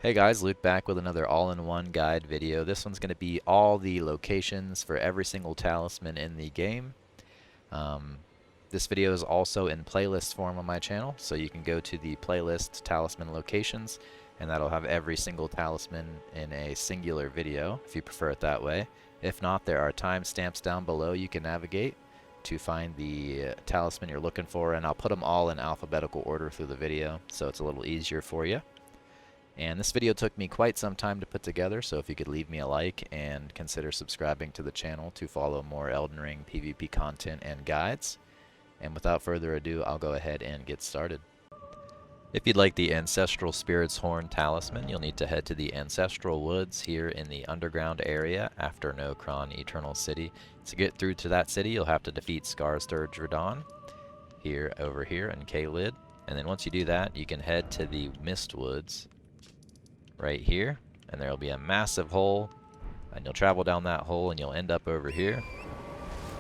Hey guys, Luke back with another all-in-one guide video. This one's going to be all the locations for every single talisman in the game. This video is also in playlist form on my channel, so you can go to the playlist talisman locations, and that'll have every single talisman in a singular video, if you prefer it that way. If not, there are timestamps down below you can navigate to find the talisman you're looking for, and I'll put them all in alphabetical order through the video, so it's a little easier for you. And this video took me quite some time to put together, so if you could leave me a like and consider subscribing to the channel to follow more Elden Ring PvP content and guides. And without further ado, I'll go ahead and get started. If you'd like the Ancestral Spirit's Horn Talisman, you'll need to head to the Ancestral Woods here in the underground area after Nokron Eternal City. To get through to that city, you'll have to defeat Starscourge Heirloom over here in Caelid. And then once you do that, you can head to the Mist Woods right here, and there will be a massive hole, and you'll travel down that hole and you'll end up over here.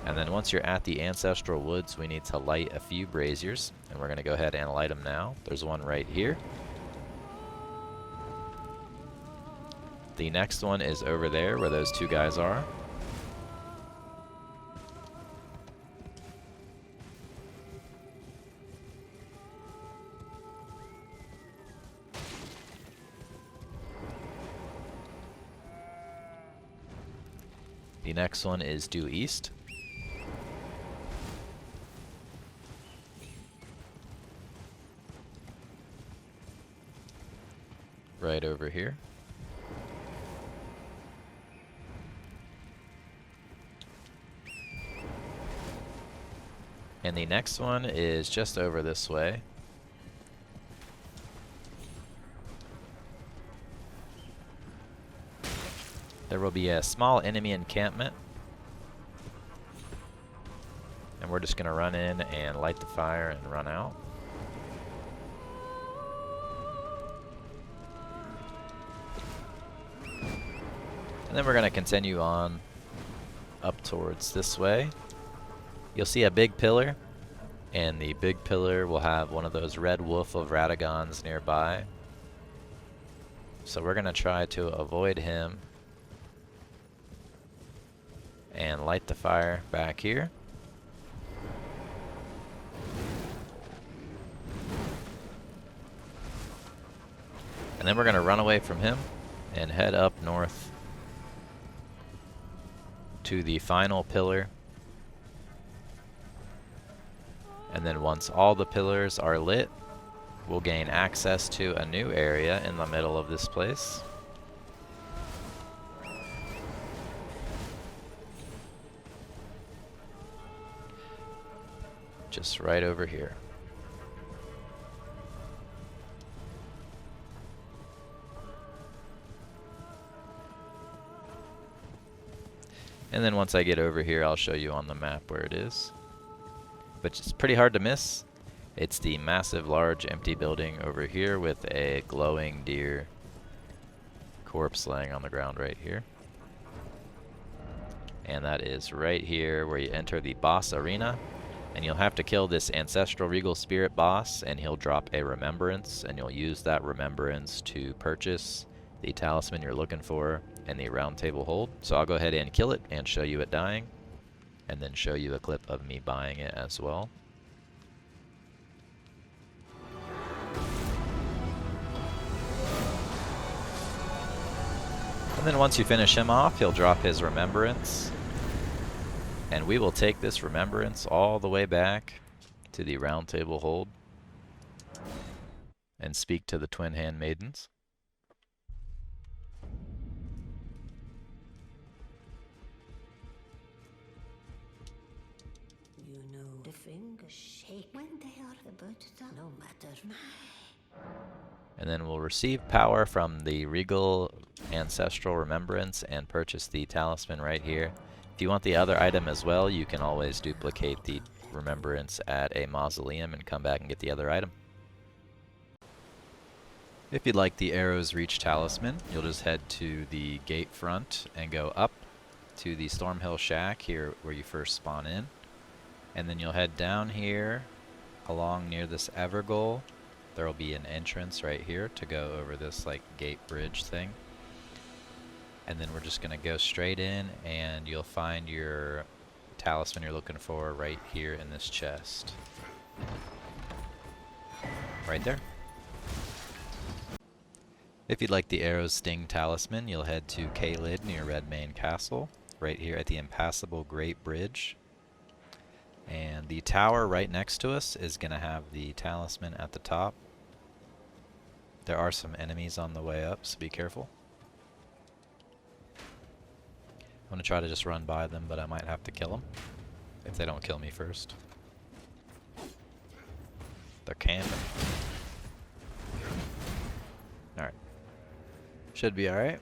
And then once you're at the Ancestral Woods, we need to light a few braziers, and we're going to go ahead and light them now. There's one right here. The next one is over there where those two guys are. The next one is due east. Right over here. And the next one is just over this way. There will be a small enemy encampment, and we're just going to run in and light the fire and run out. And then we're going to continue on up towards this way. You'll see a big pillar, and the big pillar will have one of those red wolf of Radagons nearby. So we're going to try to avoid him and light the fire back here. And then we're going to run away from him and head up north to the final pillar. And then once all the pillars are lit, we'll gain access to a new area in the middle of this place. Just right over here. And then once I get over here, I'll show you on the map where it is. But it's pretty hard to miss. It's the massive, large, empty building over here with a glowing deer corpse laying on the ground right here. And that is right here where you enter the boss arena. And you'll have to kill this Ancestral Regal Spirit boss, and he'll drop a remembrance, and you'll use that remembrance to purchase the talisman you're looking for in the round table hold. So I'll go ahead and kill it and show you it dying, and then show you a clip of me buying it as well. And then once you finish him off, he'll drop his remembrance. And we will take this remembrance all the way back to the round table hold and speak to the Twin Handmaidens. You know the fingers shake when they are about to no matter. And then we'll receive power from the Regal Ancestral Remembrance and purchase the talisman right here. If you want the other item as well, you can always duplicate the remembrance at a mausoleum and come back and get the other item. If you'd like the Arrow's Reach Talisman, you'll just head to the gate front and go up to the Stormhill Shack here where you first spawn in. And then you'll head down here along near this Evergoal there will be an entrance right here to go over this like gate bridge thing. And then we're just going to go straight in, and you'll find your talisman you're looking for right here in this chest. Right there. If you'd like the Arrow's Sting Talisman, you'll head to Caelid near Redmane Castle, right here at the Impassable Great Bridge. And the tower right next to us is going to have the talisman at the top. There are some enemies on the way up, so be careful. I'm going to try to just run by them, but I might have to kill them if they don't kill me first. They're camping. Alright. Should be alright.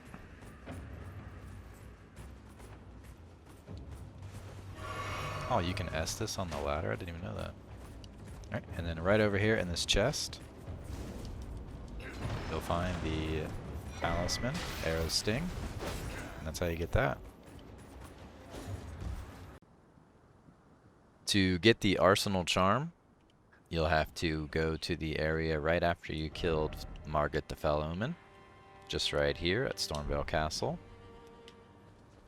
Oh, you can S this on the ladder? I didn't even know that. Alright, and then right over here in this chest, you'll find the talisman, Arrow's Sting. And that's how you get that. To get the Arsenal Charm, you'll have to go to the area right after you killed Margaret the Fellowman, just right here at Stormvale Castle.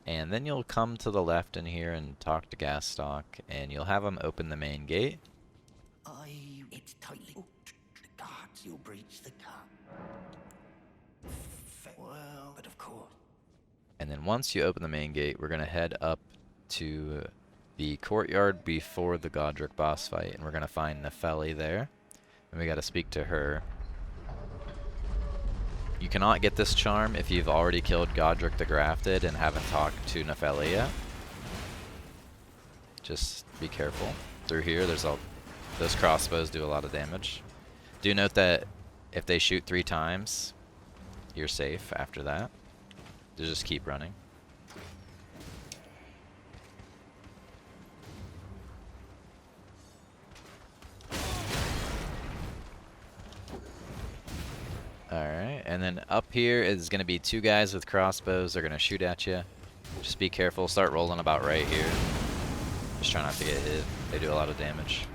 And then you'll come to the left in here and talk to Gasstock, and you'll have him open the main gate. It's tightly. Oh, the guards, you'll breach the camp. Well, but of course. And then once you open the main gate, we're going to head up to the courtyard before the Godfrey boss fight, and we're going to find Nepheli there. And we got to speak to her. You cannot get this charm if you've already killed Godfrey the Grafted and haven't talked to Nepheli yet. Just be careful. Through here, those crossbows do a lot of damage. Do note that if they shoot 3 times, you're safe after that. Just keep running. Alright, and then up here is going to be 2 guys with crossbows. They're going to shoot at you. Just be careful. Start rolling about right here. Just try not to get hit. They do a lot of damage.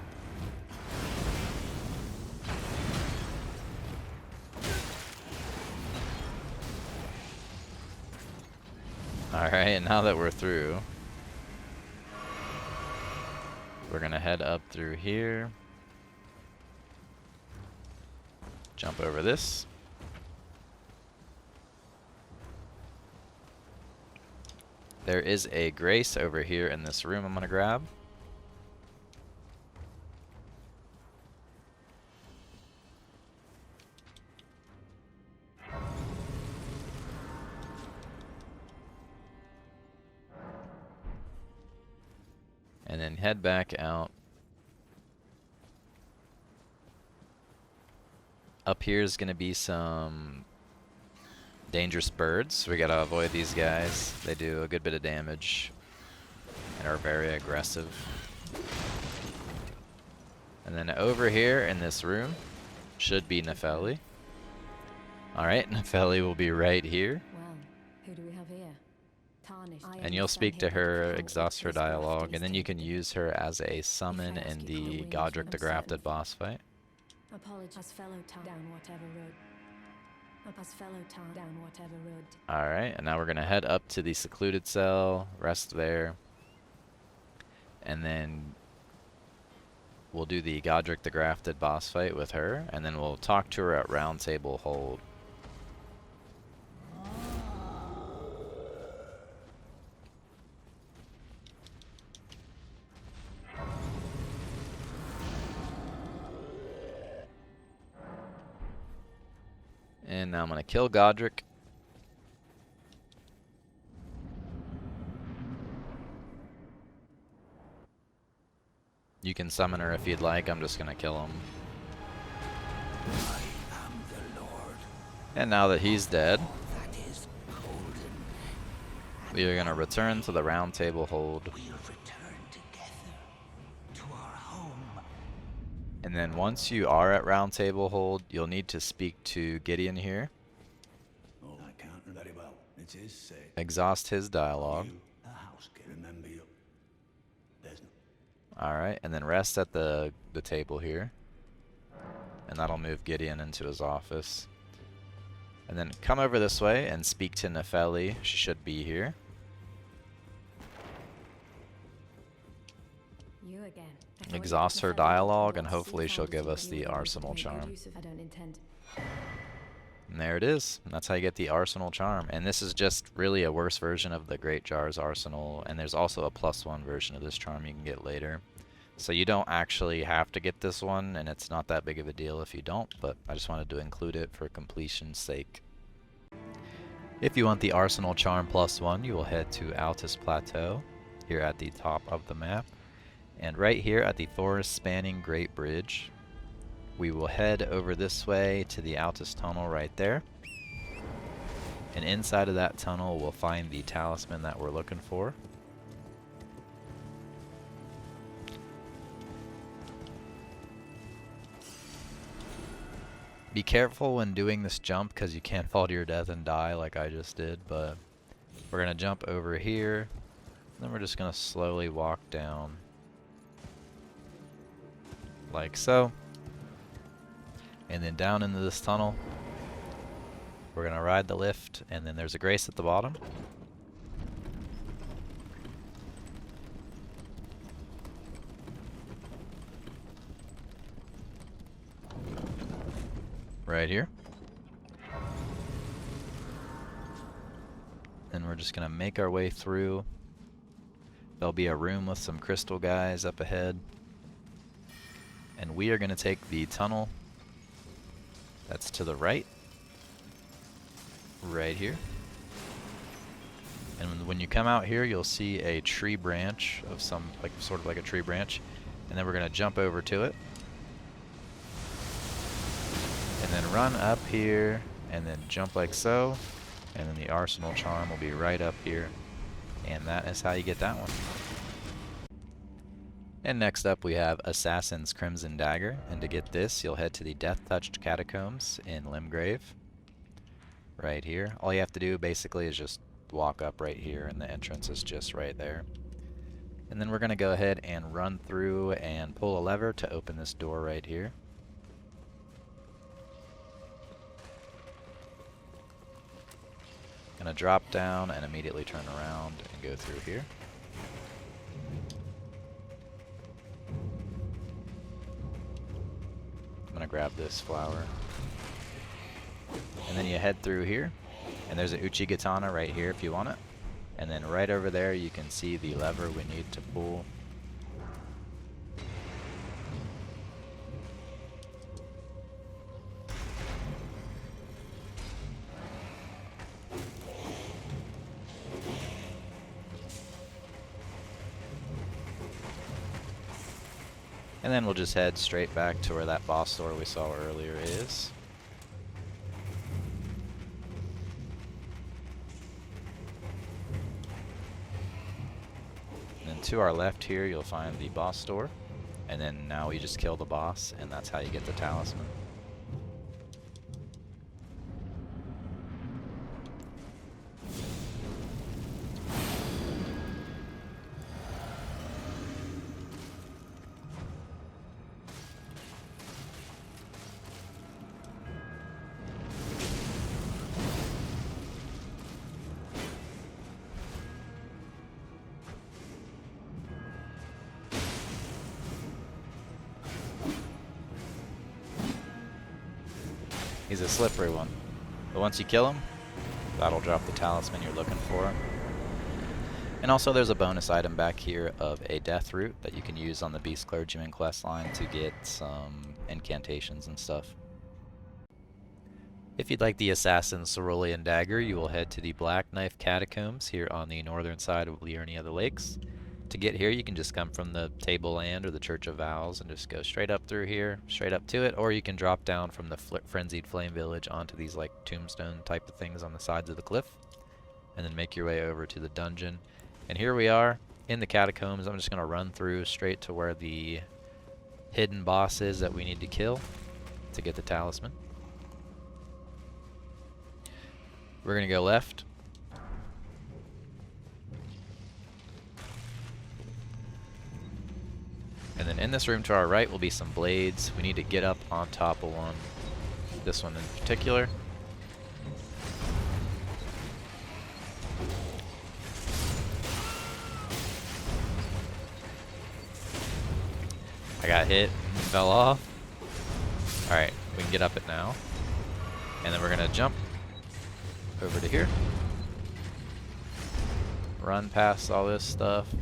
Alright, and now that we're through, we're going to head up through here. Jump over this. There is a Grace over here in this room I'm going to grab. And then head back out. Up here is going to be some dangerous birds. We got to avoid these guys. They do a good bit of damage and are very aggressive. And then over here in this room should be Nepheli. Alright, Nepheli will be right here. Well, who do we have here? Tarnished. And you'll speak to her, exhaust her dialogue, and then you can use her as a summon in the Godfrey the Grafted boss fight. Apologize, fellow down whatever road. Down whatever road. Alright, and now we're going to head up to the secluded cell, rest there, and then we'll do the Godfrey the Grafted boss fight with her, and then we'll talk to her at Round Table Hold. And now I'm going to kill Godric. You can summon her if you'd like. I'm just going to kill him. I am the Lord. And now that he's dead, That is golden. we are going to return to the Round Table Hold. We'll return together to our home. And then once you are at Round Table Hold, you'll need to speak to Gideon here. Oh, I can't very well. It is said. Exhaust his dialogue. You, the house, remember you. There's no. Alright, and then rest at the table here. and that'll move Gideon into his office. And then come over this way and speak to Nefeli. She should be here. You again. Exhaust her dialogue, and hopefully she'll give us the Arsenal Charm. I don't intend. And there it is. And that's how you get the Arsenal Charm. And this is just really a worse version of the Great Jar's Arsenal. And there's also a +1 version of this charm you can get later. So you don't actually have to get this one, and it's not that big of a deal if you don't, but I just wanted to include it for completion's sake. If you want the Arsenal Charm +1, you will head to Altus Plateau, here at the top of the map. And right here at the forest spanning Great Bridge, we will head over this way to the Altus Tunnel right there. And inside of that tunnel, we'll find the talisman that we're looking for. Be careful when doing this jump because you can fall to your death and die like I just did, but we're going to jump over here, then we're just going to slowly walk down like so, and then down into this tunnel. We're going to ride the lift, and then there's a grace at the bottom. Right here. Then we're just going to make our way through. There'll be a room with some crystal guys up ahead. And we are going to take the tunnel that's to the right. Right here. And when you come out here, you'll see a tree branch of some, like sort of like a tree branch. And then we're going to jump over to it. And then run up here, and then jump like so, and then the Arsenal Charm will be right up here, and that is how you get that one. And next up we have Assassin's Crimson Dagger, and to get this you'll head to the Death-Touched Catacombs in Limgrave, right here. All you have to do basically is just walk up right here, and the entrance is just right there. And then we're going to go ahead and run through and pull a lever to open this door right here. Gonna drop down and immediately turn around and go through here. I'm gonna grab this flower. And then you head through here, and there's a Uchigatana right here if you want it. And then right over there you can see the lever we need to pull. And then we'll just head straight back to where that boss door we saw earlier is. And then to our left here, you'll find the boss door. And then now we just kill the boss, and that's how you get the talisman. He's a slippery one, but once you kill him, that'll drop the talisman you're looking for. And also there's a bonus item back here of a death root that you can use on the Beast Clergyman questline to get some incantations and stuff. If you'd like the Assassin's Cerulean Dagger, you will head to the Black Knife Catacombs here on the northern side of Liurnia of the Lakes. To get here, you can just come from the Tableland or the Church of Vows and just go straight up through here, straight up to it, or you can drop down from the Frenzied Flame Village onto these like tombstone type of things on the sides of the cliff, and then make your way over to the dungeon. And here we are in the catacombs. I'm just going to run through straight to where the hidden boss is that we need to kill to get the talisman. We're going to go left. And then In this room to our right will be some blades. We need to get up on top of one. This one in particular. I got hit, fell off. Alright, we can get up it now. And then we're gonna jump over to here. Run past all this stuff.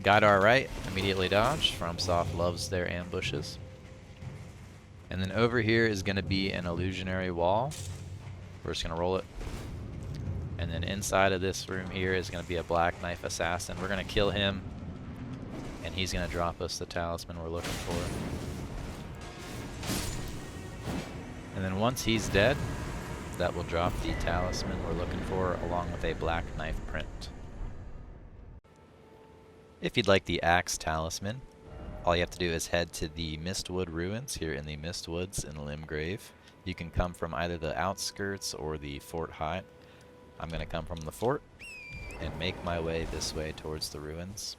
Guy to our right, immediately dodge. FromSoft loves their ambushes. And then over here is gonna be an illusionary wall. We're just gonna roll it. And then inside of this room here is going to be a Black Knife Assassin. We're going to kill him, and he's going to drop us the talisman we're looking for. And then once he's dead, that will drop the talisman we're looking for, along with a Black Knife print. If you'd like the Axe Talisman, all you have to do is head to the Mistwood Ruins here in the Mistwoods in Limgrave. You can come from either the outskirts or the Fort High. I'm going to come from the fort and make my way this way towards the ruins.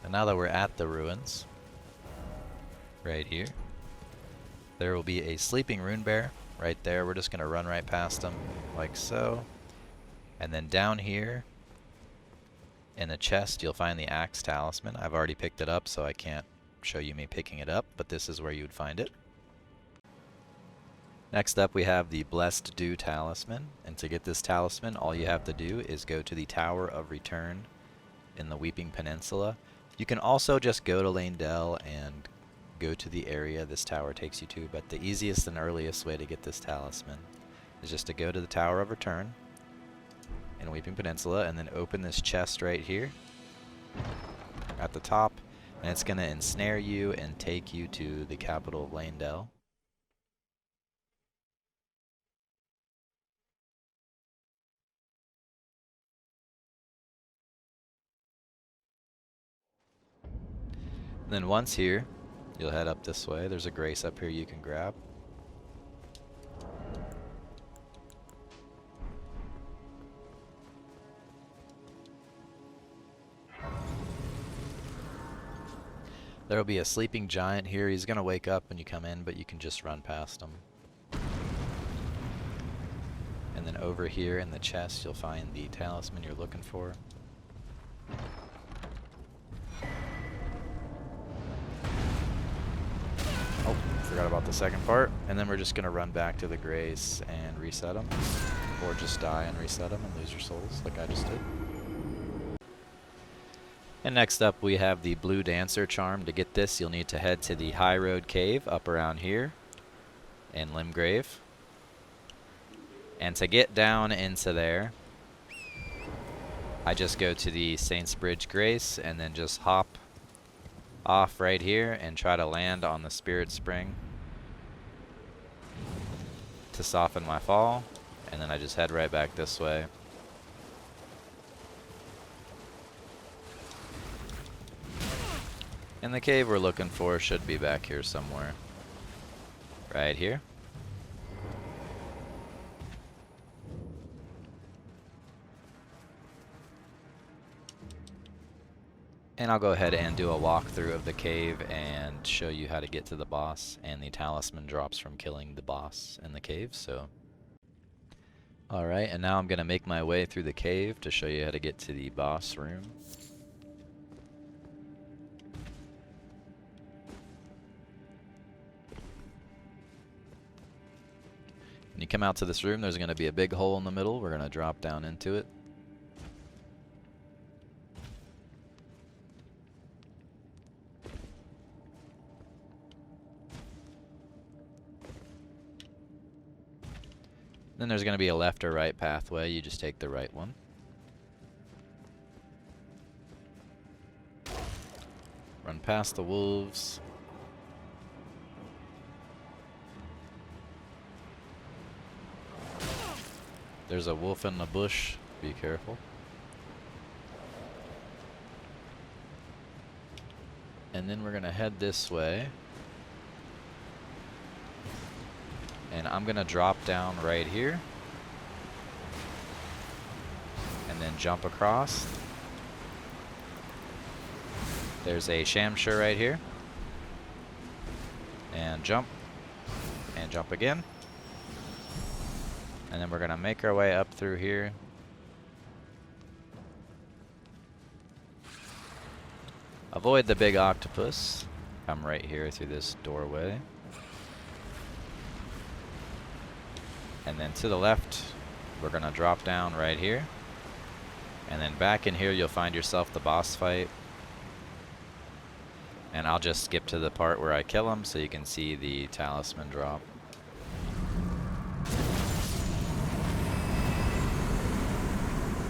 And now that we're at the ruins, right here, there will be a sleeping rune bear. Right there, we're just going to run right past them, like so. And then down here, in the chest, you'll find the Axe Talisman. I've already picked it up, so I can't show you me picking it up, but this is where you would find it. Next up, we have the Blessed Dew Talisman. And to get this talisman, all you have to do is go to the Tower of Return in the Weeping Peninsula. You can also just go to Longtail and go to the area this tower takes you to, but the easiest and earliest way to get this talisman is just to go to the Tower of Return in Weeping Peninsula and then open this chest right here at the top, and it's going to ensnare you and take you to the capital of Longtail. And then once here, you'll head up this way. There's a grace up here you can grab. There will be a sleeping giant here. He's going to wake up when you come in, but you can just run past him. And then over here in the chest, you'll find the talisman you're looking for. Oh, forgot about the second part. And then we're just going to run back to the Grace and reset them. Or just die and reset them and lose your souls, like I just did. And next up we have the Blue Dancer Charm. To get this, you'll need to head to the High Road Cave up around here in Limgrave. And to get down into there, I just go to the Saints Bridge Grace and then just hop off right here and try to land on the Spirit Spring to soften my fall, and then I just head right back this way. And the cave we're looking for should be back here somewhere. Right here. And I'll go ahead and do a walkthrough of the cave and show you how to get to the boss, and the talisman drops from killing the boss in the cave, so. Alright, and now I'm going to make my way through the cave to show you how to get to the boss room. When you come out to this room, there's going to be a big hole in the middle. We're going to drop down into it. Then there's going to be a left or right pathway. You just take the right one. Run past the wolves. There's a wolf in the bush. Be careful. And then we're gonna head this way. And I'm gonna drop down right here. And then jump across. There's a Shamshur right here. And jump. And jump again. And then we're gonna make our way up through here. Avoid the big octopus. Come right here through this doorway. And then to the left, we're gonna drop down right here. And then back in here, you'll find yourself the boss fight. And I'll just skip to the part where I kill him so you can see the talisman drop.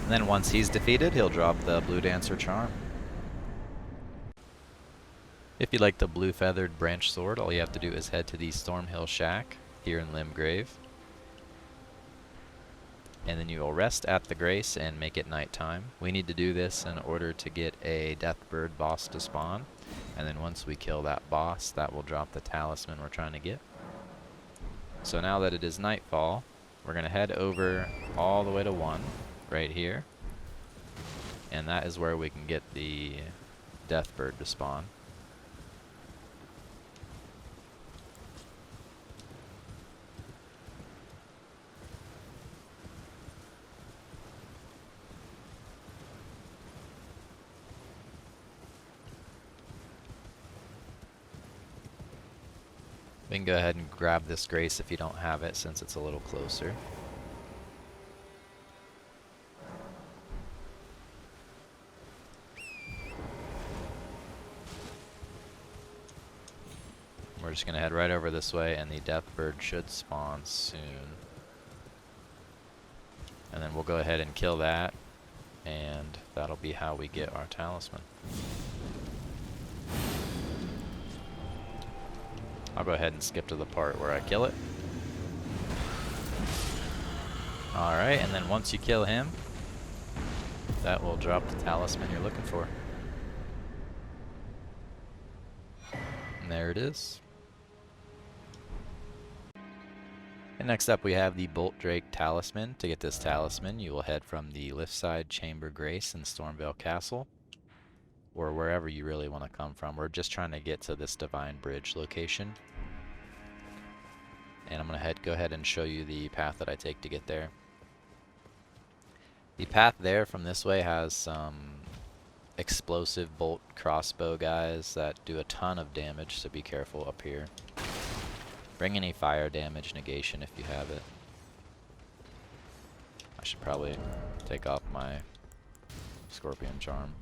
And then once he's defeated, he'll drop the Blue Dancer charm. If you like the blue feathered Branchsword, all you have to do is head to the Stormhill Shack here in Limgrave. And then you will rest at the Grace and make it nighttime. We need to do this in order to get a Deathbird boss to spawn. And then once we kill that boss, that will drop the talisman we're trying to get. So now that it is nightfall, we're going to head over all the way to 1, right here. And that is where we can get the Deathbird to spawn. We can go ahead and grab this Grace if you don't have it, since it's a little closer. We're just going to head right over this way, and the Deathbird should spawn soon. And then we'll go ahead and kill that, and that'll be how we get our talisman. I'll go ahead and skip to the part where I kill it. Alright, and then once you kill him, that will drop the talisman you're looking for. And there it is. And next up we have the Boltdrake Talisman. To get this talisman, you will head from the Liftside Chamber Grace in Stormvale Castle, or wherever you really want to come from. We're just trying to get to this Divine Bridge location. And I'm going to go ahead and show you the path that I take to get there. The path there from this way has some explosive bolt crossbow guys that do a ton of damage, so be careful up here. Bring any fire damage negation if you have it. I should probably take off my Scorpion Charm.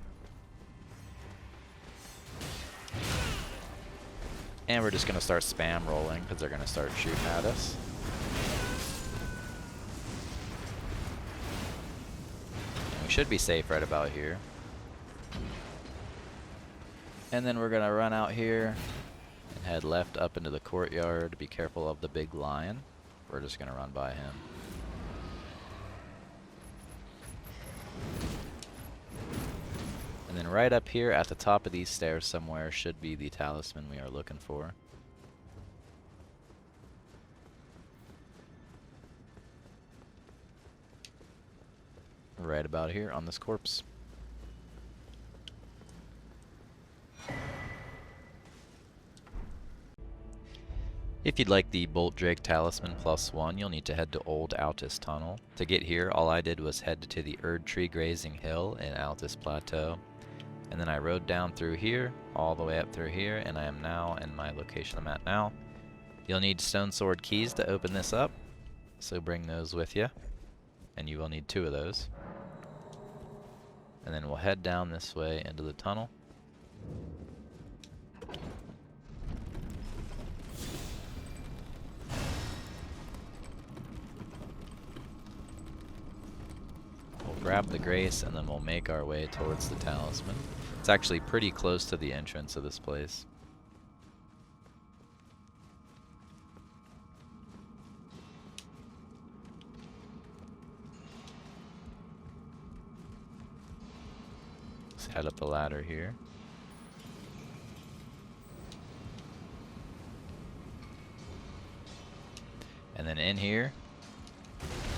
And we're just going to start spam rolling because they're going to start shooting at us. And we should be safe right about here. And then we're going to run out here and head left up into the courtyard. Be careful of the big lion. We're just going to run by him. And then right up here at the top of these stairs somewhere should be the talisman we are looking for. Right about here on this corpse. If you'd like the Boltdrake Talisman+1, you'll need to head to Old Altus Tunnel. To get here, all I did was head to the Erd Tree Grazing Hill in Altus Plateau. And then I rode down through here, all the way up through here, and I am now in my location I'm at now. You'll need stone sword keys to open this up, so bring those with you. And you will need 2 of those. And then we'll head down this way into the tunnel. We'll grab the Grace, and then we'll make our way towards the talisman. It's actually pretty close to the entrance of this place. head up the ladder here. And then in here,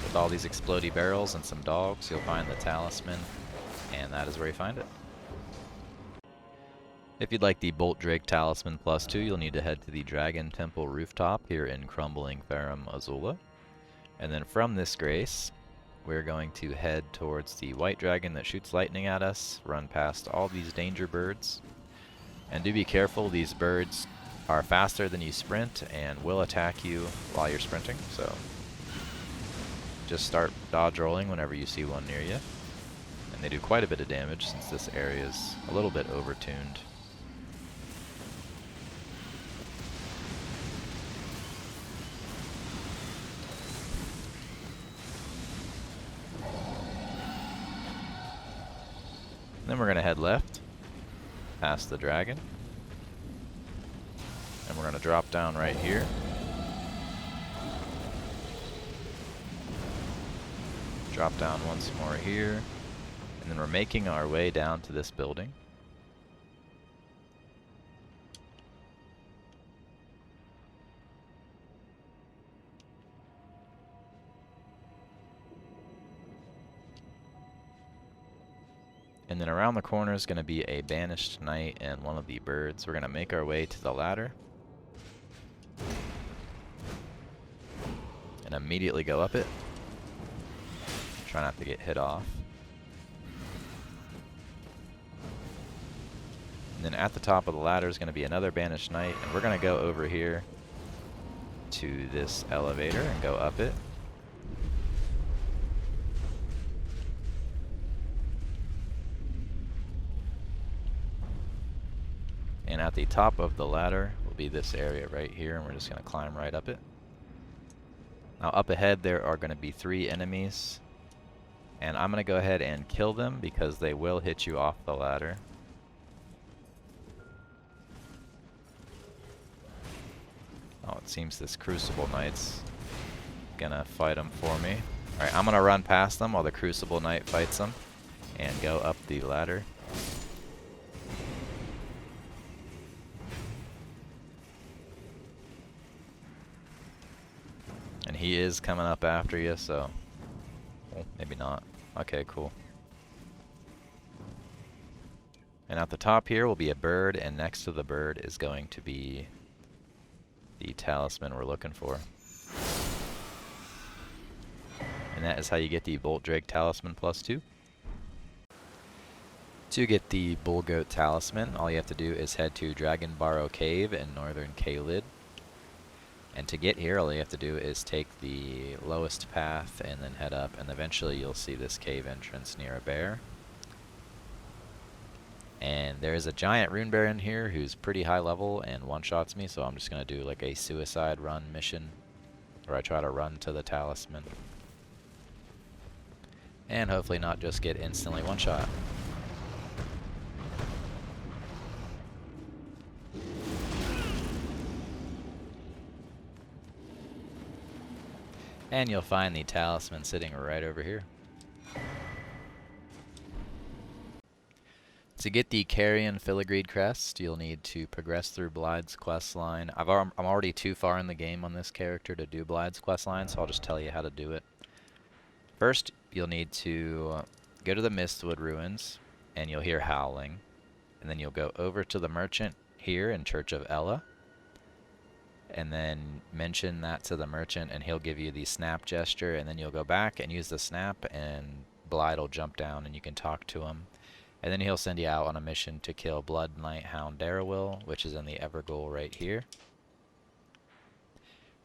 with all these explodey barrels and some dogs, you'll find the talisman, and that is where you find it. If you'd like the Boltdrake Talisman+2, you'll need to head to the Dragon Temple rooftop here in Crumbling Farum Azula. And then from this grace, we're going to head towards the white dragon that shoots lightning at us, run past all these danger birds. And do be careful, these birds are faster than you sprint and will attack you while you're sprinting, so just start dodge rolling whenever you see one near you. And they do quite a bit of damage since this area is a little bit overtuned. Then we're going to head left, past the dragon, and we're going to drop down right here. Drop down once more here, and then we're making our way down to this building. And then around the corner is going to be a banished knight and one of the birds. We're going to make our way to the ladder. And immediately go up it. Try not to get hit off. And then at the top of the ladder is going to be another banished knight. And we're going to go over here to this elevator and go up it. And at the top of the ladder will be this area right here, and we're just going to climb right up it. Now up ahead there are going to be 3 enemies, and I'm going to go ahead and kill them because they will hit you off the ladder. Oh, it seems this Crucible Knight's going to fight them for me. Alright, I'm going to run past them while the Crucible Knight fights them and go up the ladder. And he is coming up after you, so well, maybe not. Okay, cool. And at the top here will be a bird, and next to the bird is going to be the talisman we're looking for. And that is how you get the Boltdrake Talisman+2. To get the Bull Goat Talisman, all you have to do is head to Dragon Barrow Cave in northern Caelid. And to get here, all you have to do is take the lowest path and then head up, and eventually you'll see this cave entrance near a bear. And there is a giant rune bear in here who's pretty high level and one-shots me, so I'm just going to do like a suicide run mission, where I try to run to the talisman. And hopefully not just get instantly one-shot. And you'll find the talisman sitting right over here. To get the Carian Filigreed Crest, you'll need to progress through Blide's questline. I'm already too far in the game on this character to do Blide's questline, so I'll just tell you how to do it. First, you'll need to go to the Mistwood Ruins, and you'll hear howling. And then you'll go over to the merchant here in Church of Ella. And then mention that to the merchant, and he'll give you the snap gesture, and then you'll go back and use the snap, and Blide will jump down and you can talk to him. And then he'll send you out on a mission to kill Blood Knight Hound Darrowil, which is in the Evergoal right here.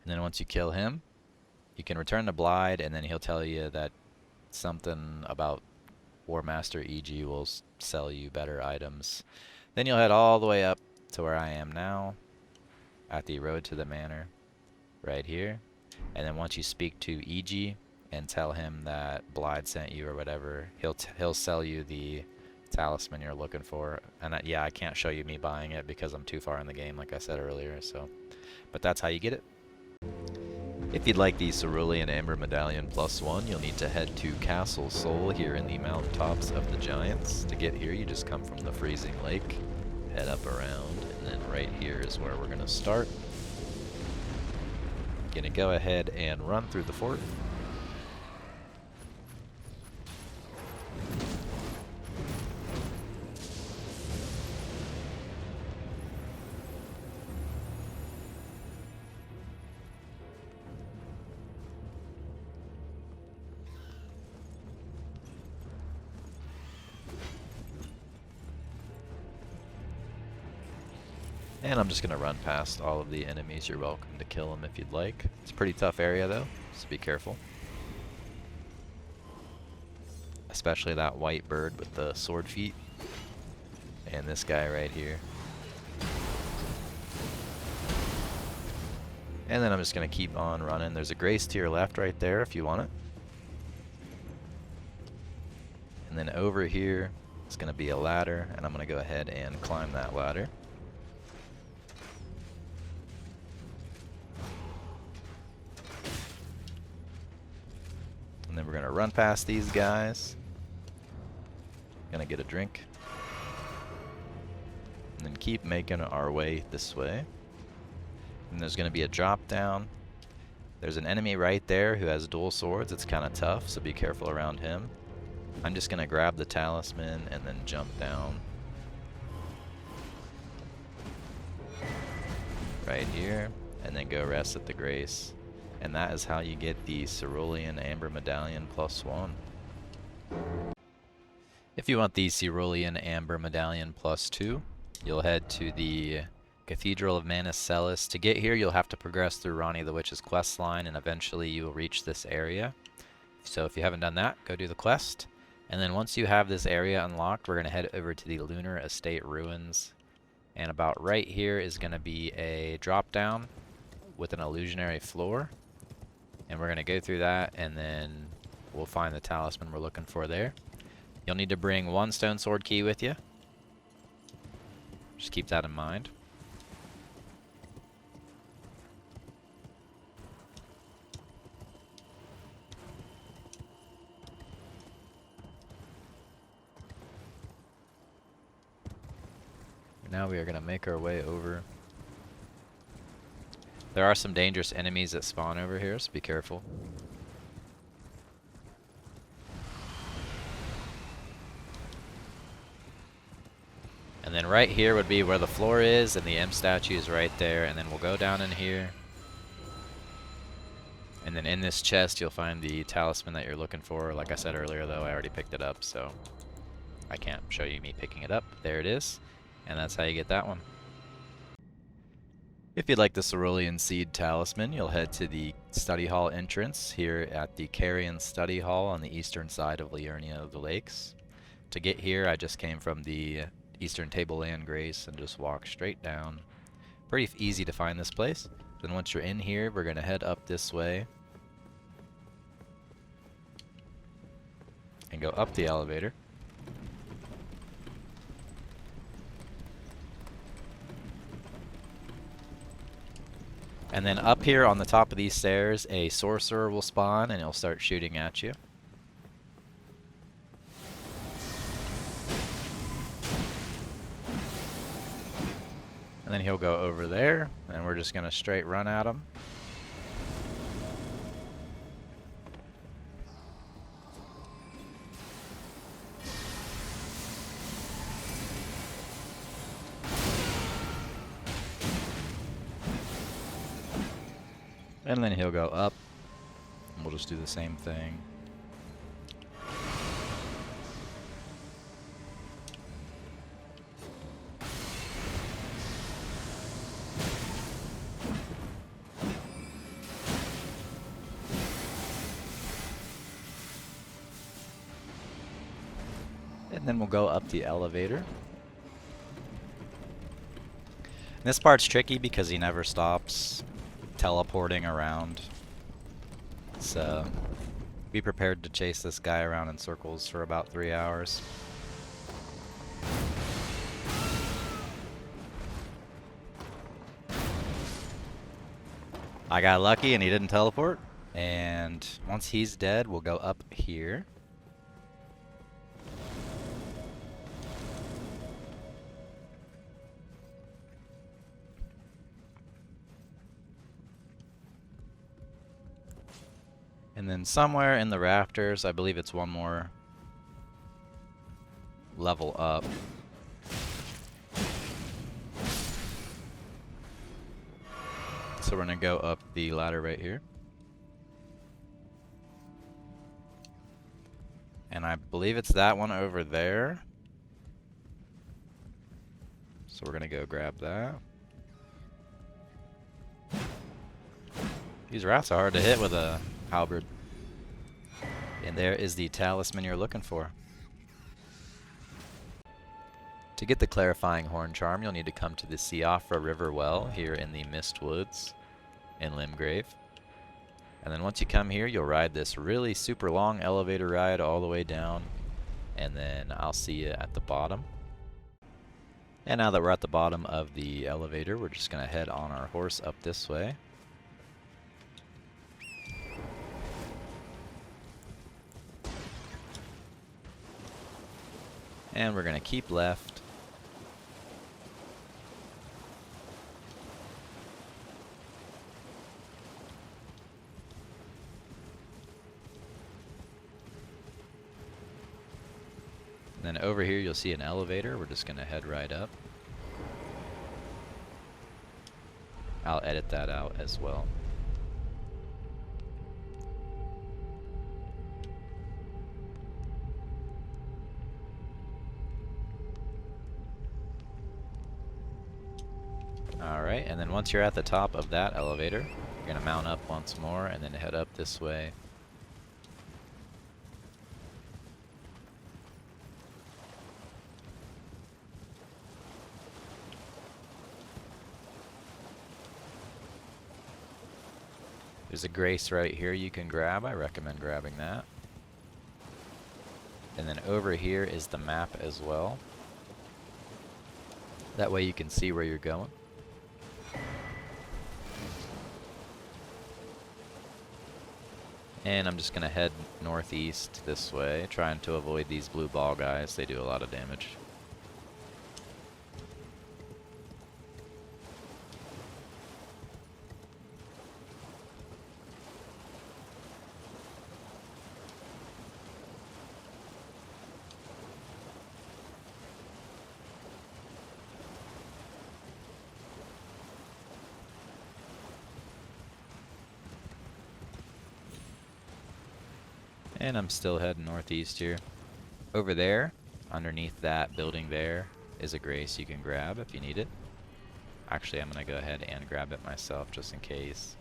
And then once you kill him, you can return to Blide, and then he'll tell you that something about Warmaster EG will sell you better items. Then you'll head all the way up to where I am now, at the road to the manor right here. And then once you speak to EG and tell him that Blide sent you or whatever, he'll sell you the talisman you're looking for. And yeah, I can't show you me buying it because I'm too far in the game, like I said earlier, so but that's how you get it. If you'd like the Cerulean Amber Medallion+1, you'll need to head to Castle Sol here in the mountaintops of the Giants. To get here, you just come from the freezing lake, head up around, and then right here is where we're going to start. Gonna go ahead and run through the fort. And I'm just going to run past all of the enemies. You're welcome to kill them if you'd like. It's a pretty tough area though, so be careful. Especially that white bird with the sword feet. And this guy right here. And then I'm just going to keep on running. There's a grace to your left right there if you want it. And then over here is going to be a ladder, and I'm going to go ahead and climb that ladder. And then we're going to run past these guys. Gonna get a drink. And then keep making our way this way. And there's going to be a drop down. There's an enemy right there who has dual swords. It's kind of tough, so be careful around him. I'm just going to grab the talisman and then jump down. Right here. And then go rest at the grace. And that is how you get the Cerulean Amber Medallion+1. If you want the Cerulean Amber Medallion+2, you'll head to the Cathedral of Manus Celis. To get here, you'll have to progress through Ronnie the Witch's quest line, and eventually you will reach this area. So if you haven't done that, go do the quest. And then once you have this area unlocked, we're going to head over to the Lunar Estate Ruins. And about right here is going to be a drop down with an illusionary floor. And we're going to go through that, and then we'll find the talisman we're looking for there. You'll need to bring one stone sword key with you. Just keep that in mind. Now we are going to make our way over. There are some dangerous enemies that spawn over here, so be careful. And then right here would be where the floor is, and the M statue is right there. And then we'll go down in here. And then in this chest, you'll find the talisman that you're looking for. Like I said earlier, though, I already picked it up, so I can't show you me picking it up. There it is. And that's how you get that one. If you'd like the Cerulean Seed Talisman, you'll head to the Study Hall entrance here at the Carian Study Hall on the eastern side of Liurnia of the Lakes. To get here, I just came from the Eastern Tableland Grace and just walked straight down. Pretty easy to find this place. Then once you're in here, we're going to head up this way and go up the elevator. And then up here on the top of these stairs, a sorcerer will spawn and he'll start shooting at you. And then he'll go over there, and we're just going to straight run at him. And then he'll go up, and we'll just do the same thing. And then we'll go up the elevator. And this part's tricky because he never stops teleporting around. So be prepared to chase this guy around in circles for about 3 hours. I got lucky and he didn't teleport. And once he's dead, we'll go up here. And then somewhere in the rafters, I believe it's one more level up. So we're gonna go up the ladder right here. And I believe it's that one over there. So we're gonna go grab that. These rats are hard to hit with a halberd. And there is the talisman you're looking for. To get the clarifying horn charm, you'll need to come to the Siofra River Well here in the Mist Woods in Limgrave. And then once you come here, you'll ride this really super long elevator ride all the way down. And then I'll see you at the bottom. And now that we're at the bottom of the elevator, we're just going to head on our horse up this way. And we're going to keep left. And then over here you'll see an elevator. We're just going to head right up. I'll edit that out as well. Alright, and then once you're at the top of that elevator, you're going to mount up once more and then head up this way. There's a grace right here you can grab. I recommend grabbing that. And then over here is the map as well. That way you can see where you're going. And I'm just going to head northeast this way, trying to avoid these blue ball guys. They do a lot of damage. And I'm still heading northeast here. Over there, underneath that building there, is a grace you can grab if you need it. Actually, I'm going to go ahead and grab it myself just in case.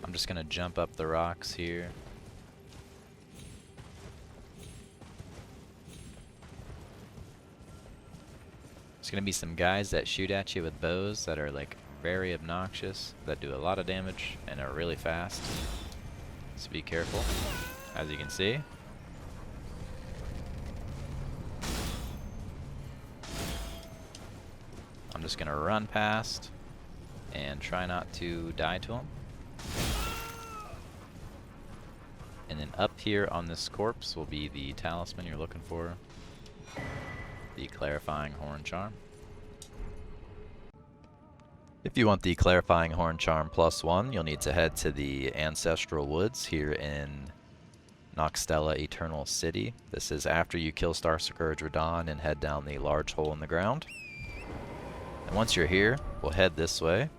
I'm just going to jump up the rocks here. There's going to be some guys that shoot at you with bows that are like very obnoxious, that do a lot of damage and are really fast. So be careful, as you can see. I'm just going to run past and try not to die to them. And then up here on this corpse will be the talisman you're looking for, the Clarifying Horn Charm. If you want the Clarifying Horn Charm +1, you'll need to head to the Ancestral Woods here in Noxtella Eternal City. This is after you kill Starscourge Heirloom and head down the large hole in the ground. And once you're here, we'll head this way.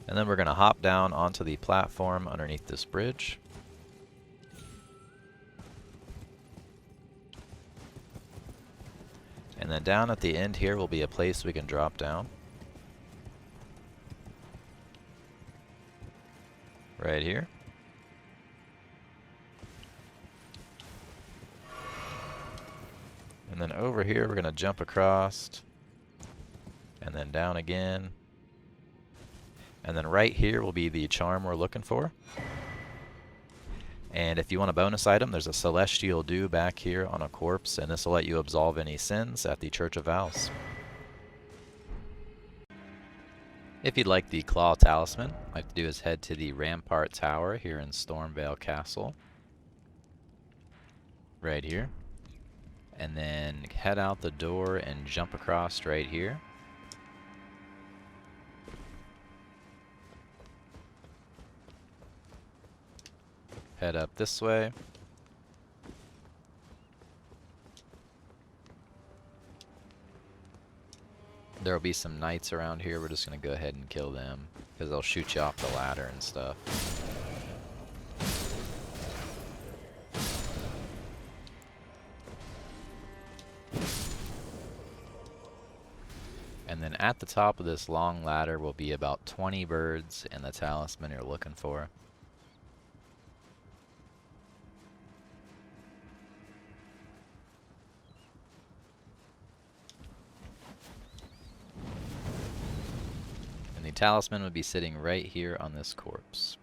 And then we're going to hop down onto the platform underneath this bridge. And then down at the end here will be a place we can drop down. Right here. And then over here we're going to jump across. And then down again. And then right here will be the charm we're looking for. And if you want a bonus item, there's a Celestial Dew back here on a corpse, and this will let you absolve any sins at the Church of Vows. If you'd like the Claw Talisman, all you have to do is head to the Rampart Tower here in Stormvale Castle. Right here. And then head out the door and jump across right here. Head up this way. There will be some knights around here. We're just going to go ahead and kill them because they'll shoot you off the ladder and stuff. And then at the top of this long ladder will be about 20 birds and the talisman you're looking for. The talisman would be sitting right here on this corpse.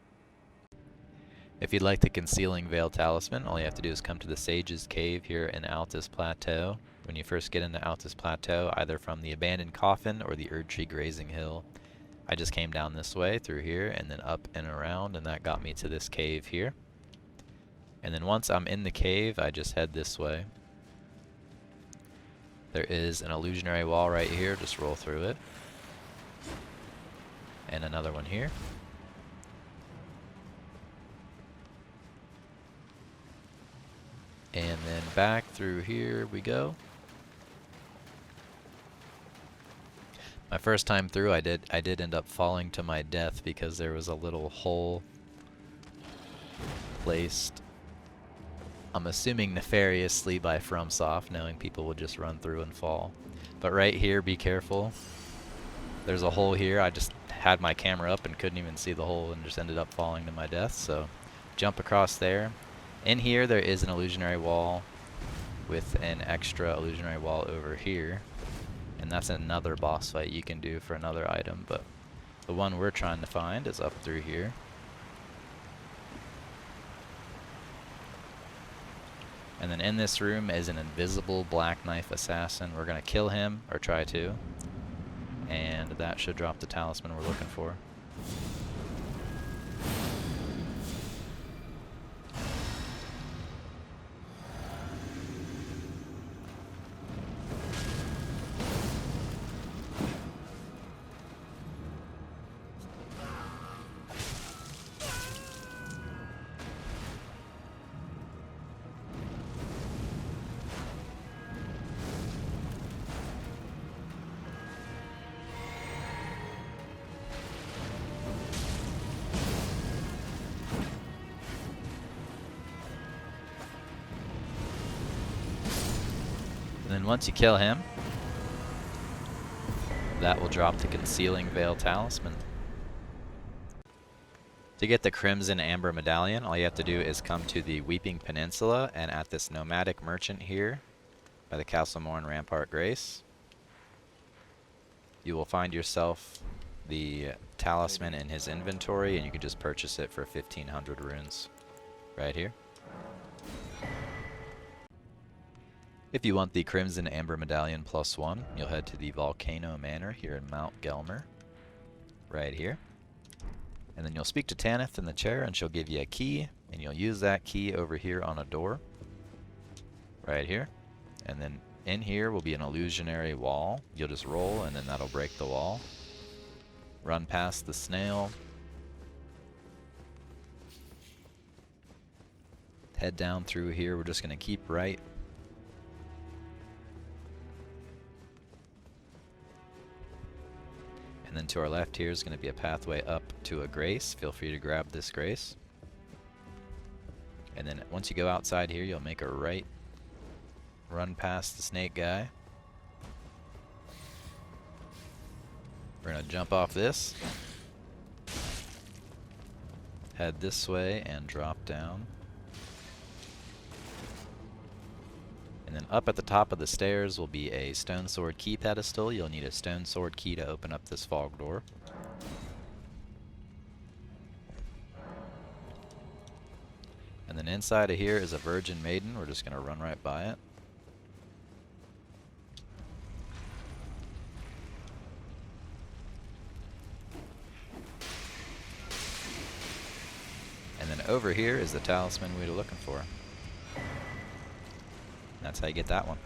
If you'd like the Concealing Veil Talisman, all you have to do is come to the Sage's Cave here in Altus Plateau. When you first get into Altus Plateau, either from the Abandoned Coffin or the Erdtree Grazing Hill. I just came down this way through here and then up and around, and that got me to this cave here. And then once I'm in the cave, I just head this way. There is an illusionary wall right here, just roll through it. And another one here. And then back through here we go. My first time through I did end up falling to my death because there was a little hole placed, I'm assuming nefariously by FromSoft, knowing people would just run through and fall. But right here, be careful. There's a hole here. I just had my camera up and couldn't even see the hole and just ended up falling to my death, so jump across there. In here there is an illusionary wall with an extra illusionary wall over here, and that's another boss fight you can do for another item, but the one we're trying to find is up through here. And then in this room is an invisible black knife assassin. We're gonna kill him, or try to. And that should drop the talisman we're looking for. And then once you kill him, that will drop the Concealing Veil Talisman. To get the Crimson Amber Medallion, all you have to do is come to the Weeping Peninsula and at this nomadic merchant here by the Castlemorn Rampart Grace, you will find yourself the talisman in his inventory, and you can just purchase it for 1,500 runes right here. If you want the Crimson Amber Medallion+1, you'll head to the Volcano Manor here in Mount Gelmer, right here. And then you'll speak to Tanith in the chair, and she'll give you a key, and you'll use that key over here on a door, right here. And then in here will be an illusionary wall. You'll just roll, and then that'll break the wall. Run past the snail. Head down through here. We're just going to keep right. And then to our left here is going to be a pathway up to a grace. Feel free to grab this grace. And then once you go outside here, you'll make a right. Run past the snake guy. We're going to jump off this, head this way, and drop down. And then up at the top of the stairs will be a stone sword key pedestal. You'll need a stone sword key to open up this fog door. And then inside of here is a Virgin Maiden. We're just going to run right by it. And then over here is the talisman we were looking for. That's how you get that one.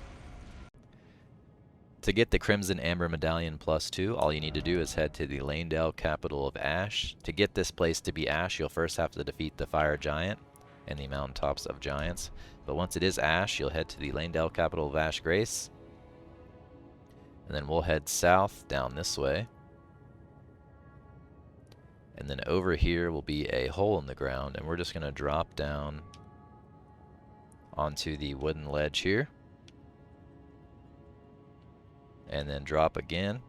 To get the Crimson Amber Medallion +2, all you need to do is head to the Longtail capital of Ash. To get this place to be Ash, you'll first have to defeat the Fire Giant and the Mountaintops of Giants. But once it is Ash, you'll head to the Longtail capital of Ash Grace. And then we'll head south down this way. And then over here will be a hole in the ground, and we're just going to drop down onto the wooden ledge here. And then drop again.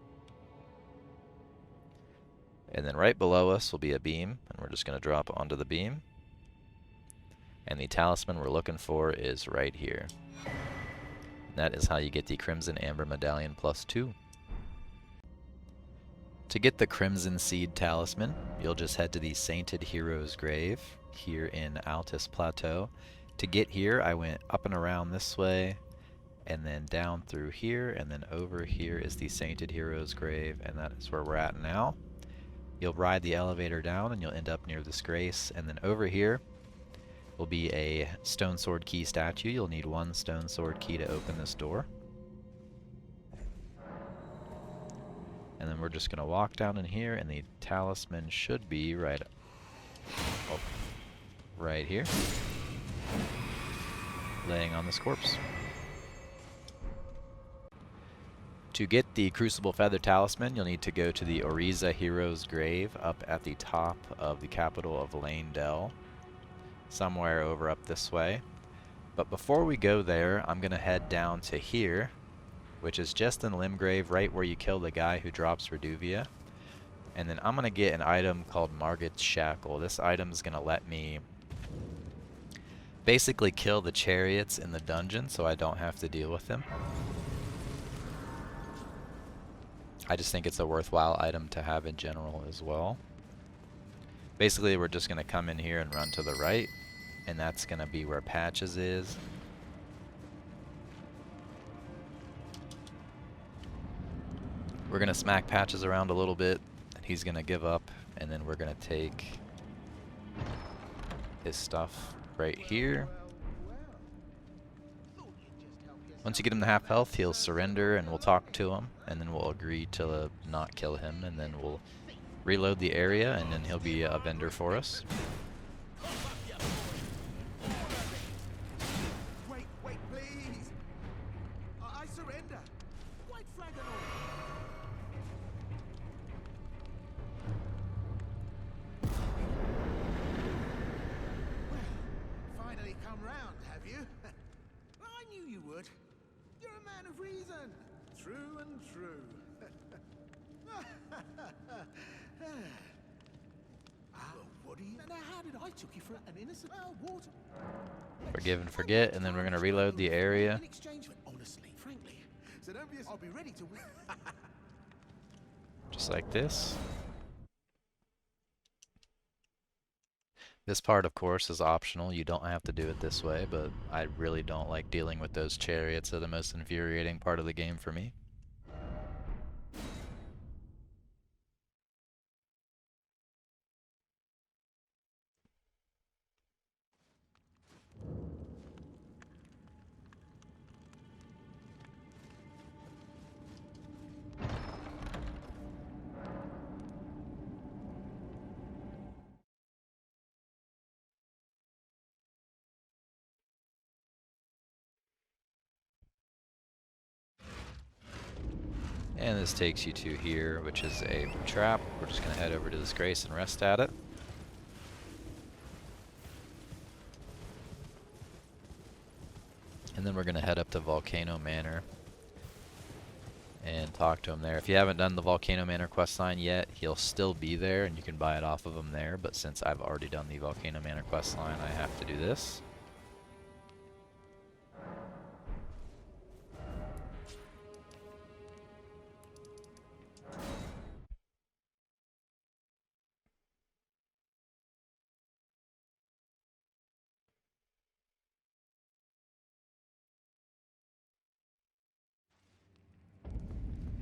And then right below us will be a beam, and we're just going to drop onto the beam. And the talisman we're looking for is right here. And that is how you get the Crimson Amber Medallion +2. To get the Crimson Seed Talisman, you'll just head to the Sainted Hero's Grave here in Altus Plateau. To get here, I went up and around this way, and then down through here, and then over here is the Sainted Hero's Grave, and that is where we're at now. You'll ride the elevator down, and you'll end up near this grace, and then over here will be a stone sword key statue. You'll need one stone sword key to open this door. And then we're just going to walk down in here, and the talisman should be right here, laying on this corpse. To get the Crucible Feather Talisman, you'll need to go to the Oriza Hero's Grave up at the top of the capital of Longtail, somewhere over up this way. But before we go there, I'm going to head down to here, which is just in Limgrave, right where you kill the guy who drops Reduvia. And then I'm going to get an item called Margit's Shackle. This item is going to let me basically kill the chariots in the dungeon so I don't have to deal with them. I just think it's a worthwhile item to have in general as well. Basically, we're just going to come in here and run to the right, and that's going to be where Patches is. We're going to smack Patches around a little bit, and he's going to give up, and then we're going to take his stuff right here. Once you get him to half health, he'll surrender, and we'll talk to him, and then we'll agree to not kill him, and then we'll reload the area, and then he'll be a vendor for us. Wait, please! I surrender! White flag and all! Well, finally come round, have you? I knew you would. You're a man of reason. True and true. What do you... Now, how did I took you for an innocent water? Forgive and forget, and then we're going to reload the area. In exchange for, honestly, frankly. So don't be... I'll be ready to... Just like this. This part, of course, is optional. You don't have to do it this way, but I really don't like dealing with those chariots. They're the most infuriating part of the game for me. And this takes you to here, which is a trap. We're just going to head over to this grace and rest at it. And then we're going to head up to Volcano Manor and talk to him there. If you haven't done the Volcano Manor questline yet, he'll still be there and you can buy it off of him there, but since I've already done the Volcano Manor questline, I have to do this.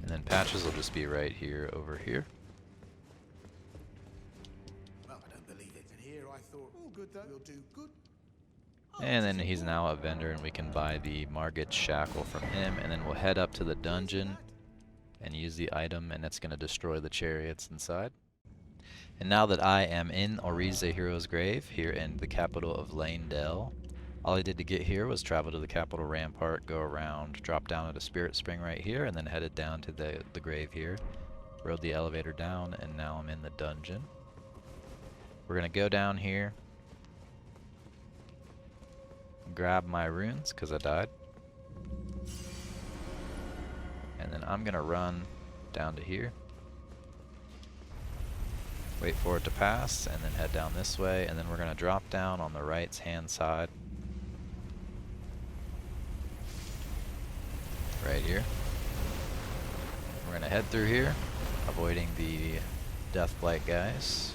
And then patches will just be right here, over here. Well, I don't believe it. And here I thought, all good though. We'll do good. And then he's now a vendor and we can buy the Margit Shackle from him, and then we'll head up to the dungeon and use the item, and it's going to destroy the chariots inside. And now that I am in Ori's the Hero's Grave, here in the capital of Leyndell, all I did to get here was travel to the capital rampart, go around, drop down at a spirit spring right here, and then headed down to the grave here. Rode the elevator down, and now I'm in the dungeon. We're going to go down here, grab my runes, because I died. And then I'm going to run down to here. Wait for it to pass, and then head down this way, and then we're going to drop down on the right hand side. Right here. We're going to head through here, avoiding the Deathblight guys.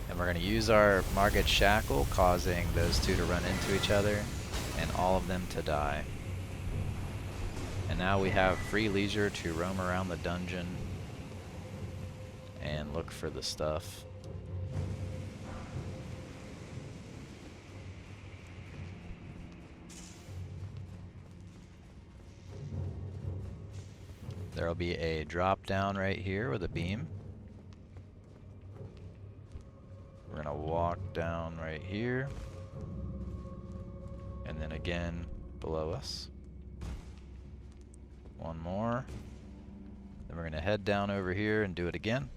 And we're going to use our Margit Shackle, causing those two to run into each other, and all of them to die. And now we have free leisure to roam around the dungeon and look for the stuff. There'll be a drop down right here with a beam. We're gonna walk down right here, and then again below us. One more. Then we're gonna head down over here and do it again.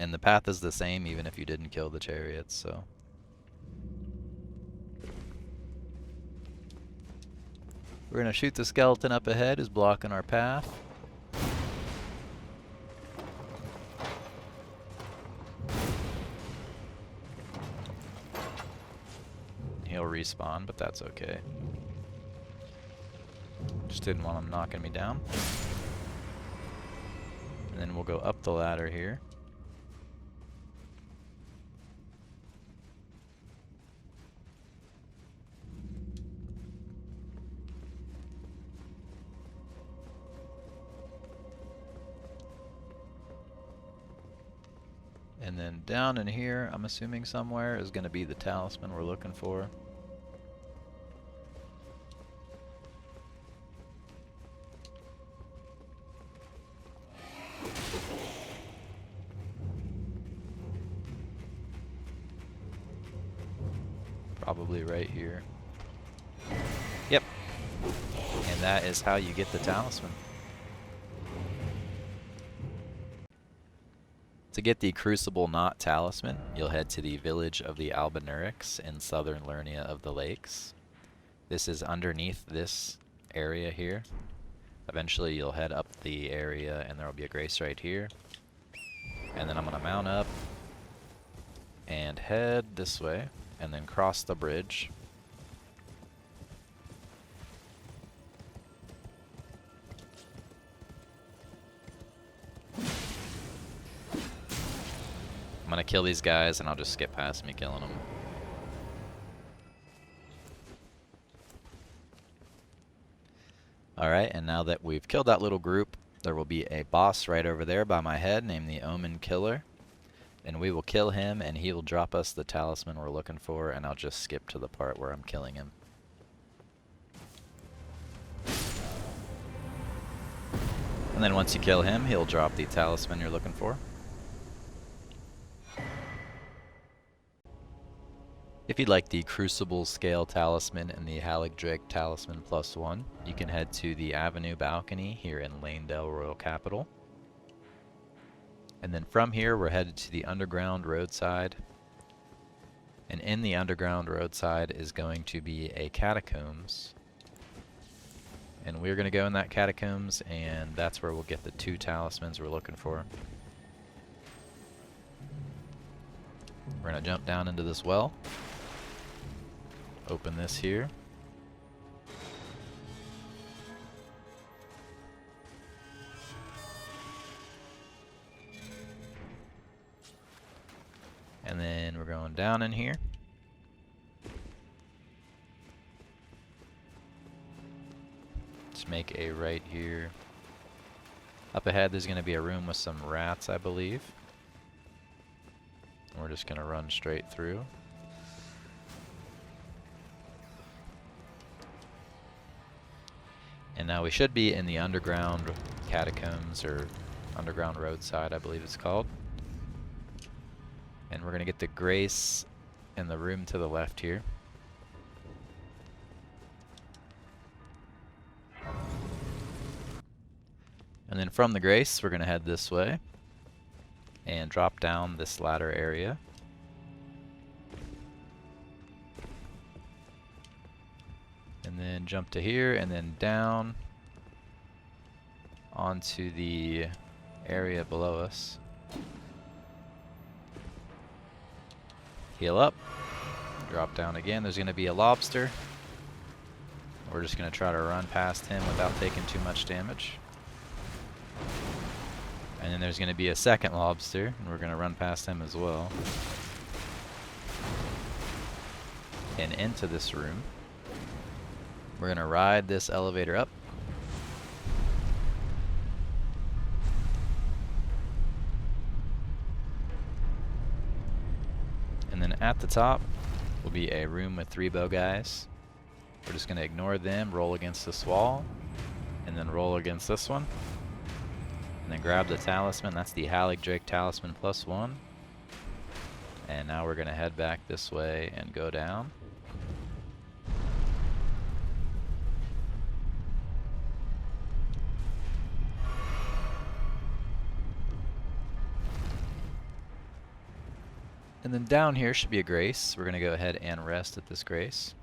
And the path is the same even if you didn't kill the chariots, so. We're gonna shoot the skeleton up ahead who's blocking our path. He'll respawn, but that's okay. Just didn't want him knocking me down. And then we'll go up the ladder here. And then down in here, I'm assuming somewhere, is going to be the talisman we're looking for. Probably right here. Yep. And that is how you get the talisman. To get the Crucible Knot Talisman, you'll head to the village of the Albinurics in southern Lernia of the Lakes. This is underneath this area here. Eventually you'll head up the area and there will be a grace right here. And then I'm going to mount up and head this way and then cross the bridge. I'm gonna kill these guys and I'll just skip past me killing them. Alright, and now that we've killed that little group, there will be a boss right over there by my head named the Omen Killer. And we will kill him and he will drop us the talisman we're looking for, and I'll just skip to the part where I'm killing him. And then once you kill him, he'll drop the talisman you're looking for. If you'd like the Crucible Scale Talisman and the Haligdrake Talisman+1, you can head to the Avenue Balcony here in Leyndell Royal Capital. And then from here, we're headed to the underground roadside. And in the underground roadside is going to be a catacombs. And we're going to go in that catacombs, and that's where we'll get the 2 talismans we're looking for. We're going to jump down into this well. Open this here. And then we're going down in here. Let's make a right here. Up ahead there's going to be a room with some rats, I believe. And we're just going to run straight through. And now we should be in the underground catacombs, or underground roadside, I believe it's called. And we're going to get the Grace in the room to the left here. And then from the Grace, we're going to head this way and drop down this ladder area. And then jump to here and then down onto the area below us. Heal up, drop down again. There's going to be a lobster. We're just going to try to run past him without taking too much damage. And then there's going to be a second lobster, and we're going to run past him as well. And into this room. We're going to ride this elevator up. And then at the top will be a room with 3 bow guys. We're just going to ignore them, roll against this wall, and then roll against this one. And then grab the talisman. That's the Haligdrake Talisman+1. And now we're going to head back this way and go down. And then down here should be a Grace. We're going to go ahead and rest at this Grace.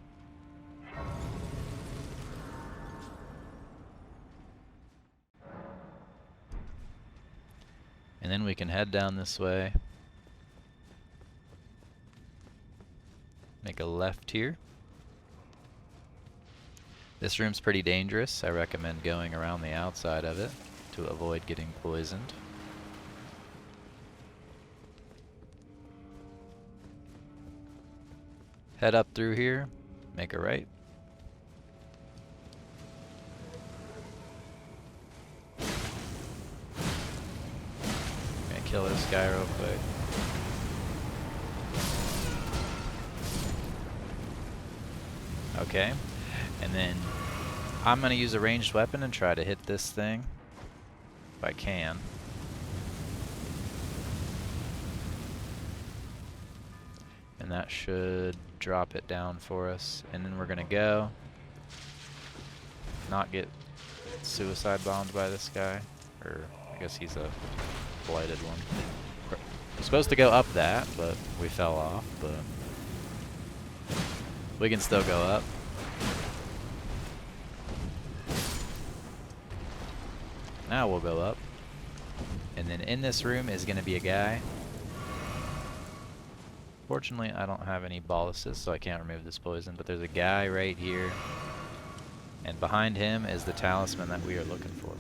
And then we can head down this way. Make a left here. This room's pretty dangerous. I recommend going around the outside of it to avoid getting poisoned. Head up through here, make a right. Gonna kill this guy real quick. Okay, and then I'm gonna use a ranged weapon and try to hit this thing if I can. And that should drop it down for us. And then we're gonna go. Not get suicide bombed by this guy. Or I guess he's a blighted one. We're supposed to go up that, but we fell off. But we can still go up. Now we'll go up. And then in this room is gonna be a guy. Fortunately, I don't have any boluses, so I can't remove this poison, but there's a guy right here, and behind him is the talisman that we are looking for.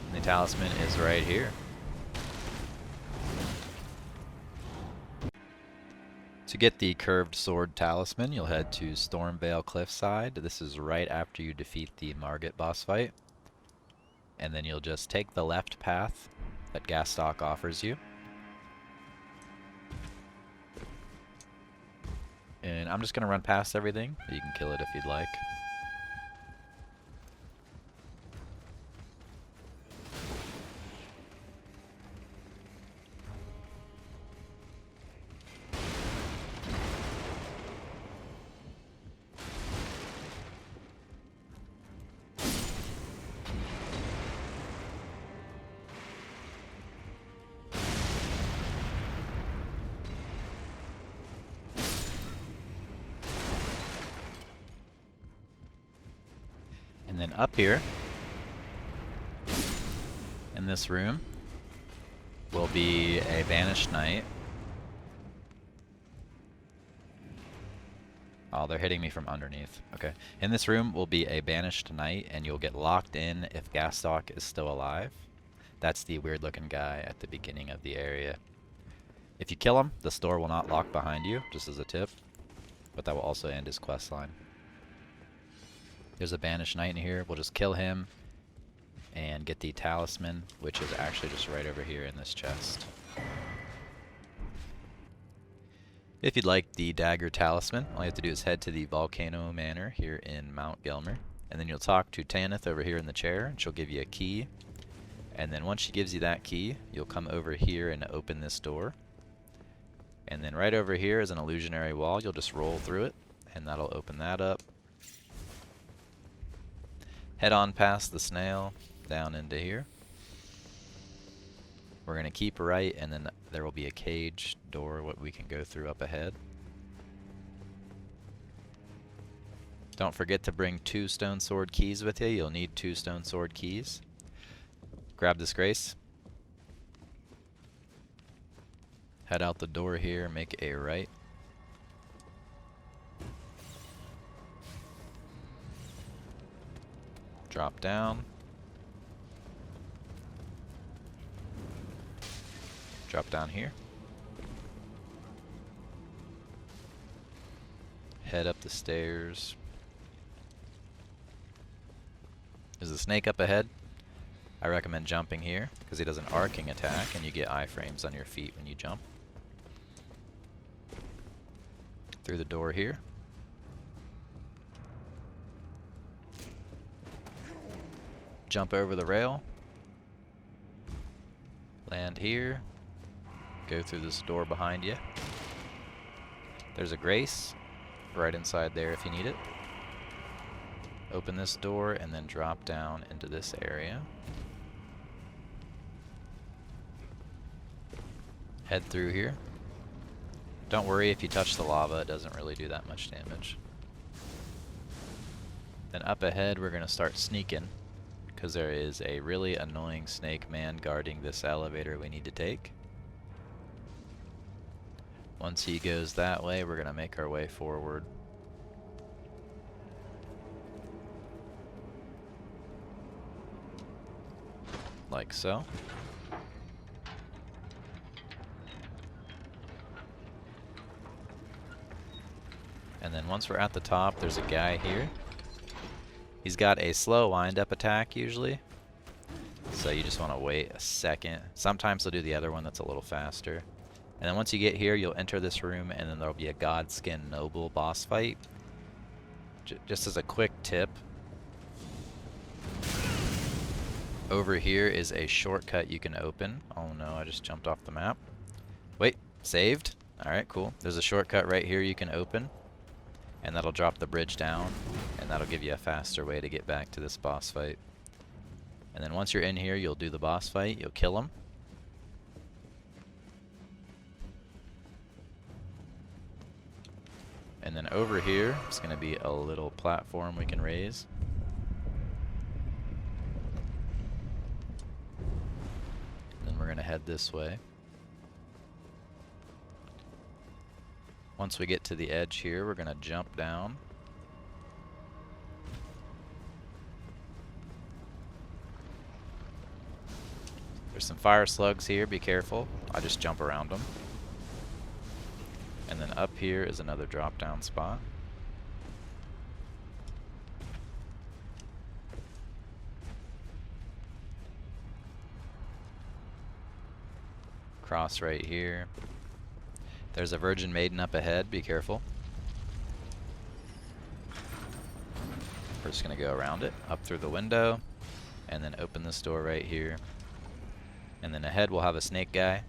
And the talisman is right here. To get the curved sword talisman, you'll head to Stormvale Cliffside. This is right after you defeat the Margit boss fight. And then you'll just take the left path that Gastock offers you. And I'm just going to run past everything. You can kill it if you'd like. then up here, in this room, will be a Banished Knight. Oh, they're hitting me from underneath. Okay. In this room will be a Banished Knight, and you'll get locked in if Gastok is still alive. That's the weird looking guy at the beginning of the area. If you kill him, the store will not lock behind you, just as a tip. But that will also end his quest line. There's a Banished Knight in here. We'll just kill him and get the talisman, which is actually just right over here in this chest. If you'd like the Dagger Talisman, all you have to do is head to the Volcano Manor here in Mount Gelmir, and then you'll talk to Tanith over here in the chair, and she'll give you a key. And then once she gives you that key, you'll come over here and open this door. And then right over here is an illusionary wall. You'll just roll through it, and that'll open that up. Head on past the snail, down into here. We're going to keep right, and then there will be a cage door what we can go through up ahead. Don't forget to bring 2 stone sword keys with you. You'll need 2 stone sword keys. Grab this Grace. Head out the door here, make a right. Drop down. Drop down here. Head up the stairs. There's a snake up ahead. I recommend jumping here because he does an arcing attack and you get iframes on your feet when you jump. Through the door here. Jump over the rail. Land here. Go through this door behind you. There's a Grace right inside there if you need it. Open this door and then drop down into this area. Head through here. Don't worry if you touch the lava, it doesn't really do that much damage. Then up ahead we're going to start sneaking because there is a really annoying snake man guarding this elevator we need to take. Once he goes that way, we're going to make our way forward. Like so. And then once we're at the top, there's a guy here. He's got a slow wind-up attack usually. So you just want to wait a second. Sometimes they'll do the other one that's a little faster. And then once you get here, you'll enter this room, and then there'll be a Godskin Noble boss fight. Just as a quick tip, over here is a shortcut you can open. Oh no, I just jumped off the map. Wait, saved? Alright, cool. There's a shortcut right here you can open, and that'll drop the bridge down, and that'll give you a faster way to get back to this boss fight. And then once you're in here, you'll do the boss fight, you'll kill him. And then over here, it's going to be a little platform we can raise. And then we're going to head this way. Once we get to the edge here, we're going to jump down. There's some fire slugs here, be careful. I just jump around them. And then up here is another drop down spot. Cross right here. There's a Virgin Maiden up ahead, be careful. We're just going to go around it, up through the window, and then open this door right here. And then ahead we'll have a snake guy.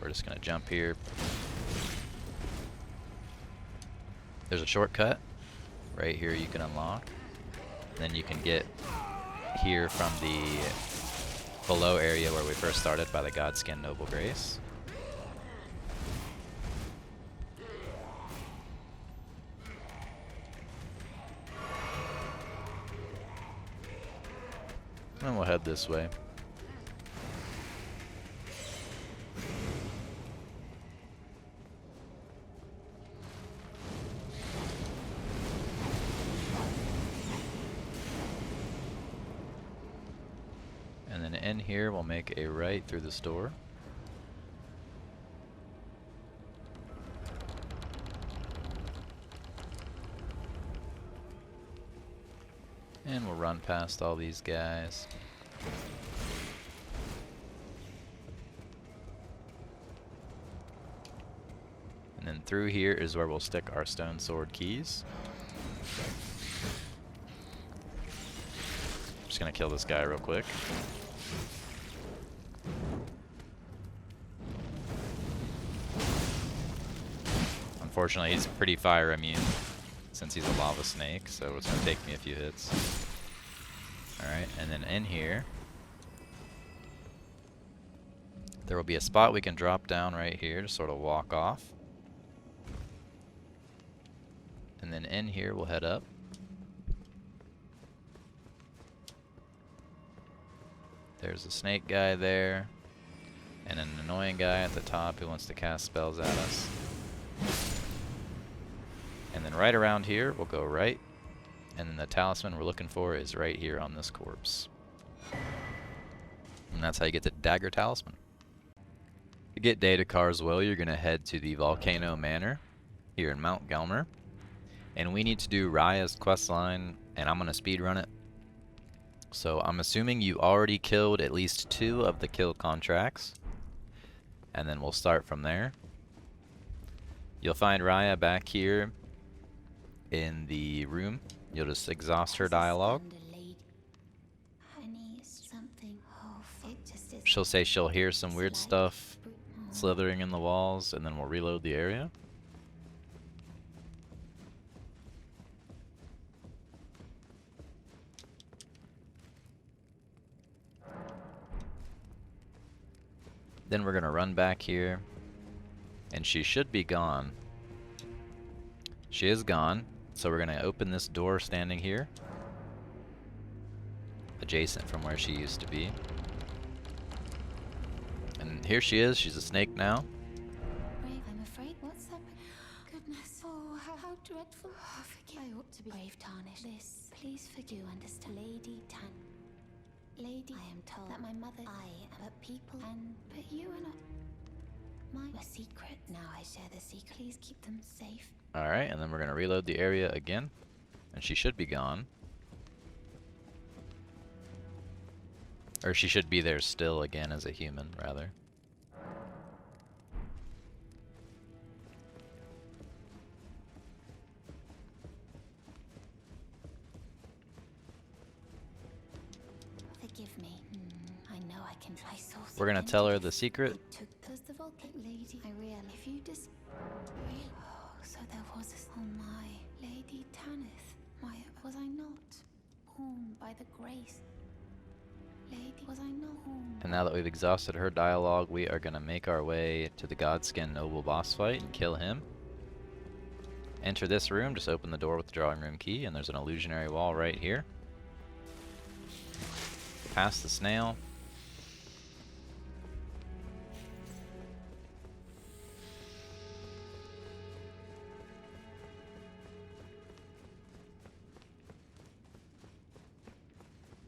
We're just going to jump here. There's a shortcut right here you can unlock. And then you can get here from the below area where we first started by the Godskin Noble Grace. And we'll head this way. And then in here, we'll make a right through the store. And we'll run past all these guys. And then through here is where we'll stick our stone sword keys. Just gonna kill this guy real quick. Unfortunately, he's pretty fire immune since he's a lava snake, so it's gonna take me a few hits. Alright, and then in here, there will be a spot we can drop down right here to sort of walk off. And then in here, we'll head up. There's a snake guy there, and an annoying guy at the top who wants to cast spells at us. And then right around here, we'll go right, and then the talisman we're looking for is right here on this corpse. And that's how you get the Dagger Talisman. To get data Carswell, you're going to head to the Volcano Manor here in Mount Gelmer. And we need to do Raya's questline, and I'm going to speedrun it. So I'm assuming you already killed at least 2 of the kill contracts. And then we'll start from there. You'll find Raya back here in the room. You'll just exhaust her dialogue. She'll say she'll hear some weird stuff slithering in the walls, and then we'll reload the area. Then we're gonna run back here, and she should be gone. She is gone, so we're gonna open this door standing here, adjacent from where she used to be. And here she is. She's a snake now. Brave, I'm afraid. What's up? Goodness. Oh, how dreadful. Oh, forgive. I ought to be brave, tarnished. This, please forgive. You understand, Lady Tan. Lady, I am told that my mother, but people, but you are not. My secret. Now I share the secret. Please keep them safe. Alright, and then we're gonna reload the area again, and she should be gone. Or she should be there still again as a human, rather. Forgive me. I know I can. I saw. We're gonna tell her the secret. Does the volcanic lady? I realize if you just. Oh, so there was this. Oh my, Lady Tanith. My, was I not born by the grace? Lady, was I not born? And now that we've exhausted her dialogue, we are gonna make our way to the Godskin Noble boss fight and kill him. Enter this room. Just open the door with the drawing room key, and there's an illusionary wall right here. Past the snail.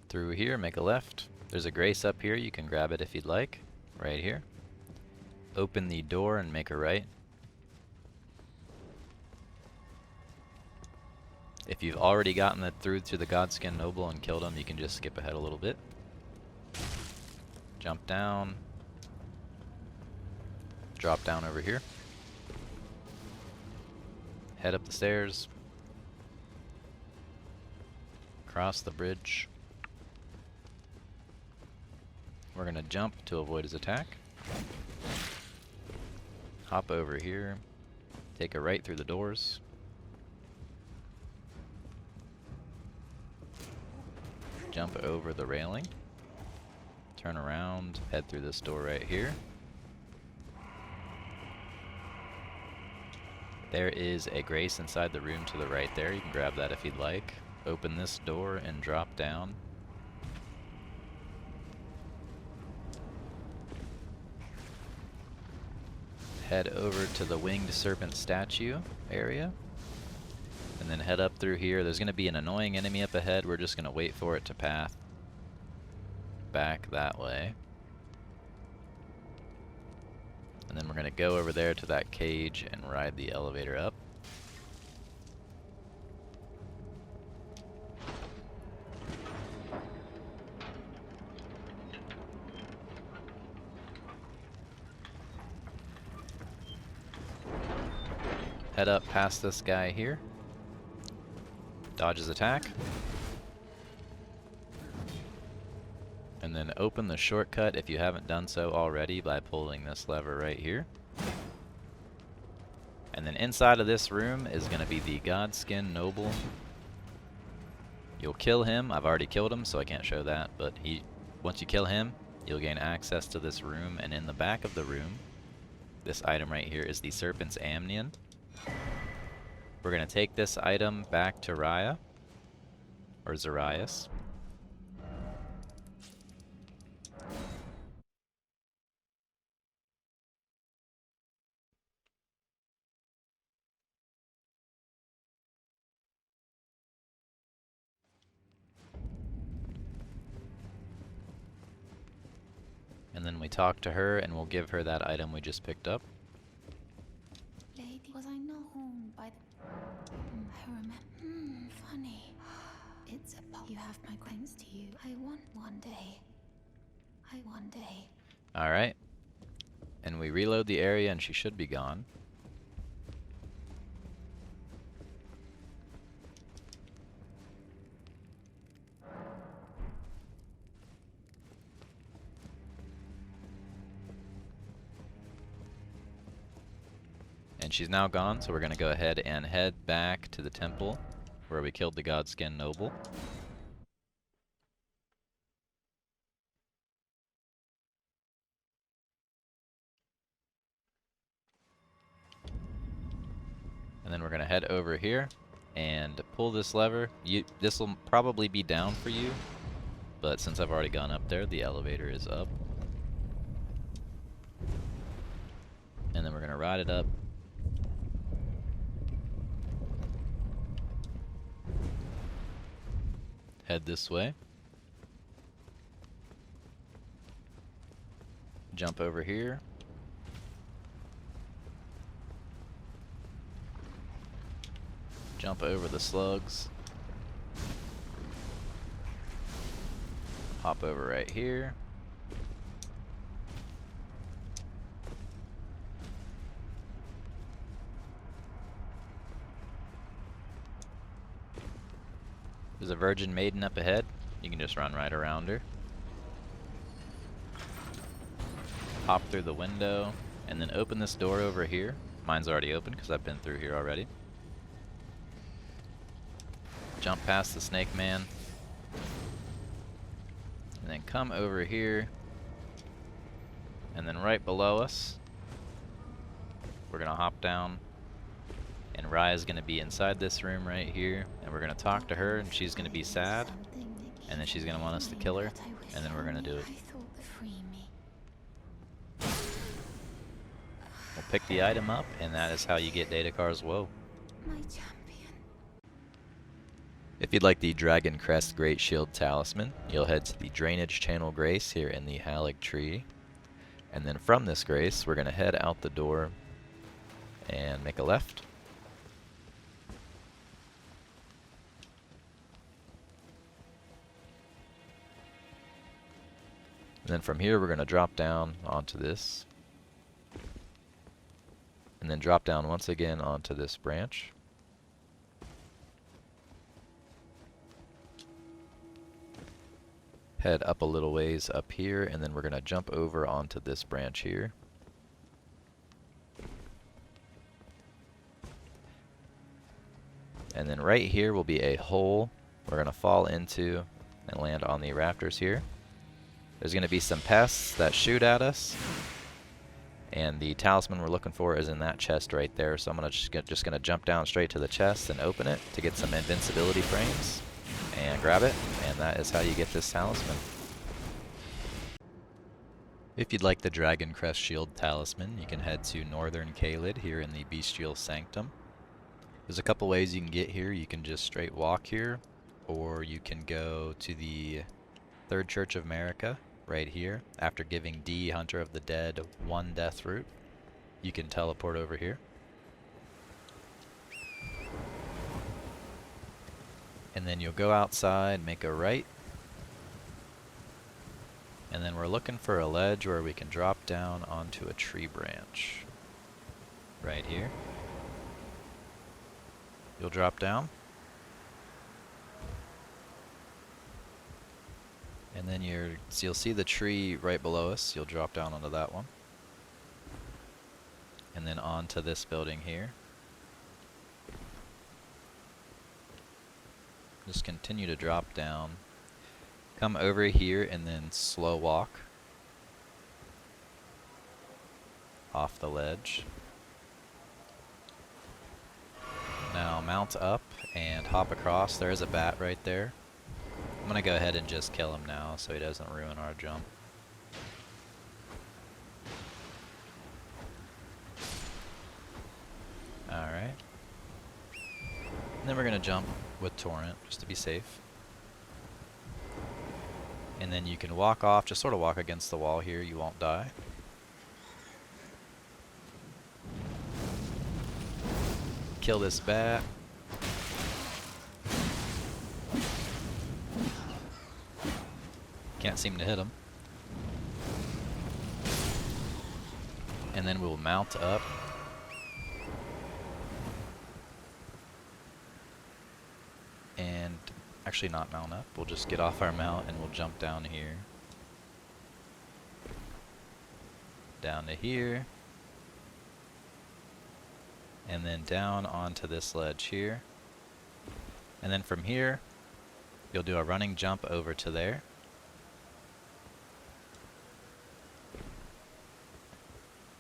Through here, make a left. There's a grace up here. You can grab it if you'd like. Right here. Open the door and make a right. If you've already gotten that through to the Godskin Noble and killed him, you can just skip ahead a little bit. Jump down. Drop down over here. Head up the stairs. Cross the bridge. We're gonna jump to avoid his attack. Hop over here. Take a right through the doors. Jump over the railing. Turn around, head through this door right here. There is a grace inside the room to the right there. You can grab that if you'd like. Open this door and drop down. head over to the winged serpent statue area. And then head up through here. There's going to be an annoying enemy up ahead. We're just going to wait for it to path back that way. And then we're going to go over there to that cage and ride the elevator up. Head up past this guy here. Dodge his attack. And then open the shortcut if you haven't done so already by pulling this lever right here. And then inside of this room is going to be the Godskin Noble. You'll kill him. I've already killed him, so I can't show that. But once you kill him, you'll gain access to this room. And in the back of the room, this item right here is the Serpent's Amnion. We're going to take this item back to Raya, or Zarias. And then we talk to her and we'll give her that item we just picked up. Lady, was I not home by the... I remember... funny. It's a pop. You have my thanks to you. I want one day. Alright. And we reload the area and she should be gone. And she's now gone, so we're going to go ahead and head back to the temple where we killed the Godskin Noble. And then we're going to head over here and pull this lever. This will probably be down for you, but since I've already gone up there, the elevator is up. And then we're going to ride it up. Head this way. Jump over here. Jump over the slugs. Hop over right here. There's a virgin maiden up ahead. You can just run right around her. Hop through the window, and then open this door over here. Mine's already open because I've been through here already. Jump past the snake man. And then come over here. And then right below us, we're going to hop down. And Raya's going to be inside this room right here, and we're going to talk to her, and she's going to be sad, and then she's going to want us to kill her, and then we're going to do it. We'll pick the item up, and that is how you get Daedakar's Woe. If you'd like the Dragon Crest Greatshield Talisman, you'll head to the Drainage Channel Grace here in the Halig tree, and then from this grace, we're going to head out the door and make a left. And then from here, we're going to drop down onto this. And then drop down once again onto this branch. Head up a little ways up here, and then we're going to jump over onto this branch here. And then right here will be a hole we're going to fall into and land on the rafters here. There's going to be some pests that shoot at us, and the talisman we're looking for is in that chest right there. So I'm just going to jump down straight to the chest and open it to get some invincibility frames, and grab it, and that is how you get this talisman. If you'd like the Dragon Crest Shield Talisman, you can head to Northern Caelid here in the Bestial Sanctum. There's a couple ways you can get here. You can just straight walk here, or you can go to the Third Church of Marika right here. After giving D, Hunter of the Dead, 1 death root, you can teleport over here. And then you'll go outside, make a right. And then we're looking for a ledge where we can drop down onto a tree branch. Right here. You'll drop down. And then you'll see the tree right below us. You'll drop down onto that one. And then onto this building here. Just continue to drop down. Come over here and then slow walk off the ledge. Now mount up and hop across. There is a bat right there. I'm gonna go ahead and just kill him now so he doesn't ruin our jump. Alright. And then we're gonna jump with Torrent just to be safe. And then you can walk off, just sort of walk against the wall here, you won't die. Kill this bat. Can't seem to hit him. And then we'll mount up. And actually not mount up, we'll just get off our mount and we'll jump down here. Down to here. And then down onto this ledge here. And then from here, you'll do a running jump over to there.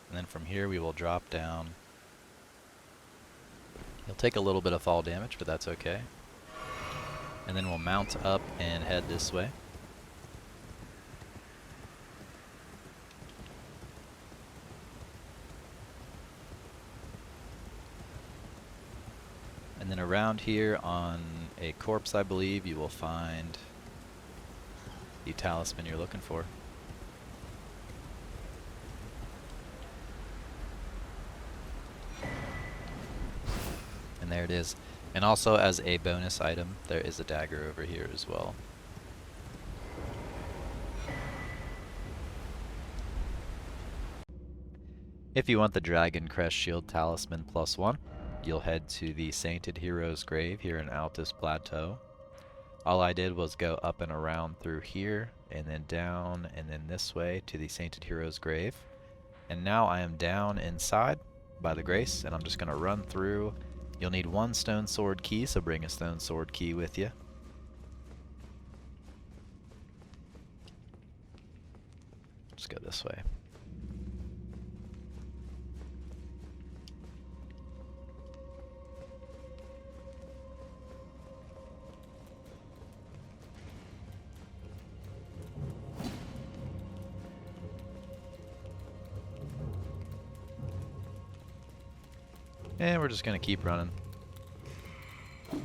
And then from here we will drop down. You'll take a little bit of fall damage, but that's okay. And then we'll mount up and head this way. And then around here on a corpse, I believe, you will find the talisman you're looking for. And there it is. And also as a bonus item, there is a dagger over here as well. If you want the Dragon Crest Shield Talisman+1, you'll head to the Sainted Hero's Grave here in Altus Plateau. All I did was go up and around through here, and then down, and then this way to the Sainted Hero's Grave. And now I am down inside by the Grace, and I'm just going to run through. You'll need 1 stone sword key, so bring a stone sword key with you. Just go this way. And we're just going to keep running. We're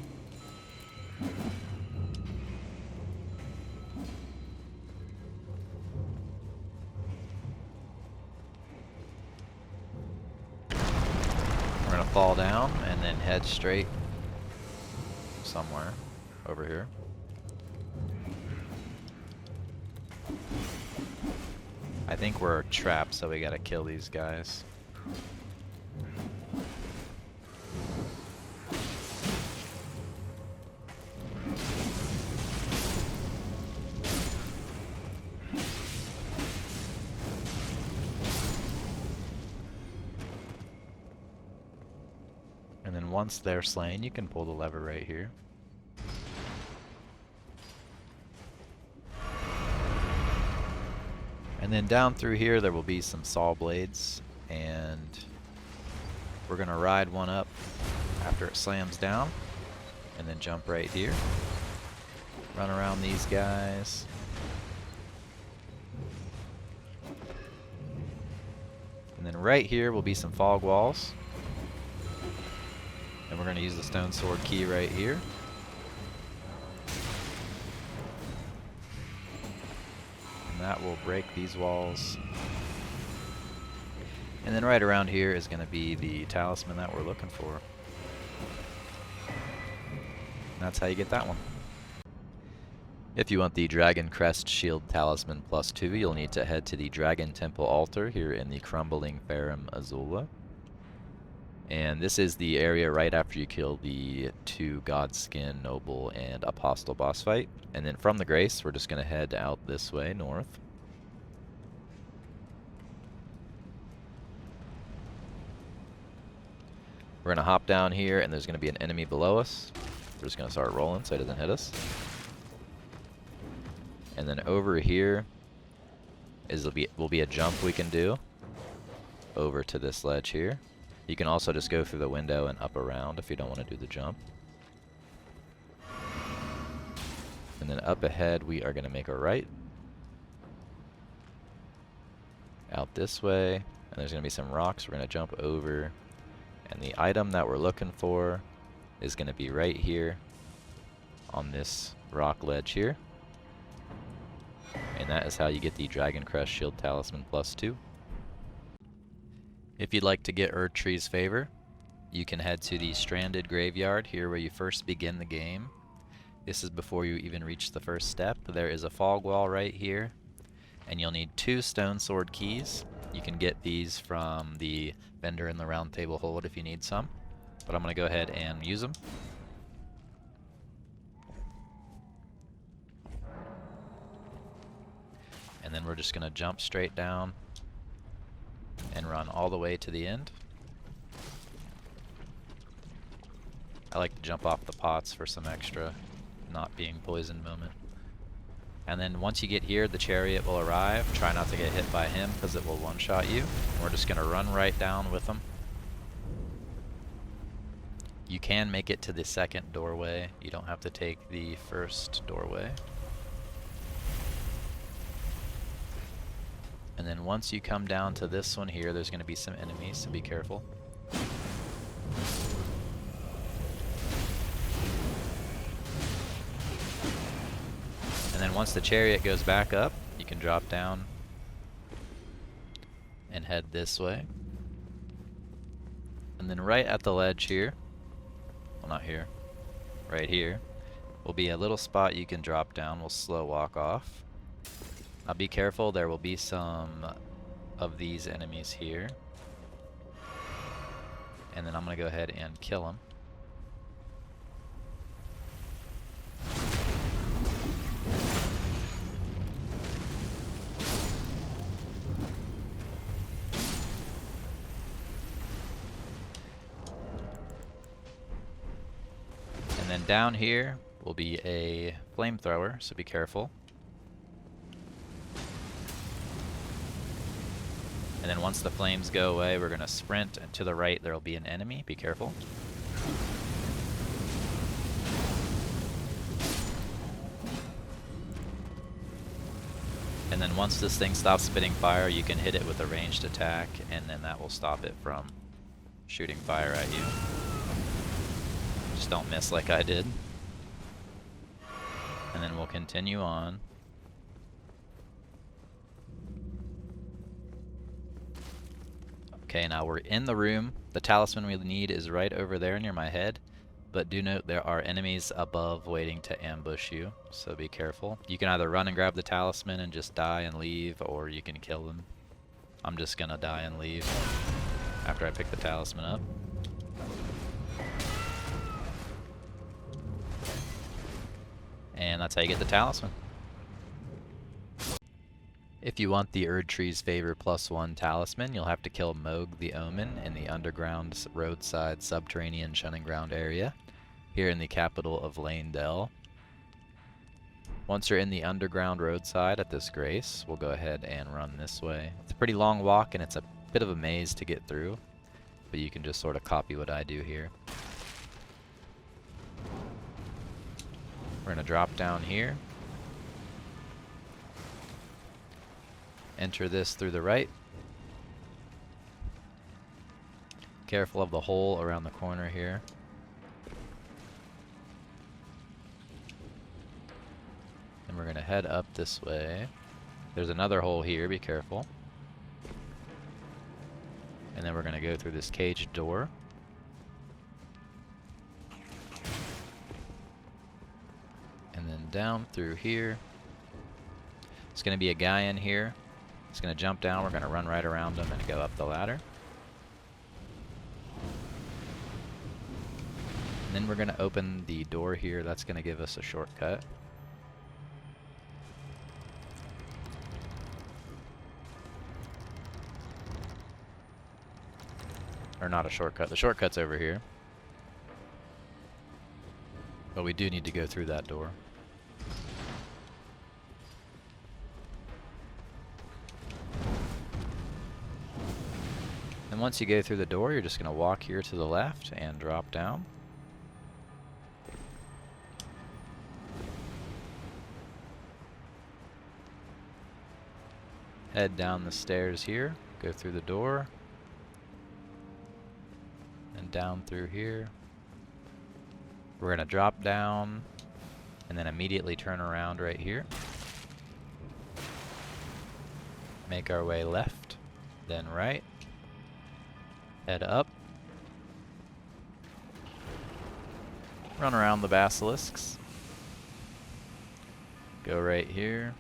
going to fall down and then head straight somewhere over here. I think we're trapped, so we got to kill these guys. And then once they're slain, you can pull the lever right here. And then down through here there will be some saw blades, and we're going to ride one up after it slams down, and then jump right here. Run around these guys. right here will be some fog walls. And we're going to use the stone sword key right here. And that will break these walls. And then right around here is going to be the talisman that we're looking for. And that's how you get that one. If you want the Dragon Crest Shield Talisman+2, you'll need to head to the Dragon Temple altar here in the Crumbling Farum Azula. And this is the area right after you kill the 2 Godskin, Noble, and Apostle boss fight. And then from the Grace, we're just going to head out this way, north. We're going to hop down here, and there's going to be an enemy below us. We're just going to start rolling so it doesn't hit us. And then over here will be a jump we can do over to this ledge here. You can also just go through the window and up around if you don't want to do the jump. And then up ahead, we are going to make a right. Out this way. And there's going to be some rocks we're going to jump over. And the item that we're looking for is going to be right here on this rock ledge here. And that is how you get the Dragon Crest Shield Talisman+2. If you'd like to get Erdtree's favor, you can head to the Stranded Graveyard here where you first begin the game. This is before you even reach the first step. There is a fog wall right here, and you'll need 2 stone sword keys. You can get these from the vendor in the round table hold if you need some, but I'm going to go ahead and use them. And then we're just going to jump straight down and run all the way to the end. I like to jump off the pots for some extra not being poisoned moment. And then once you get here, the chariot will arrive. Try not to get hit by him because it will one-shot you. We're just going to run right down with him. You can make it to the second doorway. You don't have to take the first doorway. And then once you come down to this one here, there's going to be some enemies, so be careful. And then once the chariot goes back up, you can drop down and head this way. And then right at the ledge here, well not here, right here, will be a little spot you can drop down. We'll slow walk off. Now be careful, there will be some of these enemies here. And then I'm going to go ahead and kill them. And then down here will be a flamethrower, so be careful. And then once the flames go away, we're going to sprint, and to the right there will be an enemy. Be careful. And then once this thing stops spitting fire, you can hit it with a ranged attack, and then that will stop it from shooting fire at you. Just don't miss like I did. And then we'll continue on. Okay, now we're in the room. The talisman we need is right over there near my head, but do note there are enemies above waiting to ambush you, so be careful. You can either run and grab the talisman and just die and leave, or you can kill them. I'm just gonna die and leave after I pick the talisman up. And that's how you get the talisman. If you want the Erdtree's Favor +1 talisman, you'll have to kill Moog the Omen in the underground roadside subterranean shunning ground area here in the capital of Leyndell. Once you're in the underground roadside at this Grace, we'll go ahead and run this way. It's a pretty long walk and it's a bit of a maze to get through, but you can just sort of copy what I do here. We're going to drop down here. Enter this through the right. Careful of the hole around the corner here. And we're gonna head up this way. There's another hole here, be careful. And then we're gonna go through this caged door. And then down through here. There's gonna be a guy in here. He's gonna jump down, we're gonna run right around him and go up the ladder. And then we're gonna open the door here, that's gonna give us a shortcut. Or not a shortcut, the shortcut's over here. But we do need to go through that door. And once you go through the door, you're just going to walk here to the left and drop down. Head down the stairs here, go through the door, and down through here. We're going to drop down and then immediately turn around right here. Make our way left, then right. Head up. Run around the basilisks. Go right here.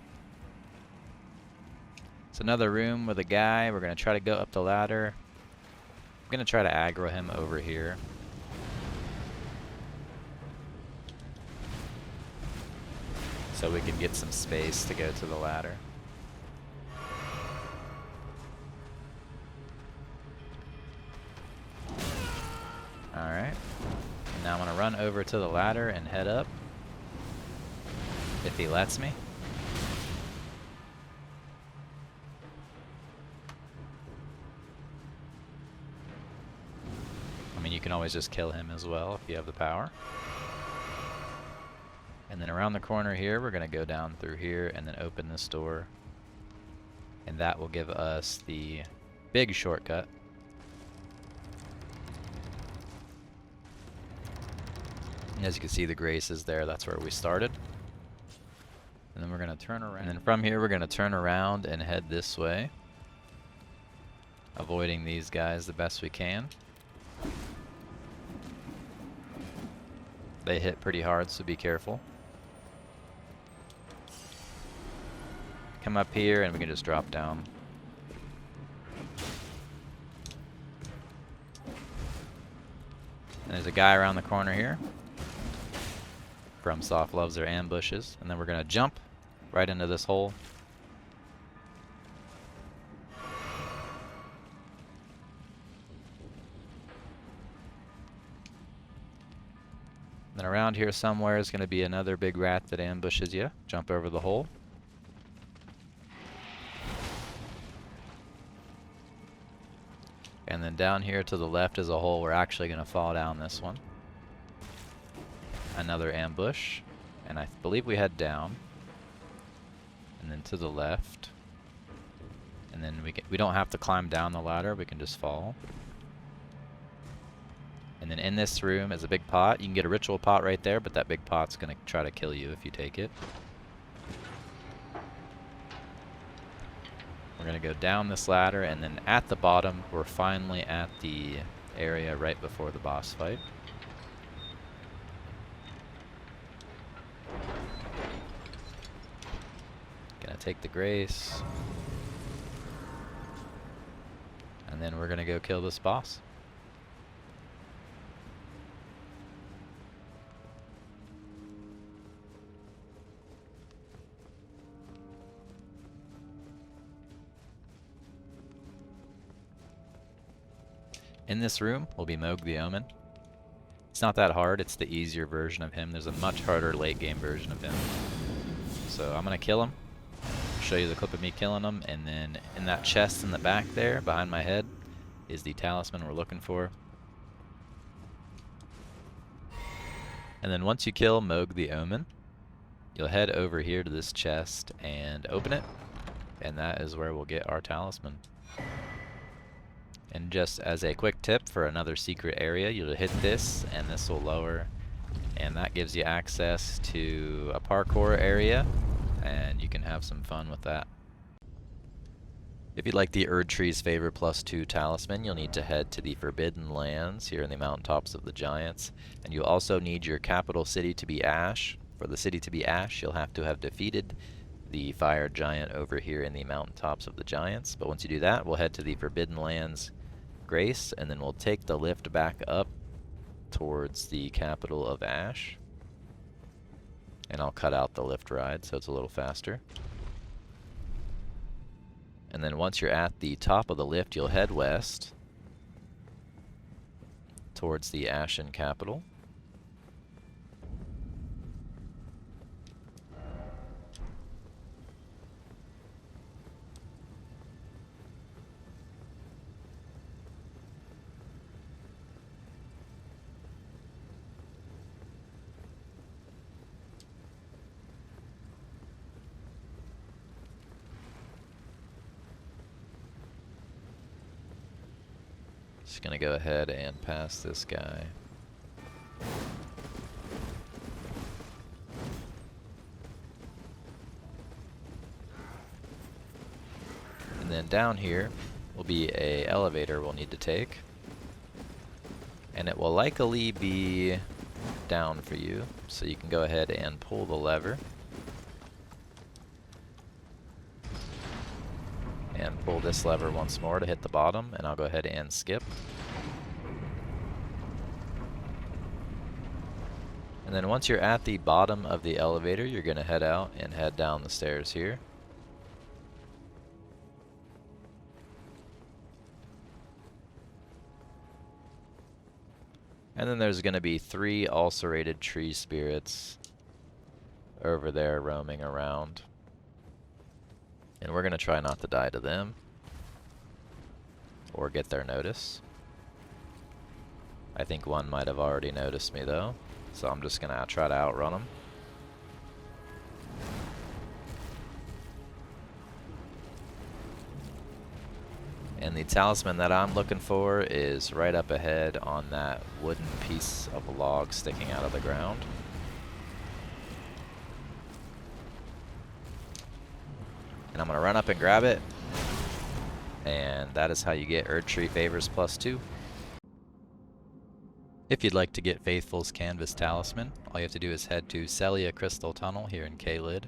It's another room with a guy. We're going to try to go up the ladder. I'm going to try to aggro him over here. So we can get some space to go to the ladder. Alright. Now I'm going to run over to the ladder and head up. If he lets me. I mean, you can always just kill him as well if you have the power. And then around the corner here, we're going to go down through here and then open this door. And that will give us the big shortcut. And as you can see, the grace is there. That's where we started. And then we're going to turn around. And then from here, we're going to turn around and head this way. Avoiding these guys the best we can. They hit pretty hard, so be careful. Come up here and we can just drop down. And there's a guy around the corner here. FromSoft loves their ambushes. And then we're going to jump right into this hole. Then around here somewhere is going to be another big rat that ambushes you. Jump over the hole. And then down here to the left is a hole. We're actually going to fall down this one. Another ambush. And I believe we head down. And then to the left. And then we don't have to climb down the ladder. We can just fall. And then in this room is a big pot. You can get a ritual pot right there, but that big pot's going to try to kill you if you take it. We're going to go down this ladder, and then at the bottom, we're finally at the area right before the boss fight. Gonna take the grace. And then we're going to go kill this boss. In this room will be Mohg the Omen. It's not that hard, it's the easier version of him. There's a much harder late game version of him. So I'm going to kill him. Show you the clip of me killing him, and then in that chest in the back there, behind my head, is the talisman we're looking for. And then once you kill Mohg the Omen, you'll head over here to this chest and open it, and that is where we'll get our talisman. And just as a quick tip for another secret area, you'll hit this and this will lower, and that gives you access to a parkour area, and you can have some fun with that. If you'd like the Erdtree's Favor +2 talisman, you'll need to head to the Forbidden Lands here in the mountaintops of the Giants, and you'll also need your capital city to be Ash. For the city to be Ash, you'll have to have defeated the fire giant over here in the mountaintops of the Giants. But once you do that, we'll head to the Forbidden Lands Grace, and then we'll take the lift back up towards the capital of Ash. And I'll cut out the lift ride so it's a little faster. And then once you're at the top of the lift, you'll head west towards the Ashen capital. Just gonna go ahead and pass this guy. And then down here will be a elevator we'll need to take. And it will likely be down for you, so you can go ahead and pull the lever. And pull this lever once more to hit the bottom, and I'll go ahead and skip. And then once you're at the bottom of the elevator, you're going to head out and head down the stairs here. And then there's going to be 3 ulcerated tree spirits over there roaming around. And we're going to try not to die to them or get their notice. I think one might have already noticed me though, so I'm just going to try to outrun them. And the talisman that I'm looking for is right up ahead on that wooden piece of a log sticking out of the ground. And I'm going to run up and grab it, and that is how you get Erdtree Favors +2. If you'd like to get Faithful's Canvas Talisman, all you have to do is head to Celia Crystal Tunnel here in Caelid.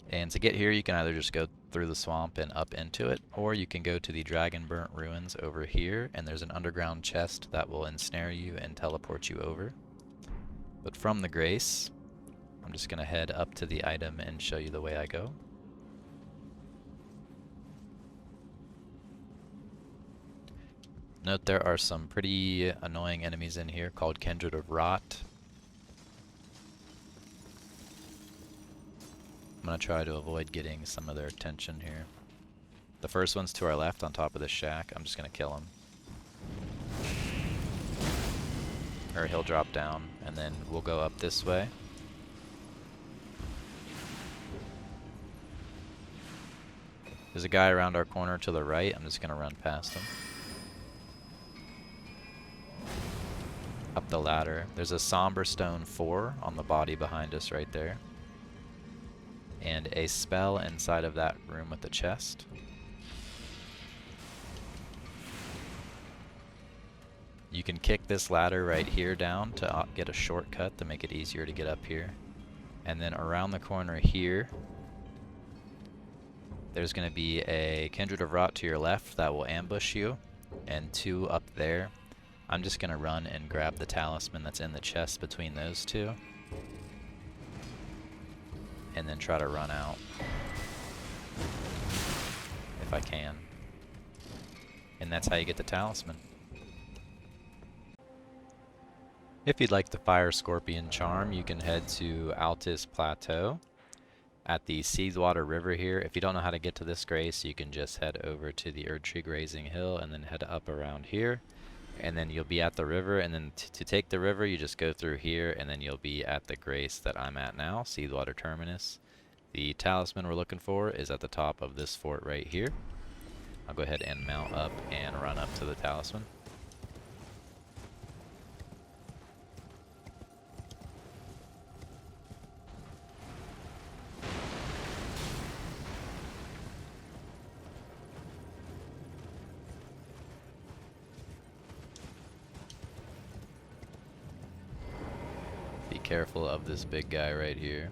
And to get here, you can either just go through the swamp and up into it, or you can go to the Dragon Burnt Ruins over here, and there's an underground chest that will ensnare you and teleport you over. But from the Grace, I'm just going to head up to the item and show you the way I go. Note there are some pretty annoying enemies in here called Kindred of Rot. I'm going to try to avoid getting some of their attention here. The first one's to our left on top of this shack. I'm just going to kill him. Or he'll drop down, and then we'll go up this way. There's a guy around our corner to the right. I'm just going to run past him. Up the ladder. There's a Somber Stone 4 on the body behind us right there. And a spell inside of that room with the chest. You can kick this ladder right here down to get a shortcut to make it easier to get up here. And then around the corner here, there's going to be a Kindred of Rot to your left that will ambush you, and 2 up there. I'm just going to run and grab the talisman that's in the chest between those 2. And then try to run out. If I can. And that's how you get the talisman. If you'd like the Fire Scorpion charm, you can head to Altus Plateau at the Seedwater River here. If you don't know how to get to this grace, you can just head over to the Erdtree Grazing Hill and then head up around here. And then you'll be at the river, and then to take the river, you just go through here, and then you'll be at the grace that I'm at now, Seedwater Terminus. The talisman we're looking for is at the top of this fort right here. I'll go ahead and mount up and run up to the talisman. Be careful of this big guy right here.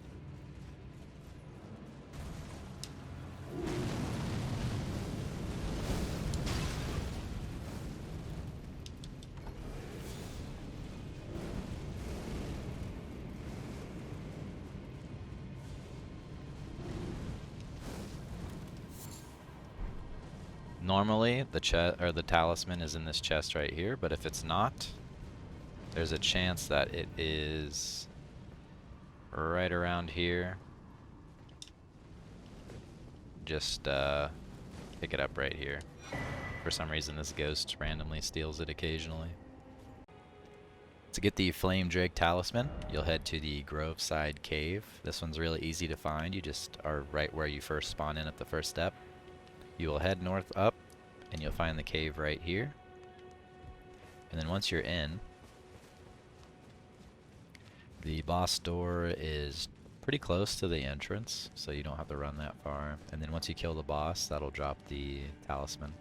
Normally, the talisman is in this chest right here, but if it's not, there's a chance that it is right around here. Just pick it up right here. For some reason, this ghost randomly steals it occasionally. To get the Flamedrake Talisman, you'll head to the Groveside Cave. This one's really easy to find. You just are right where you first spawn in at the first step. You will head north up, and you'll find the cave right here. And then once you're in, the boss door is pretty close to the entrance, so you don't have to run that far. And then once you kill the boss, that'll drop the talisman.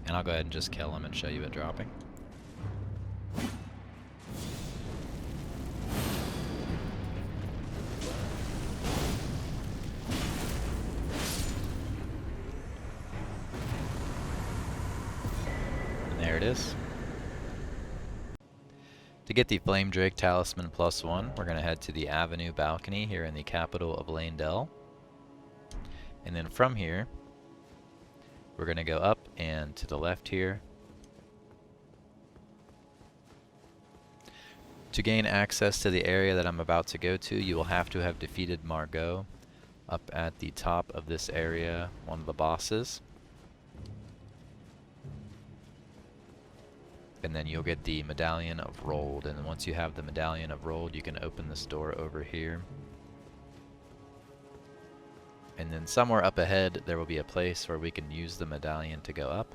And I'll go ahead and just kill him and show you it dropping. There it is. To get the Flamedrake Talisman+1, we're going to head to the Avenue balcony here in the capital of Leyndell. And then from here, we're going to go up and to the left here. To gain access to the area that I'm about to go to, you will have to have defeated Margot up at the top of this area, one of the bosses. And then you'll get the Medallion of Rolled, and once you have the Medallion of Rolled, you can open this door over here. And then somewhere up ahead, there will be a place where we can use the medallion to go up.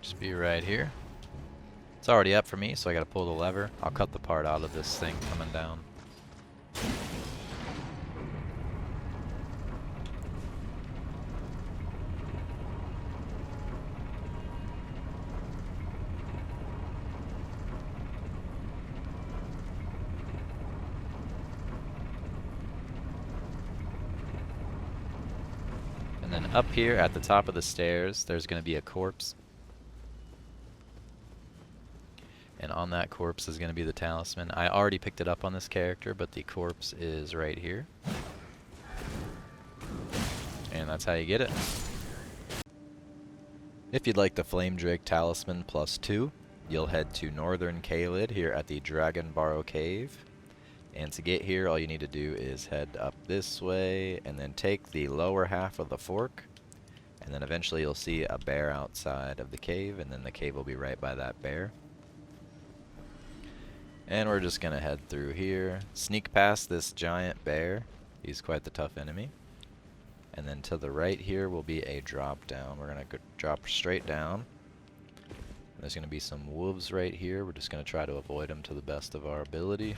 Just be right here. It's already up for me, so I gotta pull the lever. I'll cut the part out of this thing coming down. And then up here at the top of the stairs, there's gonna be a corpse. And on that corpse is going to be the talisman. I already picked it up on this character, but the corpse is right here. And that's how you get it. If you'd like the Flamedrake Talisman+2, you'll head to Northern Caelid here at the Dragonbarrow Cave. And to get here, all you need to do is head up this way, and then take the lower half of the fork. And then eventually you'll see a bear outside of the cave, and then the cave will be right by that bear. And we're just going to head through here, sneak past this giant bear. He's quite the tough enemy. And then to the right here will be a drop down. We're going to drop straight down. There's going to be some wolves right here. We're just going to try to avoid them to the best of our ability.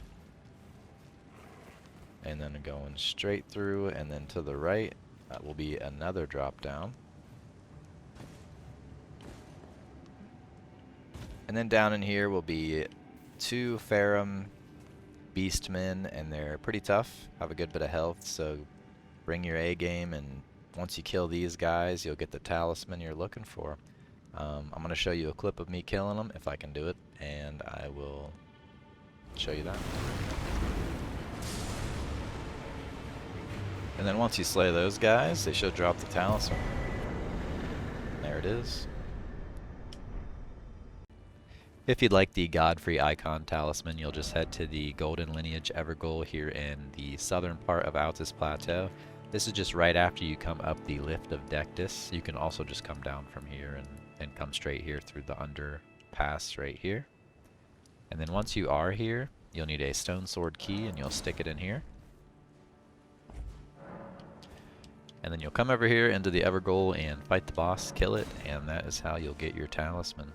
And then going straight through, and then to the right will be another drop down. And then down in here will be 2 Ferrum Beastmen, and they're pretty tough, have a good bit of health, so bring your A game, and once you kill these guys, you'll get the talisman you're looking for. I'm going to show you a clip of me killing them, if I can do it, and I will show you that. And then once you slay those guys, they should drop the talisman. There it is. If you'd like the Godfrey Icon Talisman, you'll just head to the Golden Lineage Evergoal here in the southern part of Altus Plateau. This is just right after you come up the Lift of Dectus. You can also just come down from here and come straight here through the underpass right here. And then once you are here, you'll need a stone sword key and you'll stick it in here. And then you'll come over here into the Evergoal and fight the boss, kill it, and that is how you'll get your talisman.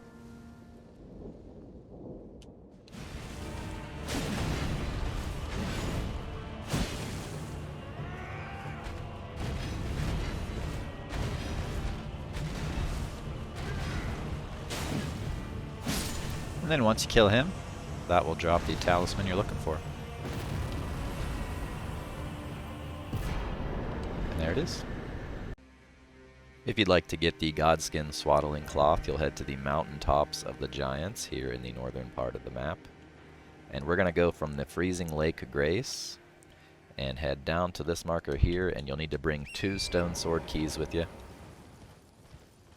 And then once you kill him, that will drop the talisman you're looking for. And there it is. If you'd like to get the Godskin Swaddling Cloth, you'll head to the mountaintops of the Giants here in the northern part of the map. And we're going to go from the Freezing Lake Grace and head down to this marker here, and you'll need to bring 2 stone sword keys with you.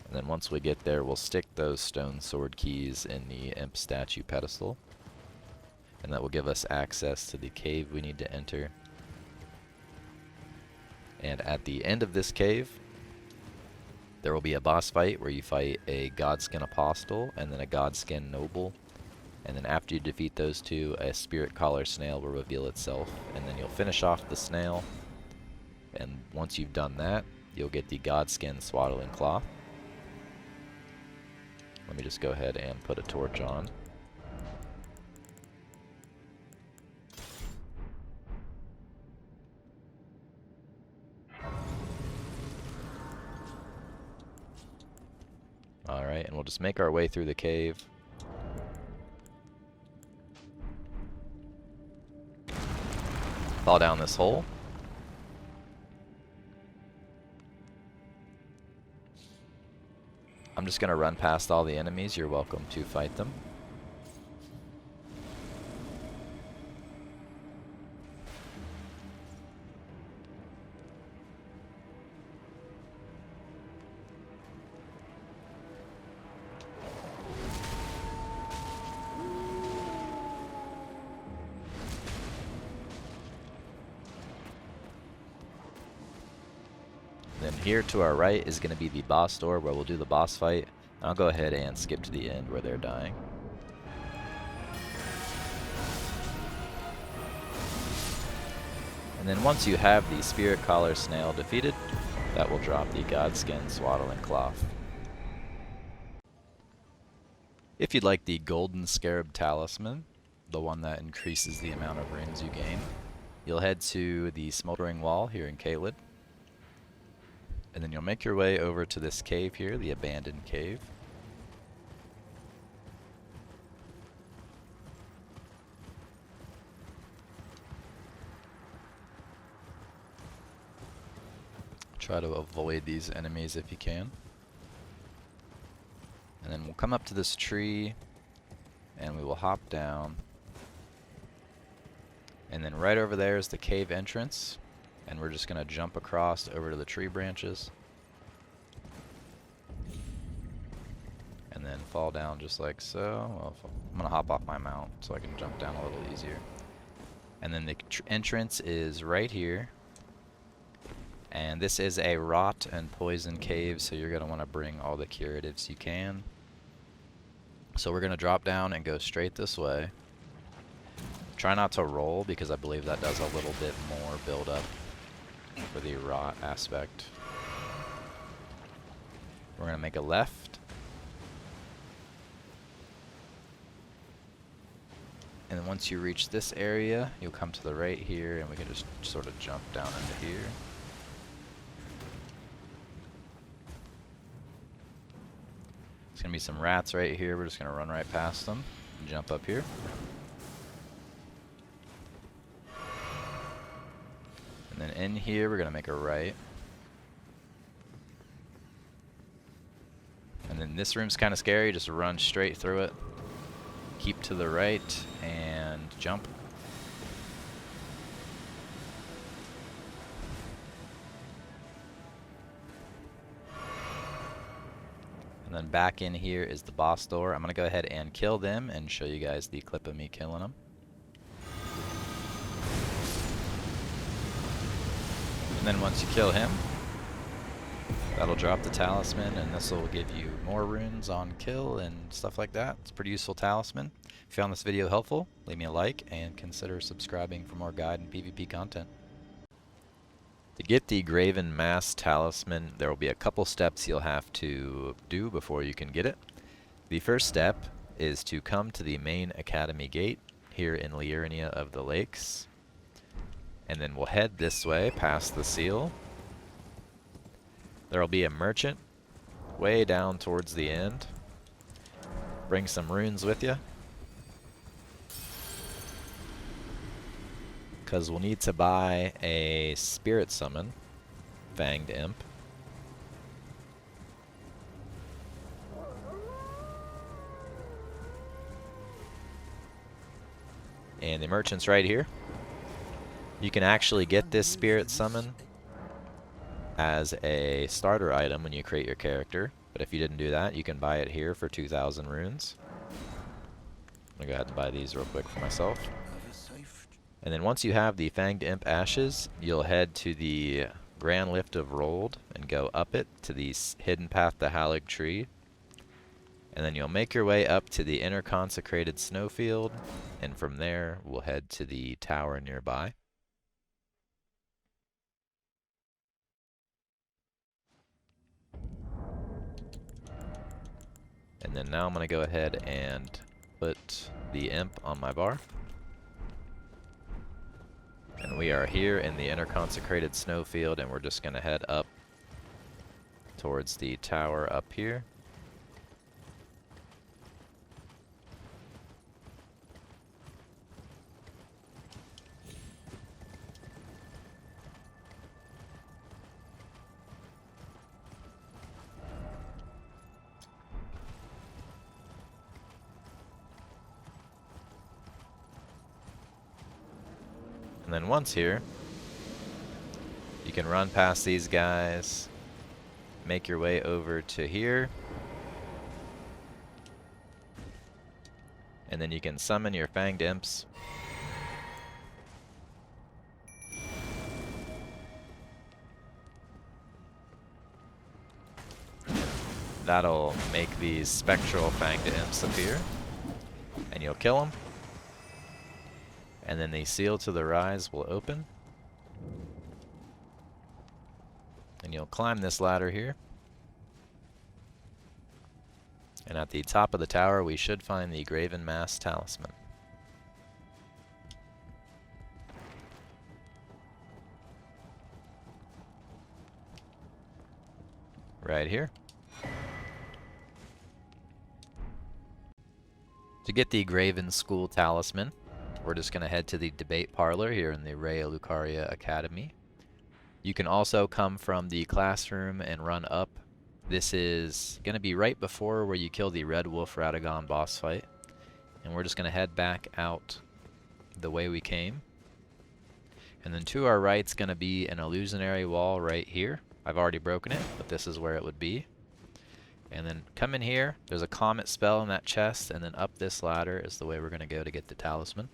And then once we get there, we'll stick those stone sword keys in the imp statue pedestal. And that will give us access to the cave we need to enter. And at the end of this cave, there will be a boss fight where you fight a Godskin Apostle and then a Godskin Noble. And then after you defeat those 2, a Spirit Collar Snail will reveal itself. And then you'll finish off the snail. And once you've done that, you'll get the Godskin Swaddling Cloth. Let me just go ahead and put a torch on. Alright, and we'll just make our way through the cave. Fall down this hole. I'm just going to run past all the enemies. You're welcome to fight them. Then here to our right is going to be the boss door where we'll do the boss fight. I'll go ahead and skip to the end where they're dying. And then once you have the Spirit Collar Snail defeated, that will drop the Godskin Swaddling Cloth. If you'd like the Golden Scarab Talisman, the one that increases the amount of rings you gain, you'll head to the Smoldering Wall here in Caelid. And then you'll make your way over to this cave here, the Abandoned Cave. Try to avoid these enemies if you can. And then we'll come up to this tree, and we will hop down. And then right over there is the cave entrance. And we're just going to jump across over to the tree branches. And then fall down just like so. Well, I'm going to hop off my mount so I can jump down a little easier. And then the entrance is right here. And this is a rot and poison cave, so you're going to want to bring all the curatives you can. So we're going to drop down and go straight this way. Try not to roll because I believe that does a little bit more build up for the rot aspect. We're going to make a left. And then once you reach this area, you'll come to the right here, and we can just sort of jump down into here. There's going to be some rats right here. We're just going to run right past them and jump up here. And then in here, we're going to make a right. And then this room's kind of scary. Just run straight through it. Keep to the right and jump. And then back in here is the boss door. I'm going to go ahead and kill them and show you guys the clip of me killing them. And then once you kill him, that'll drop the talisman, and this will give you more runes on kill and stuff like that. It's a pretty useful talisman. If you found this video helpful, leave me a like and consider subscribing for more guide and PvP content. To get the Graven-Mass Talisman, there will be a couple steps you'll have to do before you can get it. The first step is to come to the main academy gate here in Liurnia of the Lakes. And then we'll head this way past the seal. There will be a merchant way down towards the end. Bring some runes with you, because we'll need to buy a spirit summon, Fanged Imp. And the merchant's right here. You can actually get this spirit summon as a starter item when you create your character, but if you didn't do that, you can buy it here for 2,000 runes. I'm gonna go ahead and buy these real quick for myself. And then once you have the Fanged Imp Ashes, you'll head to the Grand Lift of Rold and go up it to the hidden path to Haligdrake Tree. And then you'll make your way up to the inner consecrated snowfield, and from there we'll head to the tower nearby. And then now I'm going to go ahead and put the imp on my bar. And we are here in the inner consecrated snowfield, and we're just going to head up towards the tower up here. And then once here, you can run past these guys, make your way over to here, and then you can summon your Fanged Imps. That'll make these spectral Fanged Imps appear, and you'll kill them. And then the seal to the rise will open. And you'll climb this ladder here. And at the top of the tower, we should find the Graven-Mass Talisman. Right here. To get the Graven-School Talisman, we're just going to head to the debate parlor here in the Raya Lucaria Academy. You can also come from the classroom and run up. This is going to be right before where you kill the Red Wolf Radagon boss fight. And we're just going to head back out the way we came. And then to our right is going to be an illusionary wall right here. I've already broken it, but this is where it would be. And then come in here. There's a comet spell in that chest, and then up this ladder is the way we're going to go to get the talisman.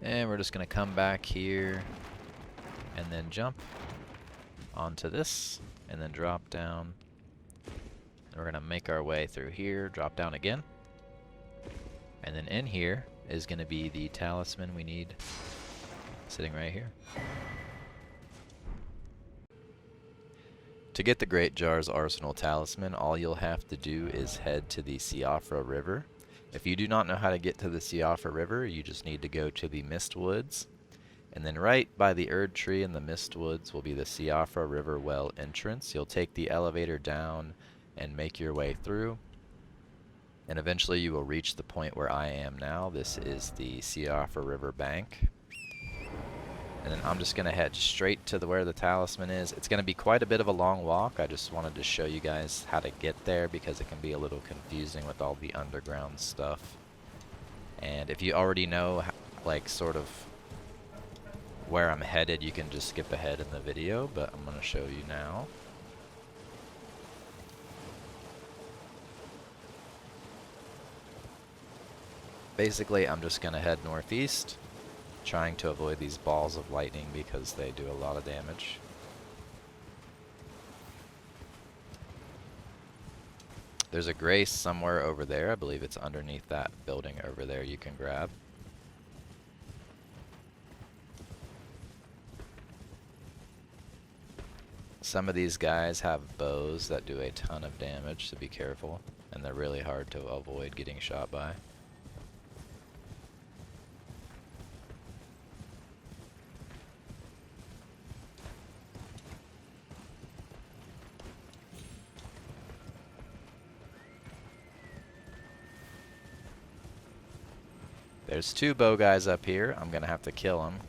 And we're just going to come back here and then jump onto this and then drop down. And we're going to make our way through here, drop down again. And then in here is going to be the talisman we need sitting right here. To get the Great Jar's Arsenal Talisman, all you'll have to do is head to the Siofra River. If you do not know how to get to the Siofra River, you just need to go to the Mist Woods. And then right by the Erd Tree in the Mist Woods will be the Siofra River Well entrance. You'll take the elevator down and make your way through. And eventually you will reach the point where I am now. This is the Siofra River bank. And then I'm just going to head straight to where the talisman is. It's going to be quite a bit of a long walk. I just wanted to show you guys how to get there because it can be a little confusing with all the underground stuff. And if you already know, like, sort of where I'm headed, you can just skip ahead in the video, but I'm going to show you now. Basically, I'm just going to head northeast, trying to avoid these balls of lightning because they do a lot of damage. There's a grace somewhere over there. I believe it's underneath that building over there you can grab. Some of these guys have bows that do a ton of damage, so be careful. And they're really hard to avoid getting shot by. There's 2 bow guys up here. I'm gonna have to kill them.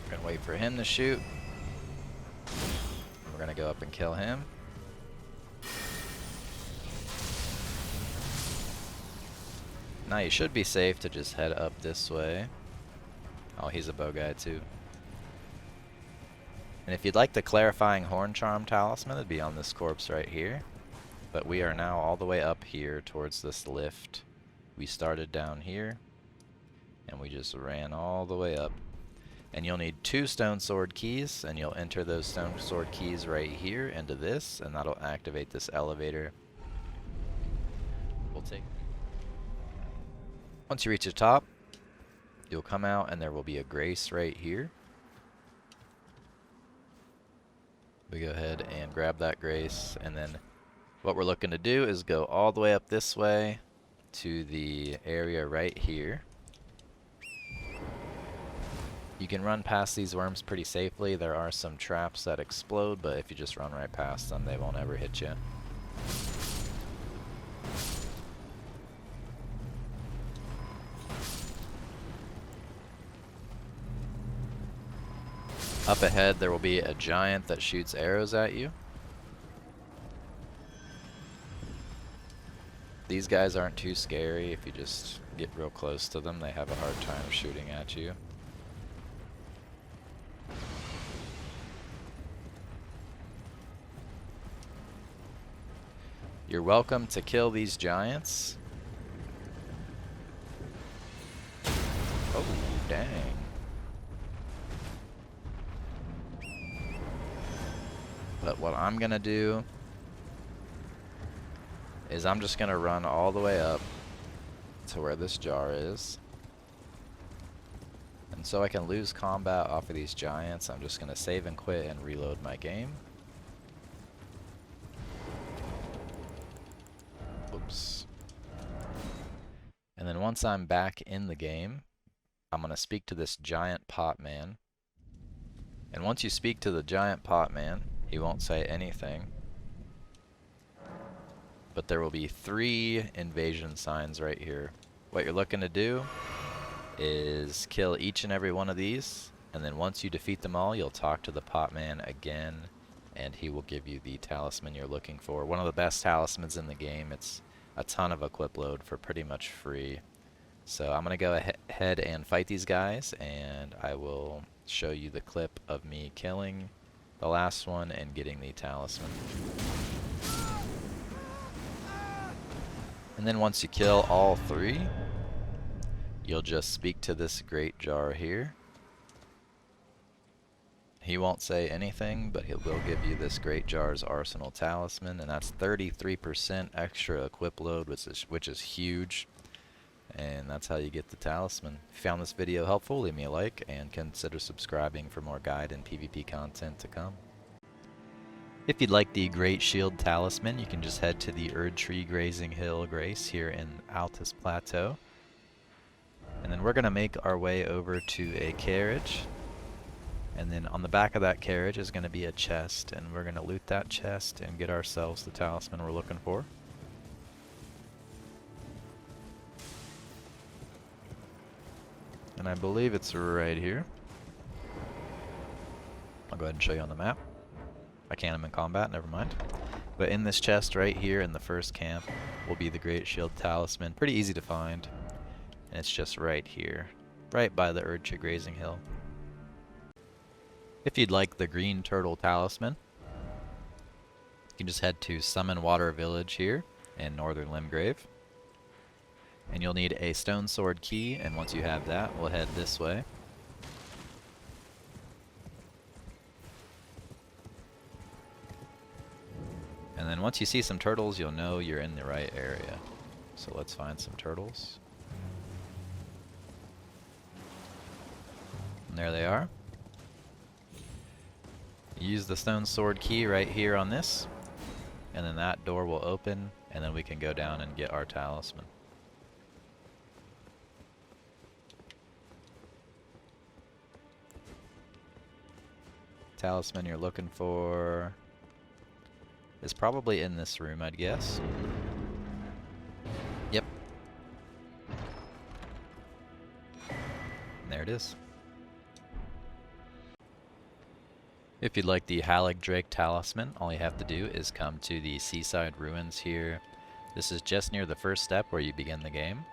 We're gonna wait for him to shoot. We're gonna go up and kill him. Now you should be safe to just head up this way. Oh, he's a bow guy too. And if you'd like the Clarifying Horn Charm Talisman, it'd be on this corpse right here. But we are now all the way up here towards this lift. We started down here, and we just ran all the way up. And you'll need 2 stone sword keys, and you'll enter those stone sword keys right here into this, and that'll activate this elevator. We'll take. Once you reach the top, you'll come out and there will be a grace right here. We go ahead and grab that grace, and then what we're looking to do is go all the way up this way to the area right here. You can run past these worms pretty safely. There are some traps that explode, but if you just run right past them, they won't ever hit you. Up ahead, there will be a giant that shoots arrows at you. These guys aren't too scary. If you just get real close to them, they have a hard time shooting at you. You're welcome to kill these giants. Oh, dang. But what I'm going to do is I'm just going to run all the way up to where this jar is. And so I can lose combat off of these giants, I'm just going to save and quit and reload my game. Oops. And then once I'm back in the game, I'm going to speak to this giant pot man. And once you speak to the giant pot man, he won't say anything. But there will be 3 invasion signs right here. What you're looking to do is kill each and every one of these, and then once you defeat them all, you'll talk to the pot man again, and he will give you the talisman you're looking for. One of the best talismans in the game. It's a ton of equip load for pretty much free. So I'm going to go ahead and fight these guys, and I will show you the clip of me killing the last one and getting the talisman. And then once you kill all 3, you'll just speak to this great jar here. He won't say anything, but he will give you this Great Jar's Arsenal Talisman, and that's 33% extra equip load, which is huge. And that's how you get the talisman. If you found this video helpful, leave me a like and consider subscribing for more guide and PvP content to come. If you'd like the Greatshield Talisman, you can just head to the Erd Tree Grazing Hill Grace here in Altus Plateau. And then we're going to make our way over to a carriage. And then on the back of that carriage is going to be a chest, and we're going to loot that chest and get ourselves the talisman we're looking for. And I believe it's right here. I'll go ahead and show you on the map. I can't him in combat, never mind. But in this chest right here in the first camp will be the Greatshield Talisman. Pretty easy to find. And it's just right here, right by the Erdtree Grazing Hill. If you'd like the Green Turtle Talisman, you can just head to Summon Water Village here in Northern Limgrave. And you'll need a Stone Sword key, and once you have that, we'll head this way. And then once you see some turtles, you'll know you're in the right area. So let's find some turtles. And there they are. Use the Stone Sword key right here on this, and then that door will open, and then we can go down and get our talisman. Talisman you're looking for is probably in this room, I'd guess. Yep. And there it is. If you'd like the Haligdrake Talisman, all you have to do is come to the Seaside Ruins here. This is just near the first step where you begin the game.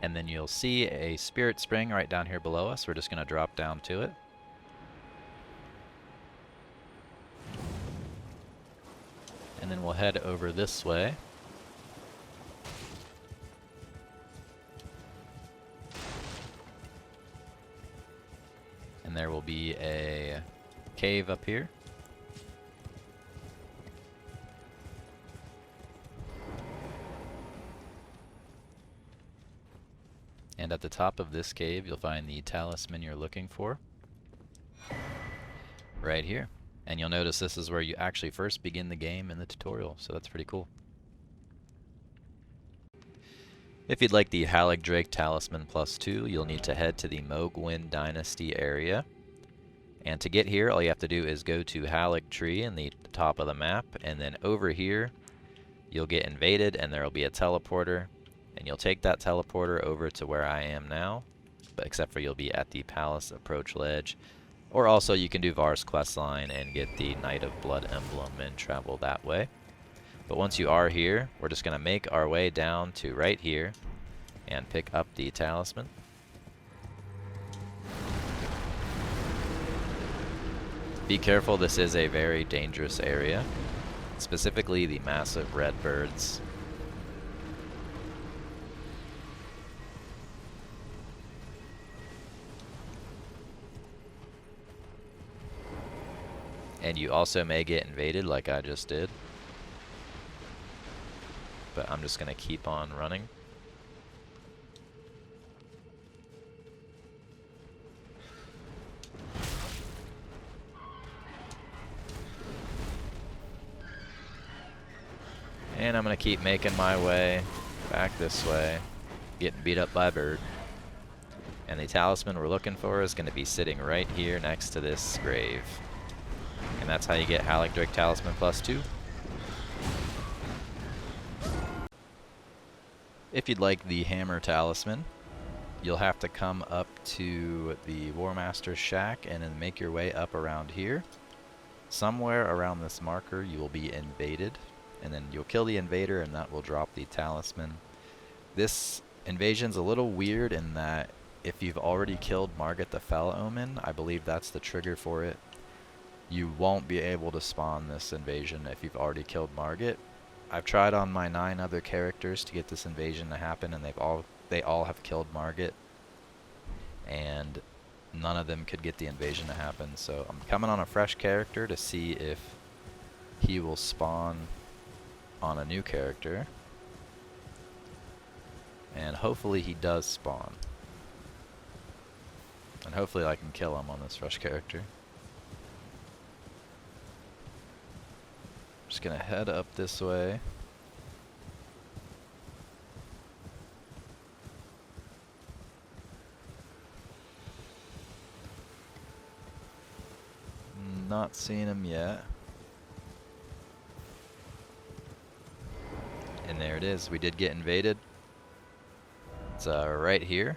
And then you'll see a Spirit Spring right down here below us. We're just going to drop down to it. And then we'll head over this way. And there will be a cave up here. And at the top of this cave, you'll find the talisman you're looking for. Right here. And you'll notice this is where you actually first begin the game in the tutorial, so that's pretty cool. If you'd like the Haligdrake Talisman+2, you'll need to head to the Mohgwyn Dynasty area. And to get here, all you have to do is go to Haligtree in the top of the map, and then over here, you'll get invaded, and there will be a teleporter. And you'll take that teleporter over to where I am now, but except for you'll be at the Palace Approach Ledge. Or also you can do Var's questline and get the Knight of Blood emblem and travel that way. But once you are here, we're just going to make our way down to right here and pick up the talisman. Be careful, this is a very dangerous area, specifically the massive red birds. And you also may get invaded like I just did. But I'm just going to keep on running. And I'm going to keep making my way back this way, getting beat up by a bird. And the talisman we're looking for is going to be sitting right here next to this grave. And that's how you get Haligdrake Talisman+2. If you'd like the Hammer Talisman, you'll have to come up to the War Master's shack and then make your way up around here. Somewhere around this marker you will be invaded, and then you'll kill the invader and that will drop the talisman. This invasion's a little weird in that if you've already killed Margit the Fell Omen, I believe that's the trigger for it. You won't be able to spawn this invasion if you've already killed Margit. I've tried on my 9 other characters to get this invasion to happen, and they all have killed Margit, and none of them could get the invasion to happen. So I'm coming on a fresh character to see if he will spawn on a new character, and hopefully he does spawn, and hopefully I can kill him on this fresh character. Just gonna head up this way. Not seeing him yet. And there it is. We did get invaded. It's right here,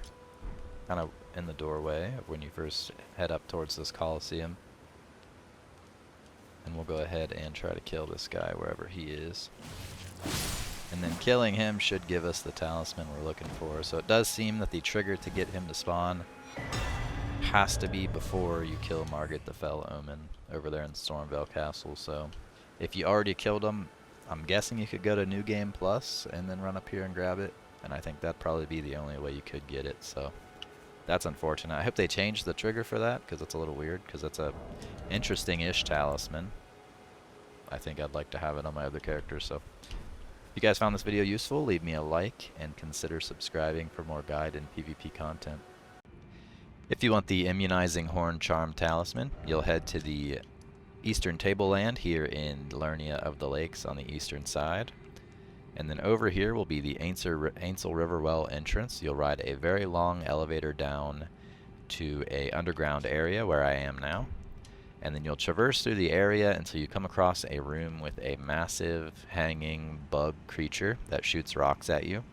kind of in the doorway of when you first head up towards this Coliseum. And we'll go ahead and try to kill this guy wherever he is. And then killing him should give us the talisman we're looking for. So it does seem that the trigger to get him to spawn has to be before you kill Margaret the Fell Omen over there in Stormveil Castle. So if you already killed him, I'm guessing you could go to New Game Plus and then run up here and grab it. And I think that'd probably be the only way you could get it. So that's unfortunate. I hope they change the trigger for that, because it's a little weird, because it's a interesting-ish talisman. I think I'd like to have it on my other characters. So if you guys found this video useful, leave me a like and consider subscribing for more guide and PvP content. If you want the Immunizing Horn Charm Talisman, you'll head to the Eastern Tableland here in Lernia of the Lakes on the eastern side. And then over here will be the Ainsel River Well entrance. You'll ride a very long elevator down to a underground area where I am now. And then you'll traverse through the area until you come across a room with a massive hanging bug creature that shoots rocks at you.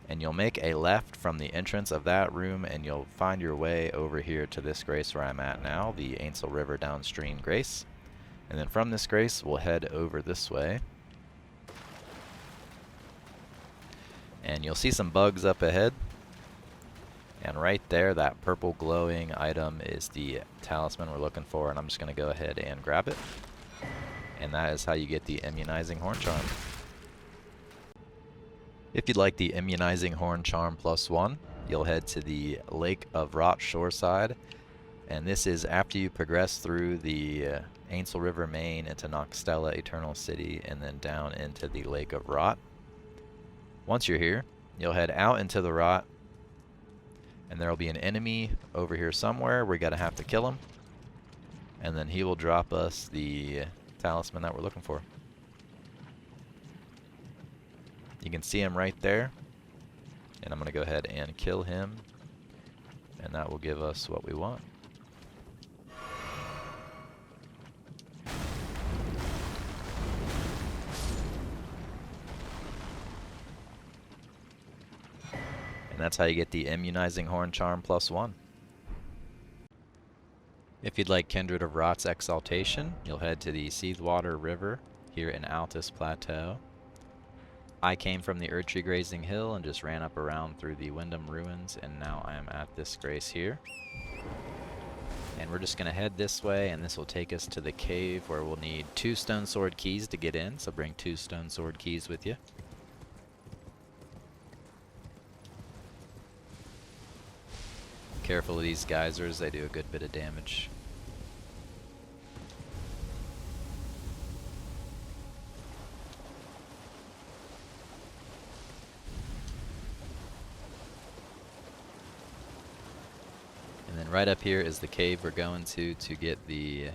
And you'll make a left from the entrance of that room and you'll find your way over here to this grace where I'm at now, the Ainsel River Downstream Grace. And then from this grace we'll head over this way. And you'll see some bugs up ahead. And right there, that purple glowing item is the talisman we're looking for, and I'm just going to go ahead and grab it. And that is how you get the Immunizing Horn Charm. If you'd like the Immunizing Horn Charm +1, you'll head to the Lake of Rot shoreside. And this is after you progress through the Ainsel River Main into Noxtella Eternal City and then down into the Lake of Rot. Once you're here, you'll head out into the Rot, and there will be an enemy over here somewhere. We're going to have to kill him, and then he will drop us the talisman that we're looking for. You can see him right there, and I'm going to go ahead and kill him, and that will give us what we want. And that's how you get the Immunizing Horn Charm +1. If you'd like Kindred of Rot's Exaltation, you'll head to the Seethwater River here in Altus Plateau. I came from the Erdtree Grazing Hill and just ran up around through the Wyndham Ruins, and now I am at this grace here. And we're just going to head this way, and this will take us to the cave where we'll need 2 Stone Sword keys to get in, so bring 2 Stone Sword keys with you. Careful of these geysers, they do a good bit of damage. And then right up here is the cave we're going to get the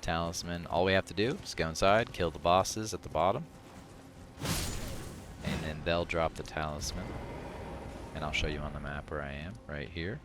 talisman. All we have to do is go inside, kill the bosses at the bottom, and then they'll drop the talisman. And I'll show you on the map where I am, right here.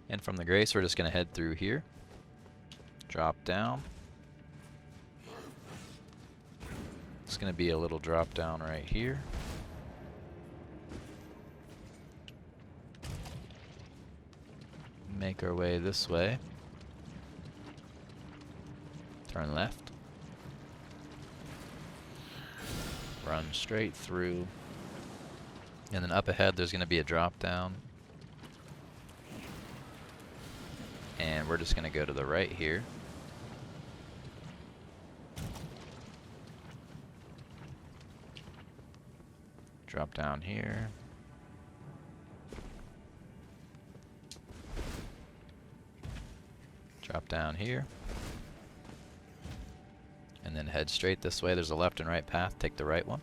And from the Grace, we're just going to head through here, drop down. It's going to be a little drop down right here. Make our way this way. Turn left. Run straight through. And then up ahead there's going to be a drop down. And we're just going to go to the right here. Drop down here. Drop down here. And then head straight this way. There's a left and right path. Take the right one.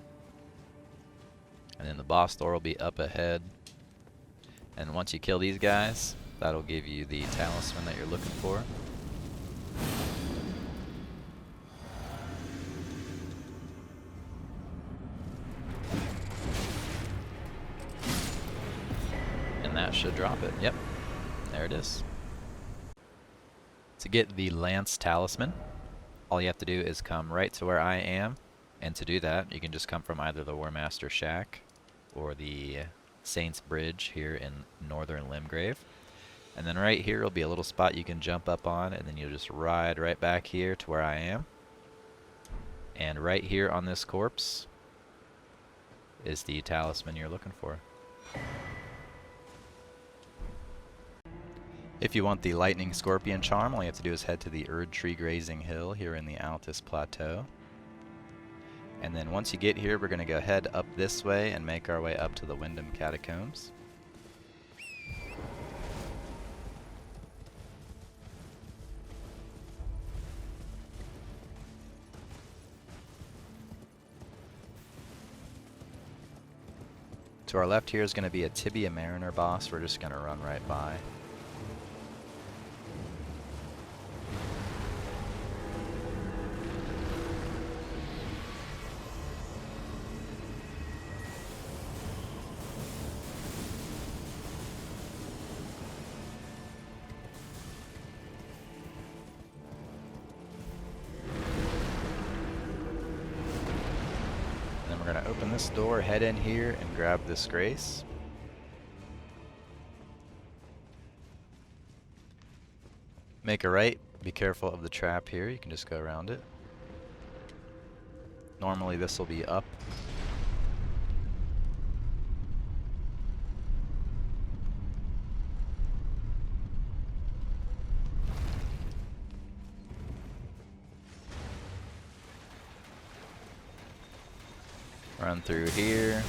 And then the boss door will be up ahead. And once you kill these guys, that'll give you the talisman that you're looking for. should drop it. Yep, there it is. To get the Lance Talisman, all you have to do is come right to where I am, and to do that, you can just come from either the War Master Shack or the Saint's Bridge here in northern Limgrave. And then right here will be a little spot you can jump up on, and then you'll just ride right back here to where I am. And right here on this corpse is the talisman you're looking for. If you want the Lightning Scorpion charm, all you have to do is head to the Erd Tree Grazing Hill here in the Altus Plateau. And then once you get here, we're going to go head up this way and make our way up to the Wyndham Catacombs. To our left here is going to be a Tibia Mariner boss. We're just going to run right by. We're going to open this door, head in here, and grab this Grace. Make a right. Be careful of the trap here. You can just go around it. Normally this will be up. Run through here.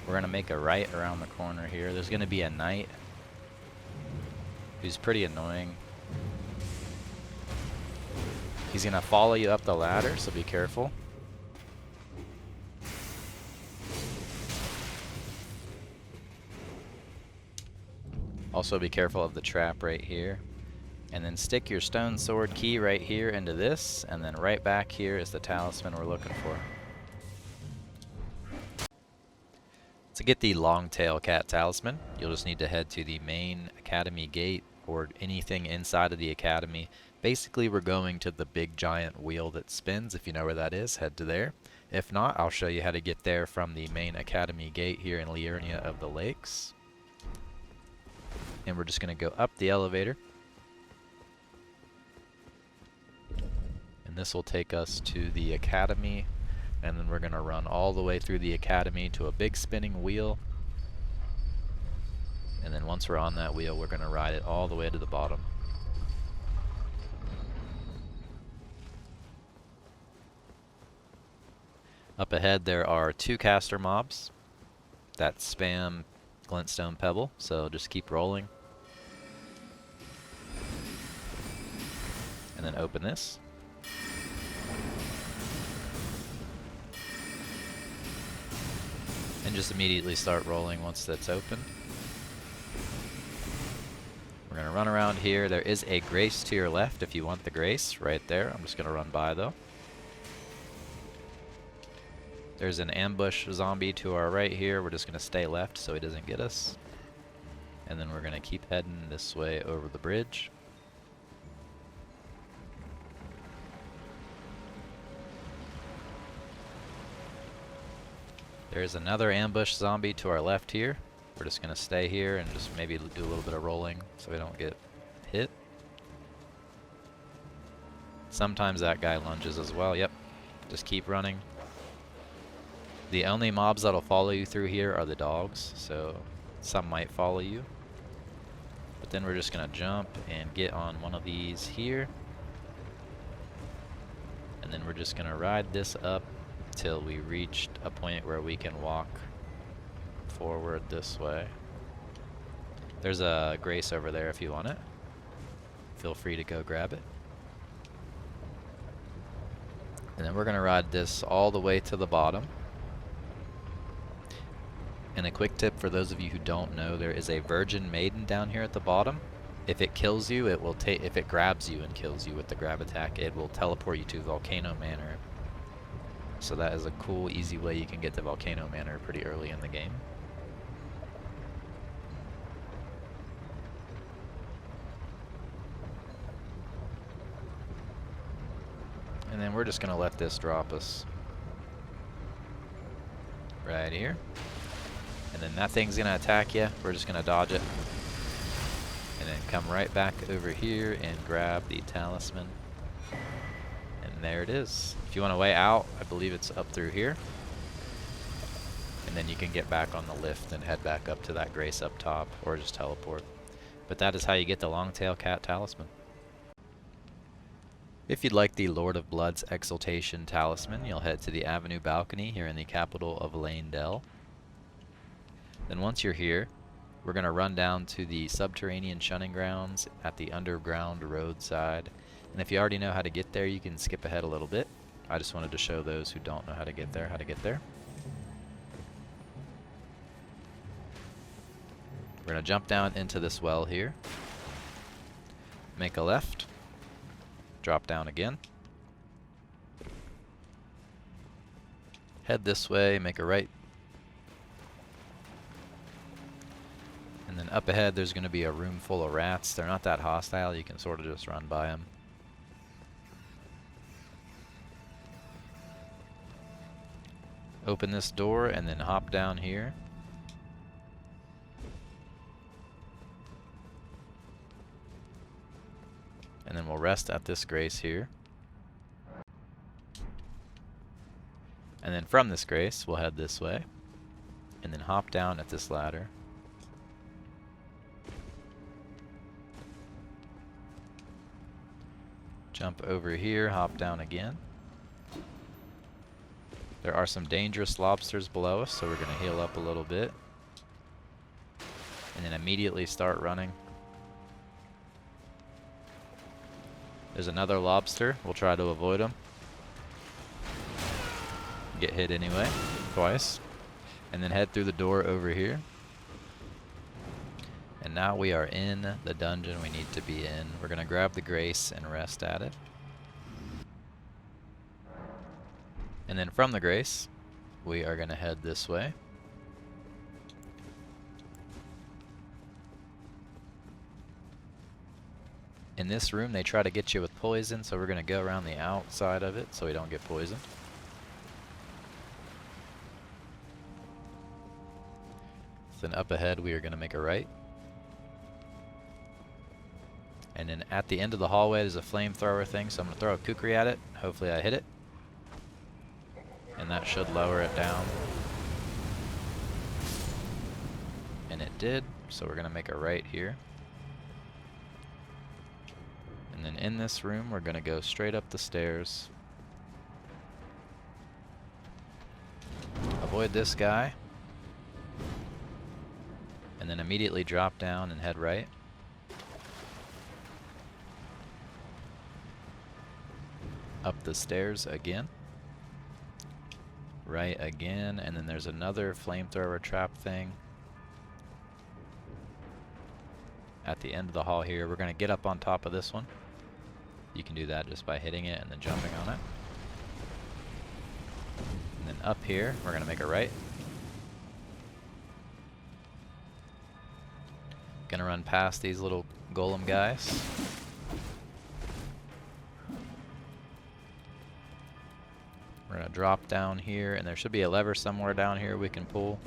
We're going to make a right around the corner here. There's going to be a knight who's pretty annoying. He's going to follow you up the ladder, so be careful. Also be careful of the trap right here. And then stick your stone sword key right here into this, and then right back here is the talisman we're looking for. To get the Longtail Cat Talisman, you'll just need to head to the main academy gate or anything inside of the academy. Basically, we're going to the big giant wheel that spins. If you know where that is, head to there. If not, I'll show you how to get there from the main academy gate here in Liurnia of the Lakes. And we're just going to go up the elevator. And this will take us to the academy. And then we're going to run all the way through the academy to a big spinning wheel. And then once we're on that wheel, we're going to ride it all the way to the bottom. Up ahead there are 2 caster mobs that spam Glintstone Pebble, so just keep rolling. And then open this. And just immediately start rolling once that's open. We're going to run around here. There is a Grace to your left if you want the Grace right there. I'm just going to run by though. There's an ambush zombie to our right here. We're just going to stay left so he doesn't get us. And then we're going to keep heading this way over the bridge. There's another ambush zombie to our left here. We're just going to stay here and just maybe do a little bit of rolling so we don't get hit. Sometimes that guy lunges as well. Yep. Just keep running. The only mobs that'll follow you through here are the dogs, so some might follow you. But then we're just going to jump and get on one of these here. And then we're just going to ride this up till we reached a point where we can walk forward this way. There's a Grace over there if you want it. Feel free to go grab it. And then we're going to ride this all the way to the bottom. And a quick tip for those of you who don't know, there is a Virgin Maiden down here at the bottom. if it kills you, it will take. If it grabs you and kills you with the grab attack, it will teleport you to Volcano Manor. So that is a cool, easy way you can get to Volcano Manor pretty early in the game. And then we're just going to let this drop us right here. And then that thing's going to attack you. We're just going to dodge it. And then come right back over here and grab the talisman. And there it is. If you want a way out, I believe it's up through here. And then you can get back on the lift and head back up to that grace up top, or just teleport. But that is how you get the Longtail Cat Talisman. If you'd like the Lord of Blood's Exaltation Talisman, you'll head to the Avenue Balcony here in the capital of Leyndell. Then once you're here, we're going to run down to the subterranean shunning grounds at the underground roadside. And if you already know how to get there, you can skip ahead a little bit. I just wanted to show those who don't know how to get there, how to get there. We're going to jump down into this well here. Make a left. Drop down again. Head this way, make a right. And then up ahead there's going to be a room full of rats. They're not that hostile, you can sort of just run by them. Open this door and then hop down here. And then we'll rest at this grace here. And then from this grace, we'll head this way. And then hop down at this ladder. Jump over here, hop down again. There are some dangerous lobsters below us, so we're going to heal up a little bit. And then immediately start running. There's another lobster. We'll try to avoid him. Get hit anyway, twice. And then head through the door over here. And now we are in the dungeon we need to be in. We're going to grab the grace and rest at it. And then from the grace, we are going to head this way. In this room, they try to get you with poison, so we're going to go around the outside of it so we don't get poisoned. Then up ahead, we are going to make a right. And then at the end of the hallway, there's a flamethrower thing, so I'm going to throw a kukri at it. Hopefully I hit it. And that should lower it down. And it did, so we're going to make a right here. And then in this room, we're going to go straight up the stairs. Avoid this guy. And then immediately drop down and head right. Up the stairs again. Right again, and then there's another flamethrower trap thing. At the end of the hall here, we're going to get up on top of this one. You can do that just by hitting it and then jumping on it. And then up here, we're going to make a right. Going to run past these little golem guys. We're going to drop down here, and there should be a lever somewhere down here we can pull.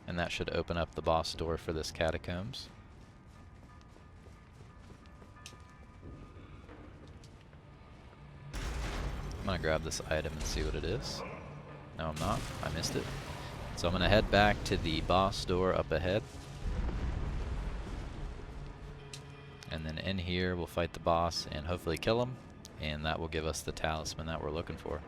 And that should open up the boss door for this catacombs. I'm going to grab this item and see what it is. No, I'm not. I missed it. So I'm going to head back to the boss door up ahead. And then in here, we'll fight the boss and hopefully kill him. And that will give us the talisman that we're looking for.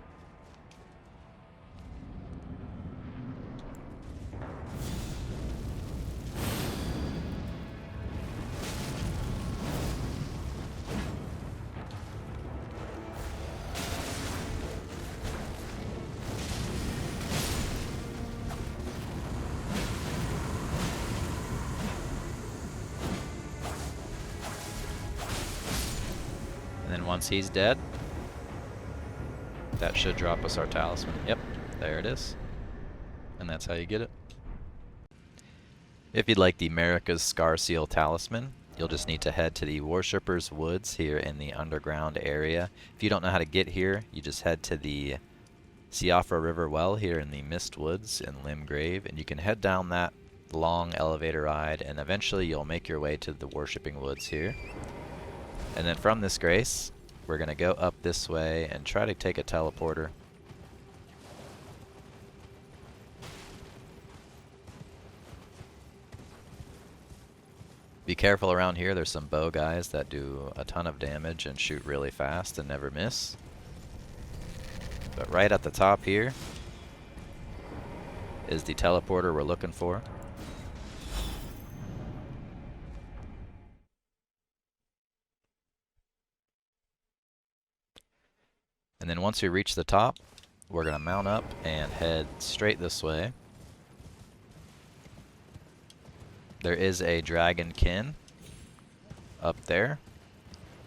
then once he's dead, that should drop us our talisman. Yep, there it is. And that's how you get it. If you'd like the Marika's Scarseal Talisman, you'll just need to head to the Worshipper's Woods here in the underground area. If you don't know how to get here, you just head to the Siofra River Well here in the Mist Woods in Limgrave, and you can head down that long elevator ride, and eventually you'll make your way to the Worshipping Woods here. And then from this grace, we're going to go up this way and try to take a teleporter. Be careful around here, there's some bow guys that do a ton of damage and shoot really fast and never miss. But right at the top here is the teleporter we're looking for. And then once we reach the top, we're going to mount up and head straight this way. There is a dragonkin up there,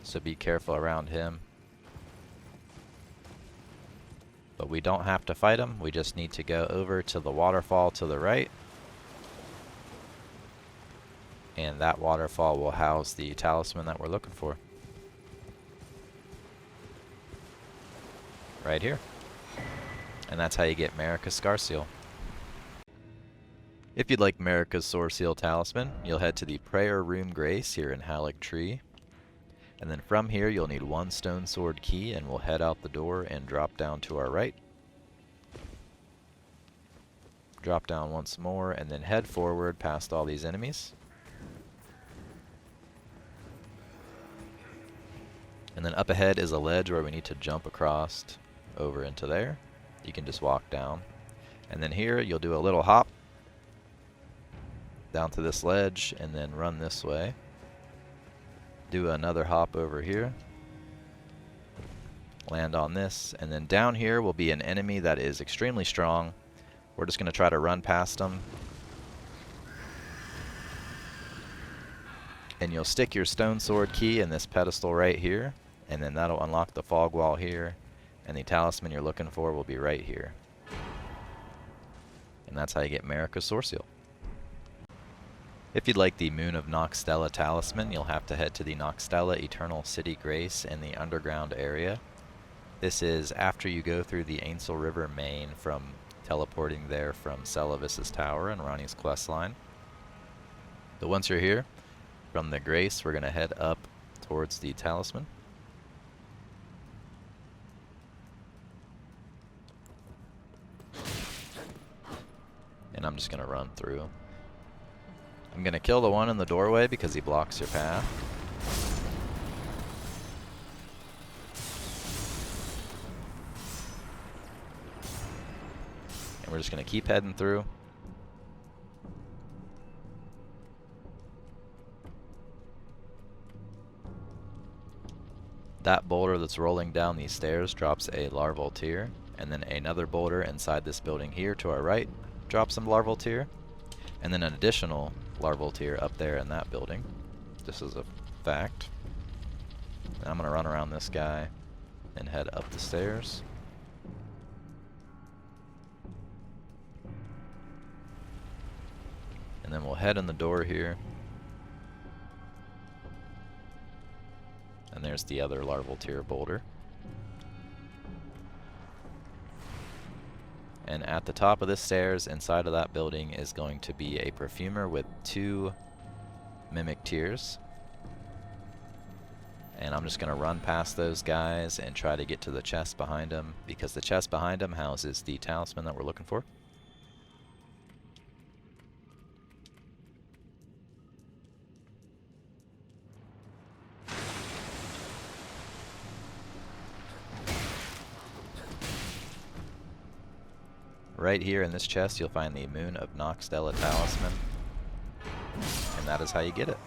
so be careful around him. But we don't have to fight him, we just need to go over to the waterfall to the right. And that waterfall will house the talisman that we're looking for. Right here. And that's how you get Marika's Scarseal. If you'd like Marika's Soreseal Talisman, you'll head to the Prayer Room Grace here in Haligdrake. And then from here you'll need one stone sword key, and we'll head out the door and drop down to our right. Drop down once more and then head forward past all these enemies. And then up ahead is a ledge where we need to jump across over into there. You can just walk down. And then here you'll do a little hop down to this ledge and then run this way. Do another hop over here. Land on this, and then down here will be an enemy that is extremely strong. We're just going to try to run past them. And you'll stick your stone sword key in this pedestal right here, and then that'll unlock the fog wall here, and the talisman you're looking for will be right here. And that's how you get Marika's Soreseal. If you'd like the Moon of Noxtella Talisman, you'll have to head to the Noxtella Eternal City Grace in the underground area. This is after you go through the Ainsel River main from teleporting there from Celavis's Tower and Ronnie's questline. But once you're here, from the Grace, we're going to head up towards the Talisman. And I'm just going to run through. I'm going to kill the one in the doorway because he blocks your path. And we're just going to keep heading through. That boulder that's rolling down these stairs drops a larval tear, and then another boulder inside this building here to our right drops some larval tear, and then an additional larval tear up there in that building. This is a fact. And I'm going to run around this guy and head up the stairs. And then we'll head in the door here. And there's the other larval tear boulder. And at the top of the stairs inside of that building is going to be a perfumer with 2 mimic tears. And I'm just going to run past those guys and try to get to the chest behind them, because the chest behind them houses the talisman that we're looking for. Right here in this chest you'll find the Moon of Noxtella Talisman, and that is how you get it.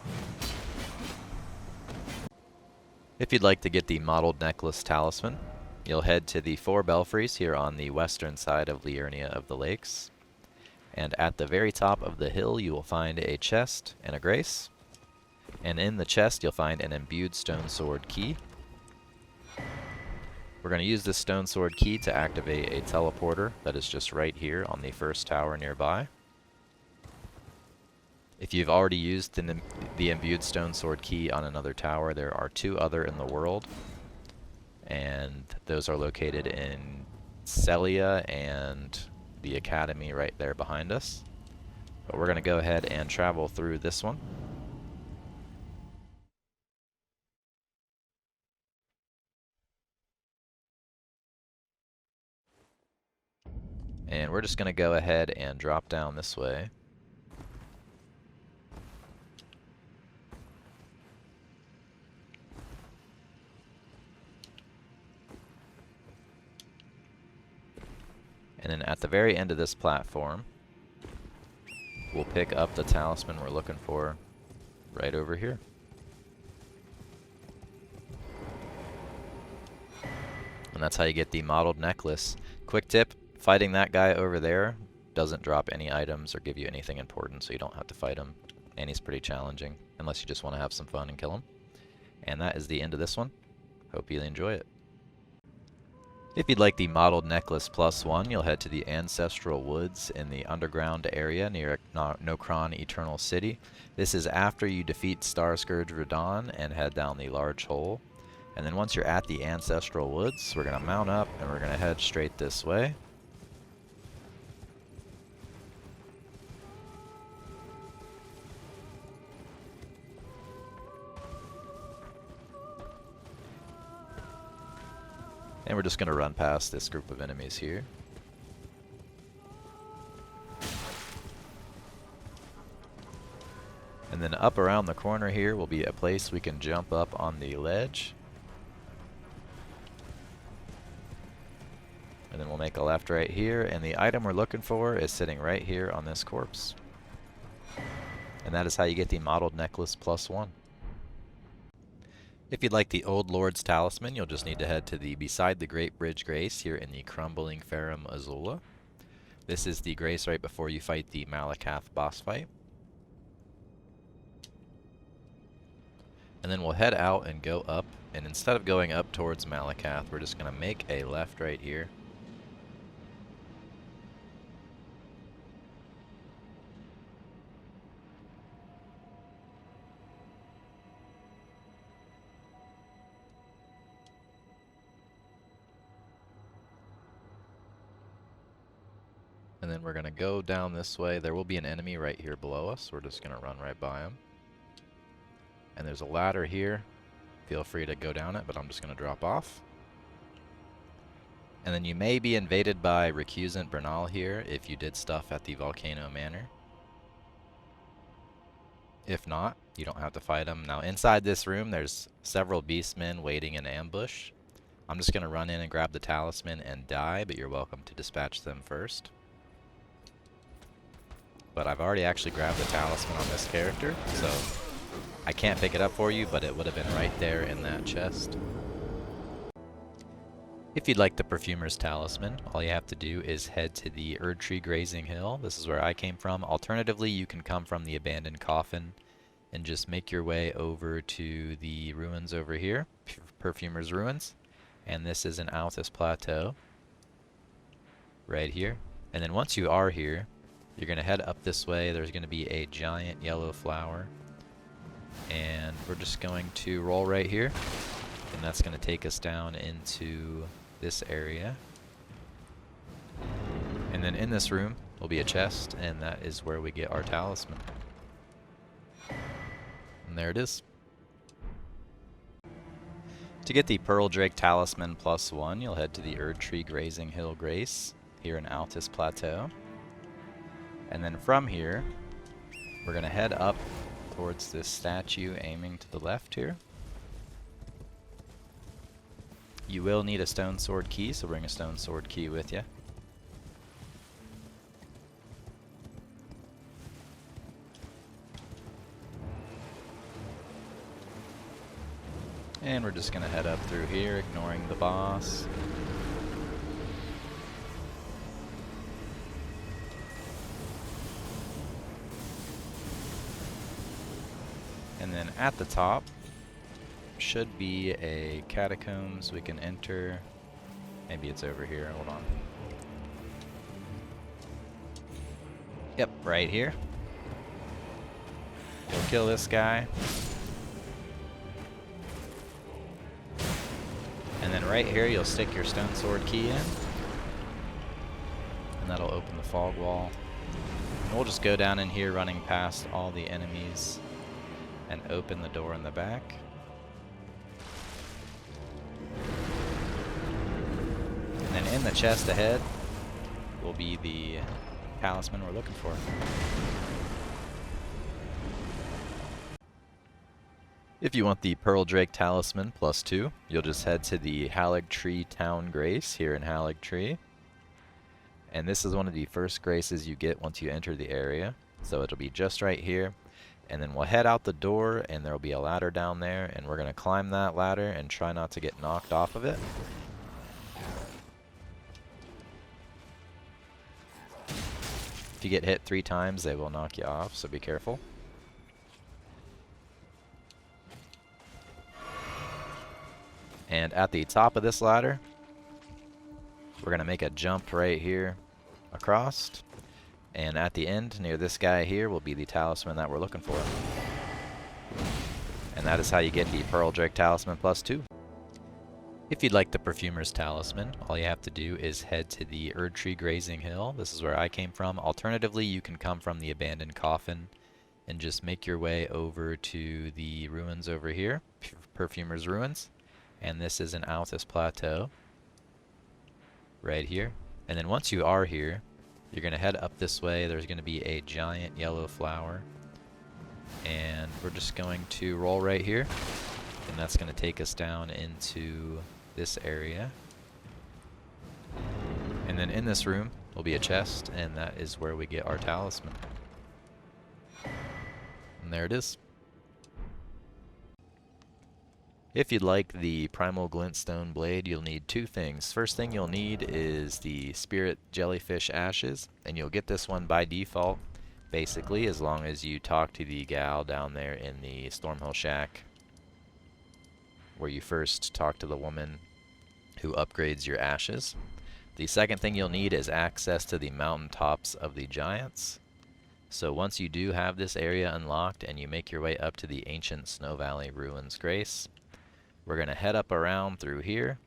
If you'd like to get the Mottled Necklace Talisman, you'll head to the 4 belfries here on the western side of Liurnia of the Lakes, and at the very top of the hill you will find a chest and a grace, and in the chest you'll find an imbued stone sword key. We're going to use this stone sword key to activate a teleporter that is just right here on the first tower nearby. If you've already used the imbued stone sword key on another tower, there are 2 other in the world, and those are located in Celia and the Academy right there behind us. But we're going to go ahead and travel through this one. And we're just going to go ahead and drop down this way. And then at the very end of this platform, we'll pick up the talisman we're looking for right over here. And that's how you get the Mottled Necklace. Quick tip, fighting that guy over there doesn't drop any items or give you anything important, so you don't have to fight him. And he's pretty challenging, unless you just want to have some fun and kill him. And that is the end of this one. Hope you enjoy it. If you'd like the Mottled Necklace+1, you'll head to the Ancestral Woods in the underground area near Nokron Eternal City. This is after you defeat Starscourge Heirloom and head down the large hole. And then once you're at the Ancestral Woods, we're going to mount up and we're going to head straight this way. And we're just going to run past this group of enemies here. And then up around the corner here will be a place we can jump up on the ledge. And then we'll make a left right here, and the item we're looking for is sitting right here on this corpse. And that is how you get the Mottled Necklace+1. If you'd like the Old Lord's Talisman, you'll just need to head to the Beside the Great Bridge Grace here in the Crumbling Ferrum Azula. This is the grace right before you fight the Malakath boss fight. And then we'll head out and go up, and instead of going up towards Malakath, we're just going to make a left right here. And then we're going to go down this way. There will be an enemy right here below us. We're just going to run right by him. And there's a ladder here. Feel free to go down it, but I'm just going to drop off. And then you may be invaded by Recusant Bernal here if you did stuff at the Volcano Manor. If not, you don't have to fight them. Now inside this room there's several beastmen waiting in ambush. I'm just going to run in and grab the talisman and die, but you're welcome to dispatch them first. But I've already actually grabbed the talisman on this character, so I can't pick it up for you, but it would have been right there in that chest. If you'd like the Perfumer's Talisman, all you have to do is head to the Erdtree Grazing Hill. This is where I came from. Alternatively, you can come from the Abandoned Coffin and just make your way over to the ruins over here, Perfumer's Ruins. And this is an Altus Plateau right here. And then once you are here, you're going to head up this way. There's going to be a giant yellow flower. And we're just going to roll right here. And that's going to take us down into this area. And then in this room will be a chest, and that is where we get our talisman. And there it is. To get the Pearldrake Talisman+1, you'll head to the Erdtree Grazing Hill Grace here in Altus Plateau. And then from here, we're going to head up towards this statue aiming to the left here. You will need a stone sword key, so bring a stone sword key with you. And we're just going to head up through here, ignoring the boss. And then at the top should be a catacombs we can enter Maybe it's over here. Hold on. Yep, right here. You'll kill this guy. And then right here, you'll stick your stone sword key in. And that'll open the fog wall. And we'll just go down in here running past all the enemies and open the door in the back. And then in the chest ahead will be the talisman we're looking for. If you want the Pearldrake Talisman+2, you'll just head to the Haligdrake Town Grace here in Haligdrake. And this is one of the first graces you get once you enter the area. So it'll be just right here. And then we'll head out the door and there'll be a ladder down there. And we're going to climb that ladder and try not to get knocked off of it. If you get hit 3 times, they will knock you off, so be careful. And at the top of this ladder, we're going to make a jump right here across. And at the end, near this guy here, will be the talisman that we're looking for. And that is how you get the Pearldrake Talisman+2. If you'd like the Perfumer's Talisman, all you have to do is head to the Erdtree Grazing Hill. This is where I came from. Alternatively, you can come from the Abandoned Coffin and just make your way over to the ruins over here, Perfumer's Ruins. And this is an Altus Plateau, right here. And then once you are here, you're going to head up this way. There's going to be a giant yellow flower. And we're just going to roll right here. And that's going to take us down into this area. And then in this room will be a chest, and that is where we get our talisman. And there it is. If you'd like the Primal Glintstone Blade, you'll need 2 things. First thing you'll need is the Spirit Jellyfish Ashes, and you'll get this one by default, basically, as long as you talk to the gal down there in the Stormhill Shack, where you first talk to the woman who upgrades your ashes. The second thing you'll need is access to the mountaintops of the giants. So once you do have this area unlocked and you make your way up to the ancient Snow Valley Ruins Grace, we're going to head up around through here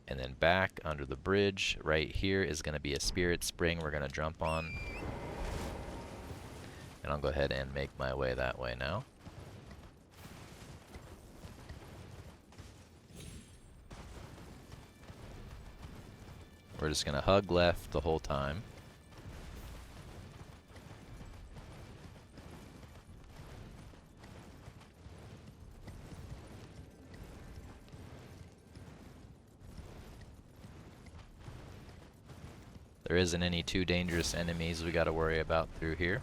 and then back under the bridge. Right here is going to be a spirit spring we're going to jump on. And I'll go ahead and make my way that way now. We're just going to hug left the whole time. There isn't any too dangerous enemies we got to worry about through here.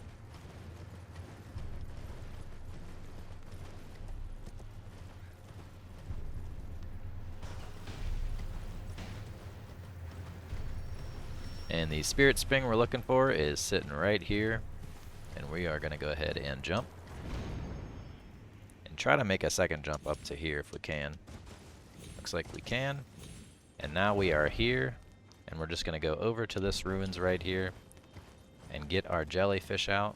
And the spirit spring we're looking for is sitting right here, and we are going to go ahead and jump and try to make a second jump up to here if we can. Looks like we can. And now we are here, and we're just going to go over to this ruins right here and get our jellyfish out.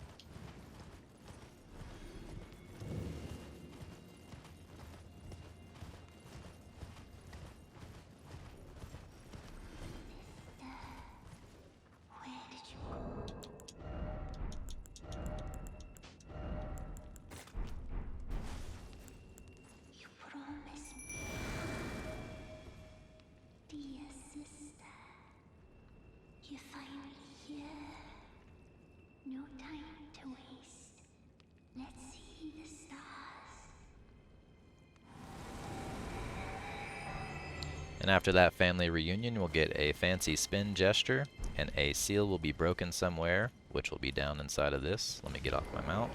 And after that family reunion, we'll get a fancy spin gesture, and a seal will be broken somewhere, which will be down inside of this. Let me get off my mount.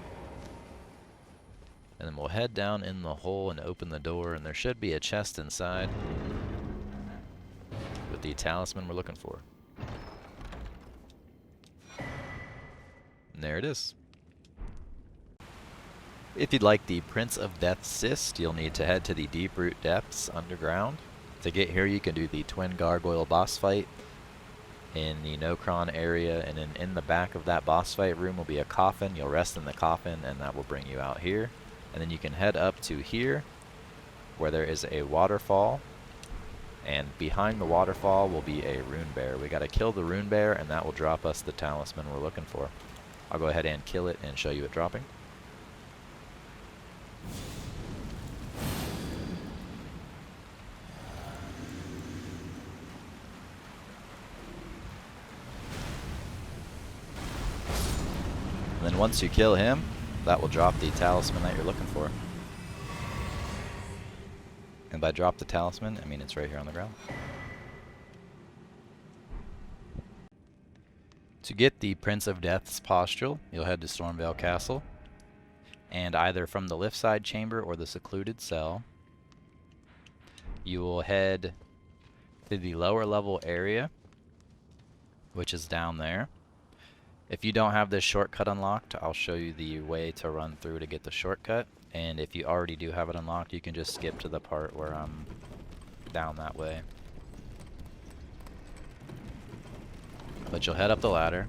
And then we'll head down in the hole and open the door, and there should be a chest inside with the talisman we're looking for. And there it is. If you'd like the Prince of Death's Cyst, you'll need to head to the Deep Root Depths underground. To get here, you can do the Twin Gargoyle boss fight in the Nokron area, and then in the back of that boss fight room will be a coffin. You'll rest in the coffin, and that will bring you out here. And then you can head up to here, where there is a waterfall, and behind the waterfall will be a rune bear. We gotta kill the rune bear, and that will drop us the talisman we're looking for. I'll go ahead and kill it and show you it dropping. And then once you kill him, that will drop the talisman that you're looking for. And by drop the talisman, I mean it's right here on the ground. To get the Prince of Death's Postule, you'll head to Stormveil Castle, and either from the lift side chamber or the secluded cell, you will head to the lower level area, which is down there. If you don't have this shortcut unlocked, I'll show you the way to run through to get the shortcut. And if you already do have it unlocked, you can just skip to the part where I'm down that way. But you'll head up the ladder,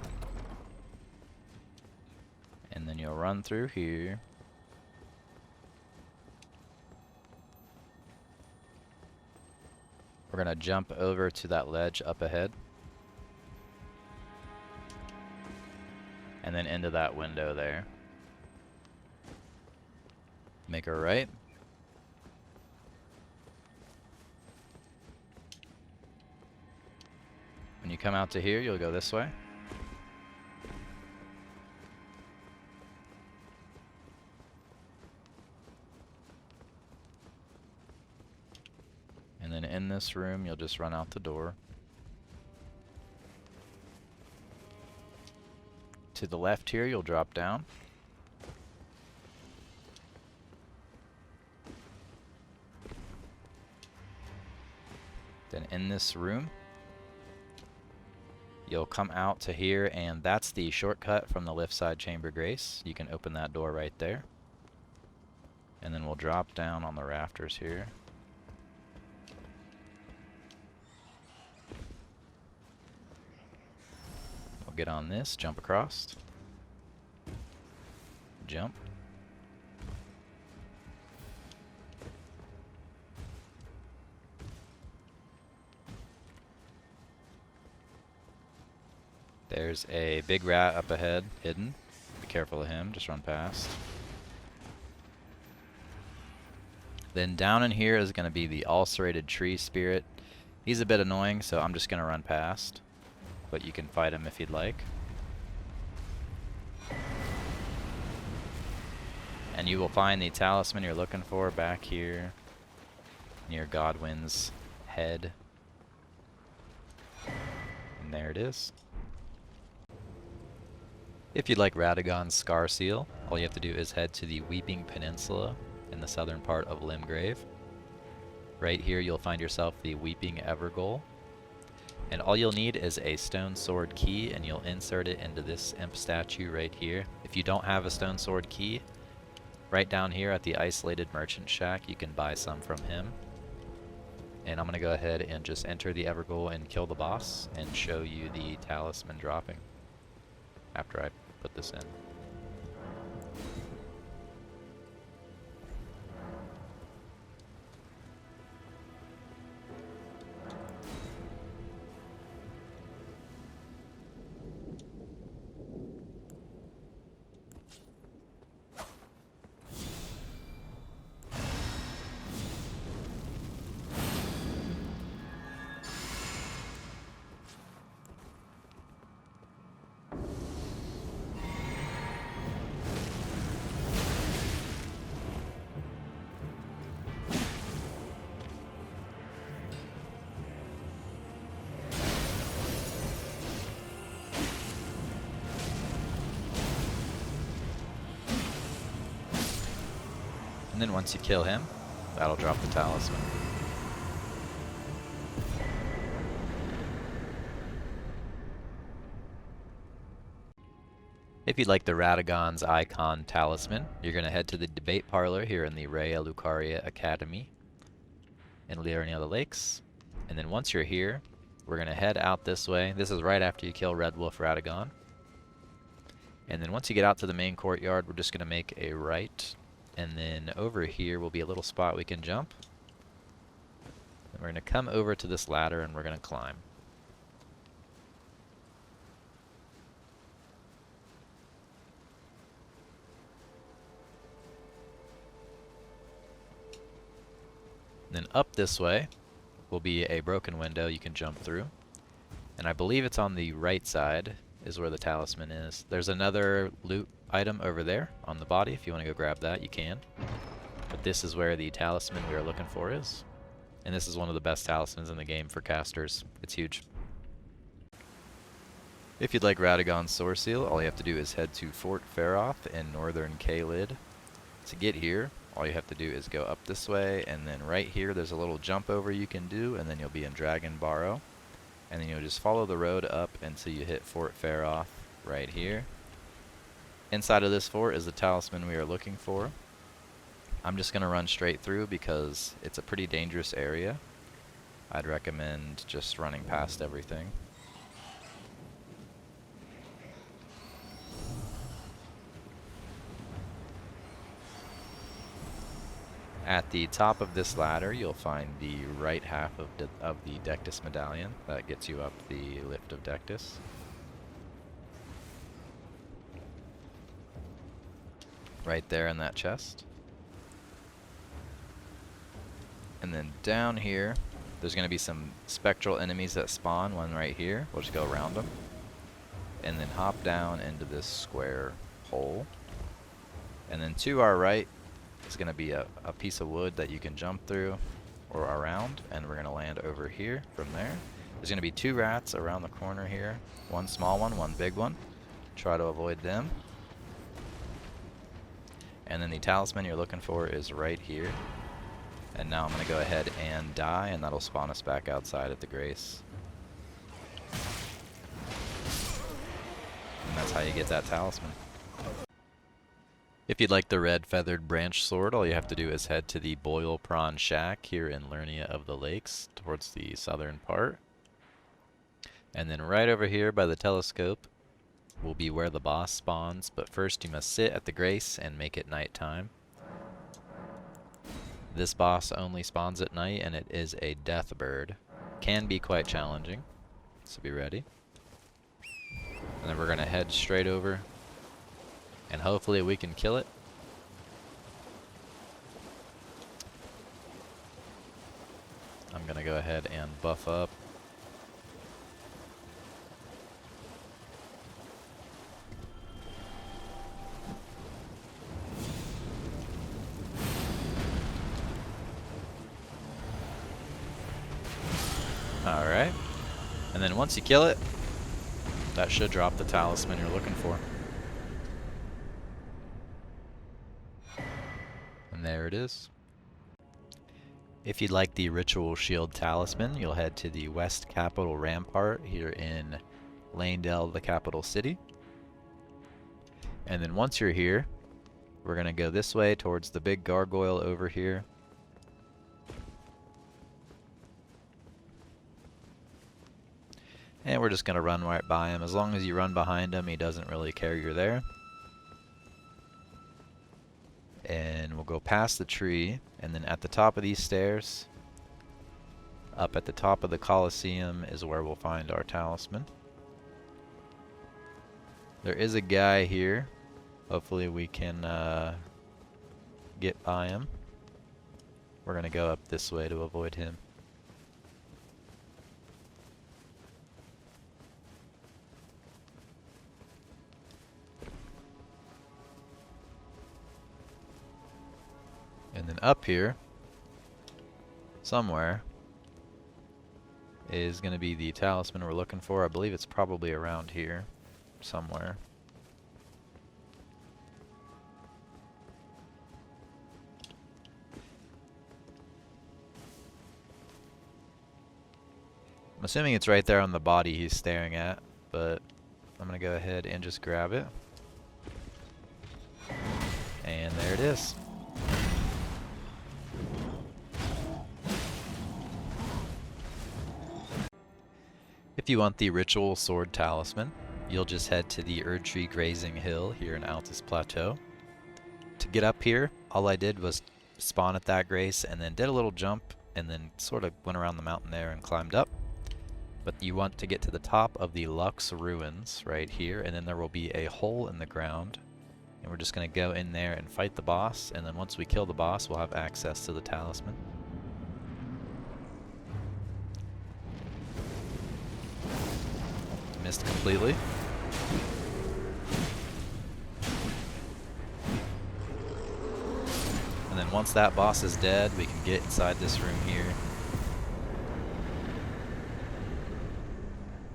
and then you'll run through here. We're gonna jump over to that ledge up ahead, and then into that window there. Make a right. When you come out to here, you'll go this way. And then in this room, you'll just run out the door. To the left here, you'll drop down. Then in this room, you'll come out to here, and that's the shortcut from the lift side chamber grace. You can open that door right there. And then we'll drop down on the rafters here. We'll get on this, jump across. Jump. There's a big rat up ahead, hidden. Be careful of him, just run past. Then down in here is going to be the ulcerated tree spirit. He's a bit annoying, so I'm just going to run past. But you can fight him if you'd like. And you will find the talisman you're looking for back here, near Godwyn's head. And there it is. If you'd like Radagon's Scar Seal, all you have to do is head to the Weeping Peninsula in the southern part of Limgrave. Right here you'll find yourself the Weeping Evergoal. And all you'll need is a stone sword key, and you'll insert it into this imp statue right here. If you don't have a stone sword key, right down here at the isolated merchant shack, you can buy some from him. And I'm going to go ahead and just enter the Evergoal and kill the boss and show you the talisman dropping after I put this in. And then once you kill him, that'll drop the talisman. If you'd like the Radagon's Icon Talisman, you're going to head to the debate parlor here in the Rhea Lucaria Academy. in Liurnia of the Lakes. And then once you're here, we're going to head out this way. This is right after you kill Red Wolf Radagon. And then once you get out to the main courtyard, we're just going to make a right. And then over here will be a little spot we can jump. And we're going to come over to this ladder and we're going to climb. Then up this way will be a broken window you can jump through. And I believe it's on the right side is where the talisman is. There's another loot item over there on the body. If you want to go grab that, you can. But this is where the talisman we are looking for is. And this is one of the best talismans in the game for casters. It's huge. If you'd like Radagon's Source Seal, all you have to do is head to Fort Faroth in northern Caelid. To get here, all you have to do is go up this way, and then right here there's a little jump over you can do, and then you'll be in Dragon Barrow. And then you'll just follow the road up until you hit Fort Faroth right here. Inside of this fort is the talisman we are looking for. I'm just going to run straight through because it's a pretty dangerous area. I'd recommend just running past everything. At the top of this ladder, you'll find the right half of the Dectus Medallion. That gets you up the Lift of Dectus. Right there in that chest. And then down here, there's going to be some spectral enemies that spawn, one right here. We'll just go around them. And then hop down into this square hole. And then to our right, it's going to be a piece of wood that you can jump through or around, and we're going to land over here from there. There's going to be 2 rats around the corner here. One small one, one big one. Try to avoid them. And then the talisman you're looking for is right here. And now I'm going to go ahead and die, and that'll spawn us back outside at the Grace. And that's how you get that talisman. If you'd like the red feathered branch sword, all you have to do is head to the Boil Prawn Shack here in Liurnia of the Lakes, towards the southern part. And then right over here by the telescope will be where the boss spawns, but first you must sit at the Grace and make it nighttime. This boss only spawns at night, and it is a death bird. Can be quite challenging, so be ready. And then we're going to head straight over, and hopefully we can kill it. I'm going to go ahead and buff up. Alright. And then once you kill it, that should drop the talisman you're looking for. And there it is. If you'd like the Ritual Shield Talisman, you'll head to the West Capital Rampart here in Leyndell, the capital city. And then once you're here, we're going to go this way towards the big gargoyle over here. And we're just going to run right by him. As long as you run behind him, he doesn't really care you're there. And we'll go past the tree, and then at the top of these stairs, up at the top of the Colosseum, is where we'll find our talisman. There is a guy here. Hopefully we can get by him. We're going to go up this way to avoid him. And then up here, somewhere, is going to be the talisman we're looking for. I believe it's probably around here, somewhere. I'm assuming it's right there on the body he's staring at, but I'm going to go ahead and just grab it. And there it is. If you want the Ritual Sword Talisman, you'll just head to the Erdtree Grazing Hill here in Altus Plateau. To get up here, all I did was spawn at that grace and then did a little jump and then sort of went around the mountain there and climbed up. But you want to get to the top of the Lux Ruins right here, and then there will be a hole in the ground. And we're just going to go in there and fight the boss, and then once we kill the boss, we'll have access to the talisman. Missed completely. And then once that boss is dead, we can get inside this room here.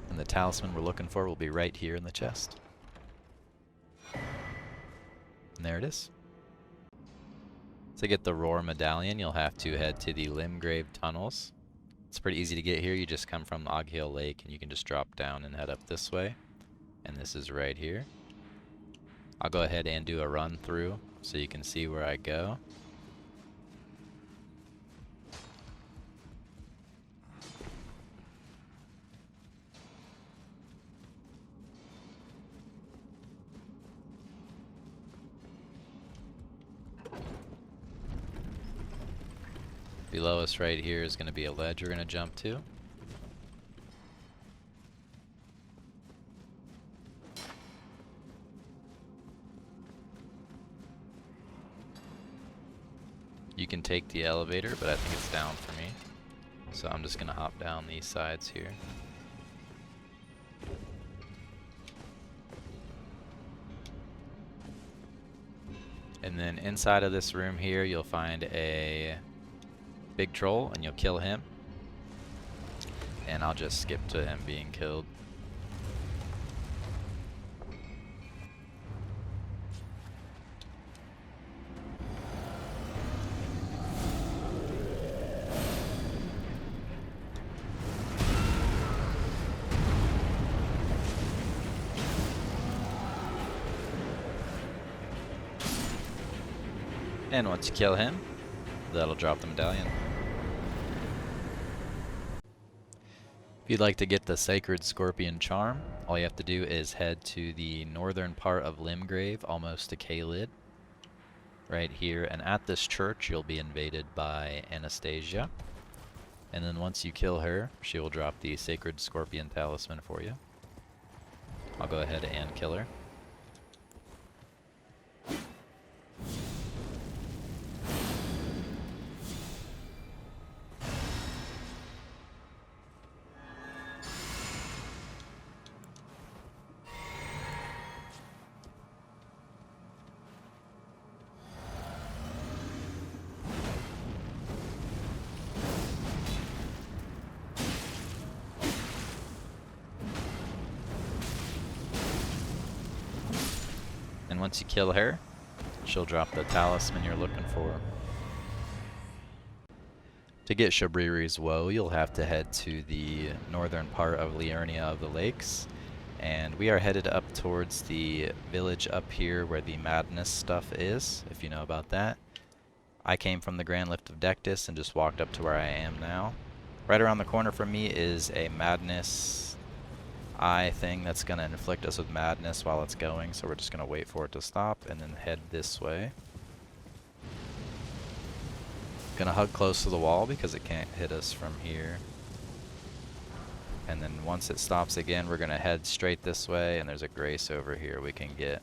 And the talisman we're looking for will be right here in the chest. And there it is. To get the Roar Medallion, you'll have to head to the Limgrave Tunnels. It's pretty easy to get here. You just come from the Oghill Lake and you can just drop down and head up this way. And this is right here. I'll go ahead and do a run through so you can see where I go. Below us right here is going to be a ledge we're going to jump to. You can take the elevator, but I think it's down for me. So I'm just going to hop down these sides here. And then inside of this room here, you'll find a big troll, and you'll kill him. And I'll just skip to him being killed. And once you kill him, that'll drop the medallion. If you'd like to get the Sacred Scorpion Charm, all you have to do is head to the northern part of Limgrave, almost to Caelid, right here. And at this church, you'll be invaded by Anastasia. And then once you kill her, she will drop the Sacred Scorpion Talisman for you. I'll go ahead and kill her. And once you kill her, she'll drop the talisman you're looking for. To get Shabriri's Woe, you'll have to head to the northern part of Liurnia of the Lakes. And we are headed up towards the village up here where the Madness stuff is, if you know about that. I came from the Grand Lift of Dectus and just walked up to where I am now. Right around the corner from me is a Madness eye thing that's going to inflict us with madness while it's going, so we're just going to wait for it to stop and then head this way. Gonna hug close to the wall because it can't hit us from here. And then once it stops again, we're gonna head straight this way, and there's a grace over here we can get.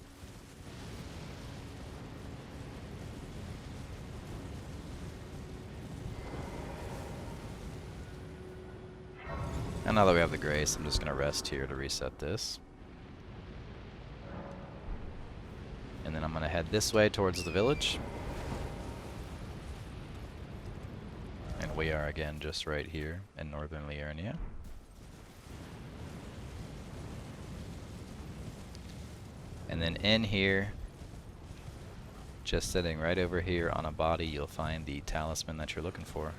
And now that we have the grace, I'm just gonna rest here to reset this. And then I'm gonna head this way towards the village. And we are again just right here in northern Liurnia. And then in here, just sitting right over here on a body, you'll find the talisman that you're looking for.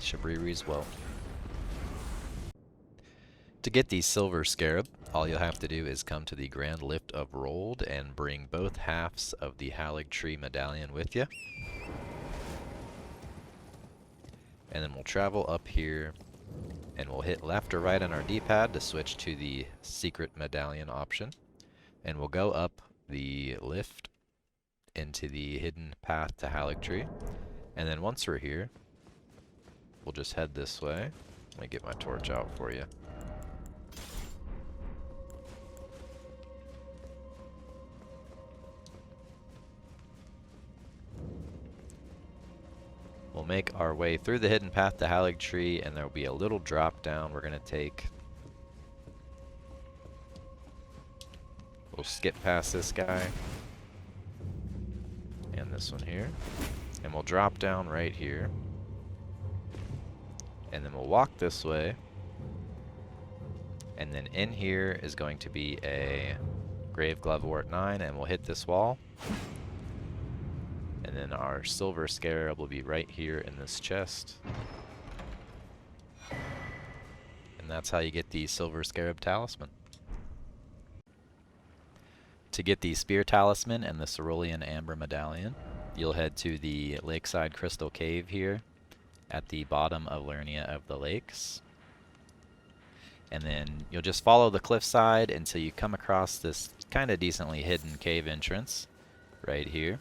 Shabriri's Woe. To get the Silver Scarab, all you'll have to do is come to the Grand Lift of Rold and bring both halves of the Haligdrake Medallion with you. And then we'll travel up here And we'll hit left or right on our D-pad to switch to the secret medallion option. And we'll go up the lift into the hidden path to Haligdrake. And then once we're here, we'll just head this way. Let me get my torch out for you. We'll make our way through the hidden path to Haligdrake, and there will be a little drop down we're going to take. We'll skip past this guy and this one here, and we'll drop down right here, and then we'll walk this way, and then in here is going to be a Grave Glovewort 9, and we'll hit this wall. And then our silver scarab will be right here in this chest. And that's how you get the silver scarab talisman. To get the spear talisman and the cerulean amber medallion, you'll head to the lakeside crystal cave here at the bottom of Lernia of the Lakes. And then you'll just follow the cliffside until you come across this kind of decently hidden cave entrance right here.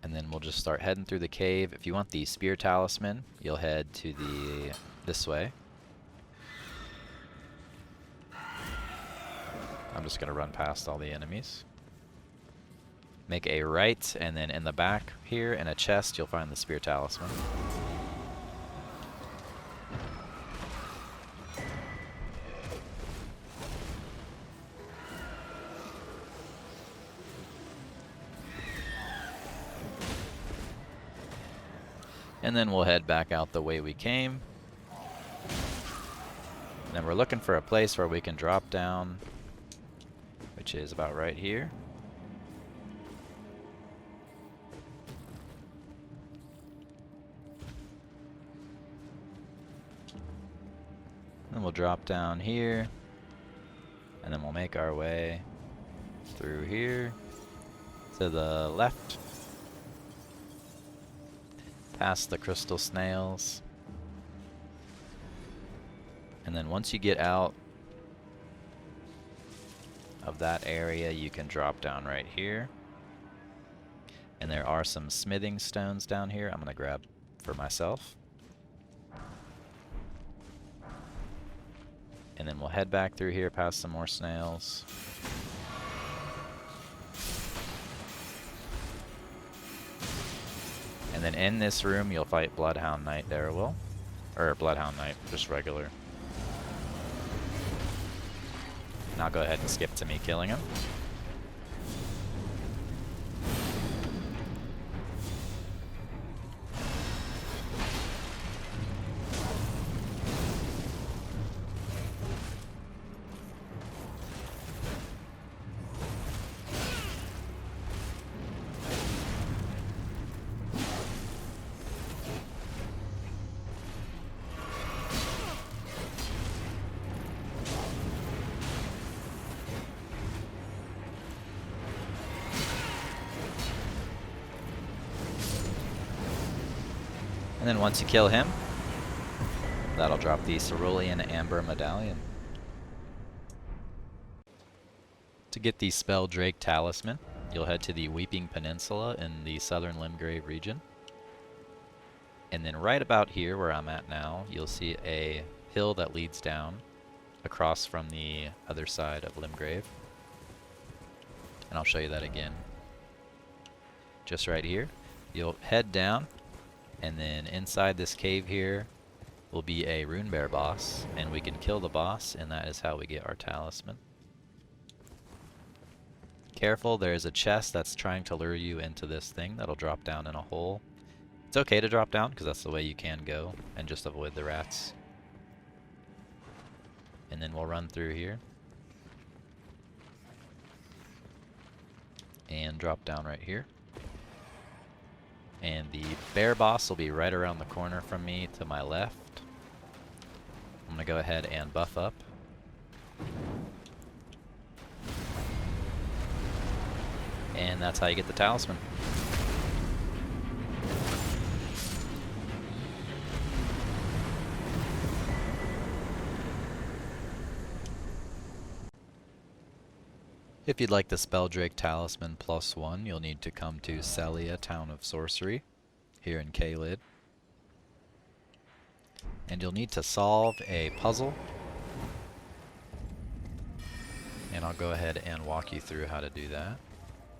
And then we'll just start heading through the cave. If you want the spear talisman, you'll head to this way. I'm just going to run past all the enemies. Make a right, and then in the back here in a chest you'll find the spear talisman. And then we'll head back out the way we came. And then we're looking for a place where we can drop down, which is about right here. Then we'll drop down here, and then we'll make our way through here to the left, past the crystal snails, and then once you get out of that area you can drop down right here, and there are some smithing stones down here I'm gonna grab for myself. And then we'll head back through here past some more snails. And then in this room you'll fight Bloodhound Knight Darrowell. Or Bloodhound Knight, just regular. And I'll go ahead and skip to me killing him. And then once you kill him, that'll drop the Cerulean Amber Medallion. To get the Spelldrake Talisman, you'll head to the Weeping Peninsula in the southern Limgrave region. And then right about here where I'm at now, you'll see a hill that leads down across from the other side of Limgrave. And I'll show you that again. Just right here. You'll head down, and then inside this cave here will be a Rune Bear boss, and we can kill the boss, and that is how we get our talisman. Careful, there's a chest that's trying to lure you into this thing that'll drop down in a hole. It's okay to drop down, because that's the way you can go, and just avoid the rats. And then we'll run through here. And drop down right here. And the bear boss will be right around the corner from me to my left. I'm going to go ahead and buff up. And that's how you get the talisman. If you'd like the Spelldrake Talisman+1, you'll need to come to Celia, Town of Sorcery, here in Caelid. And you'll need to solve a puzzle. And I'll go ahead and walk you through how to do that.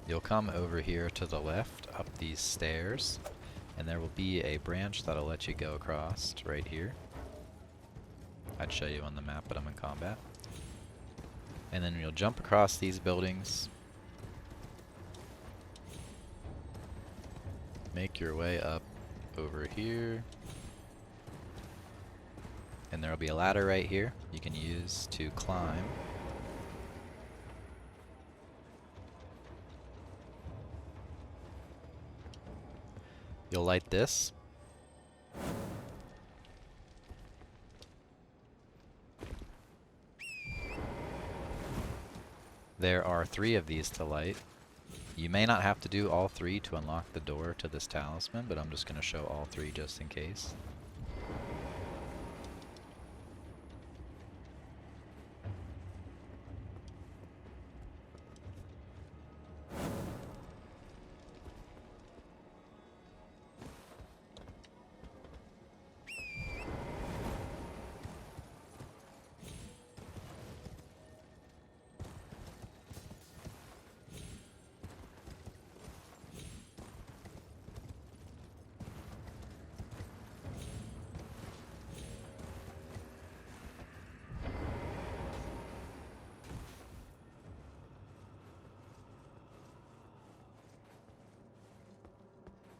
You'll come over here to the left, up these stairs, and there will be a branch that'll let you go across right here. I'd show you on the map, but I'm in combat. And then you'll jump across these buildings, make your way up over here, and there will be a ladder right here you can use to climb. You'll light this. There are 3 of these to light. You may not have to do all 3 to unlock the door to this talisman, but I'm just going to show all 3 just in case.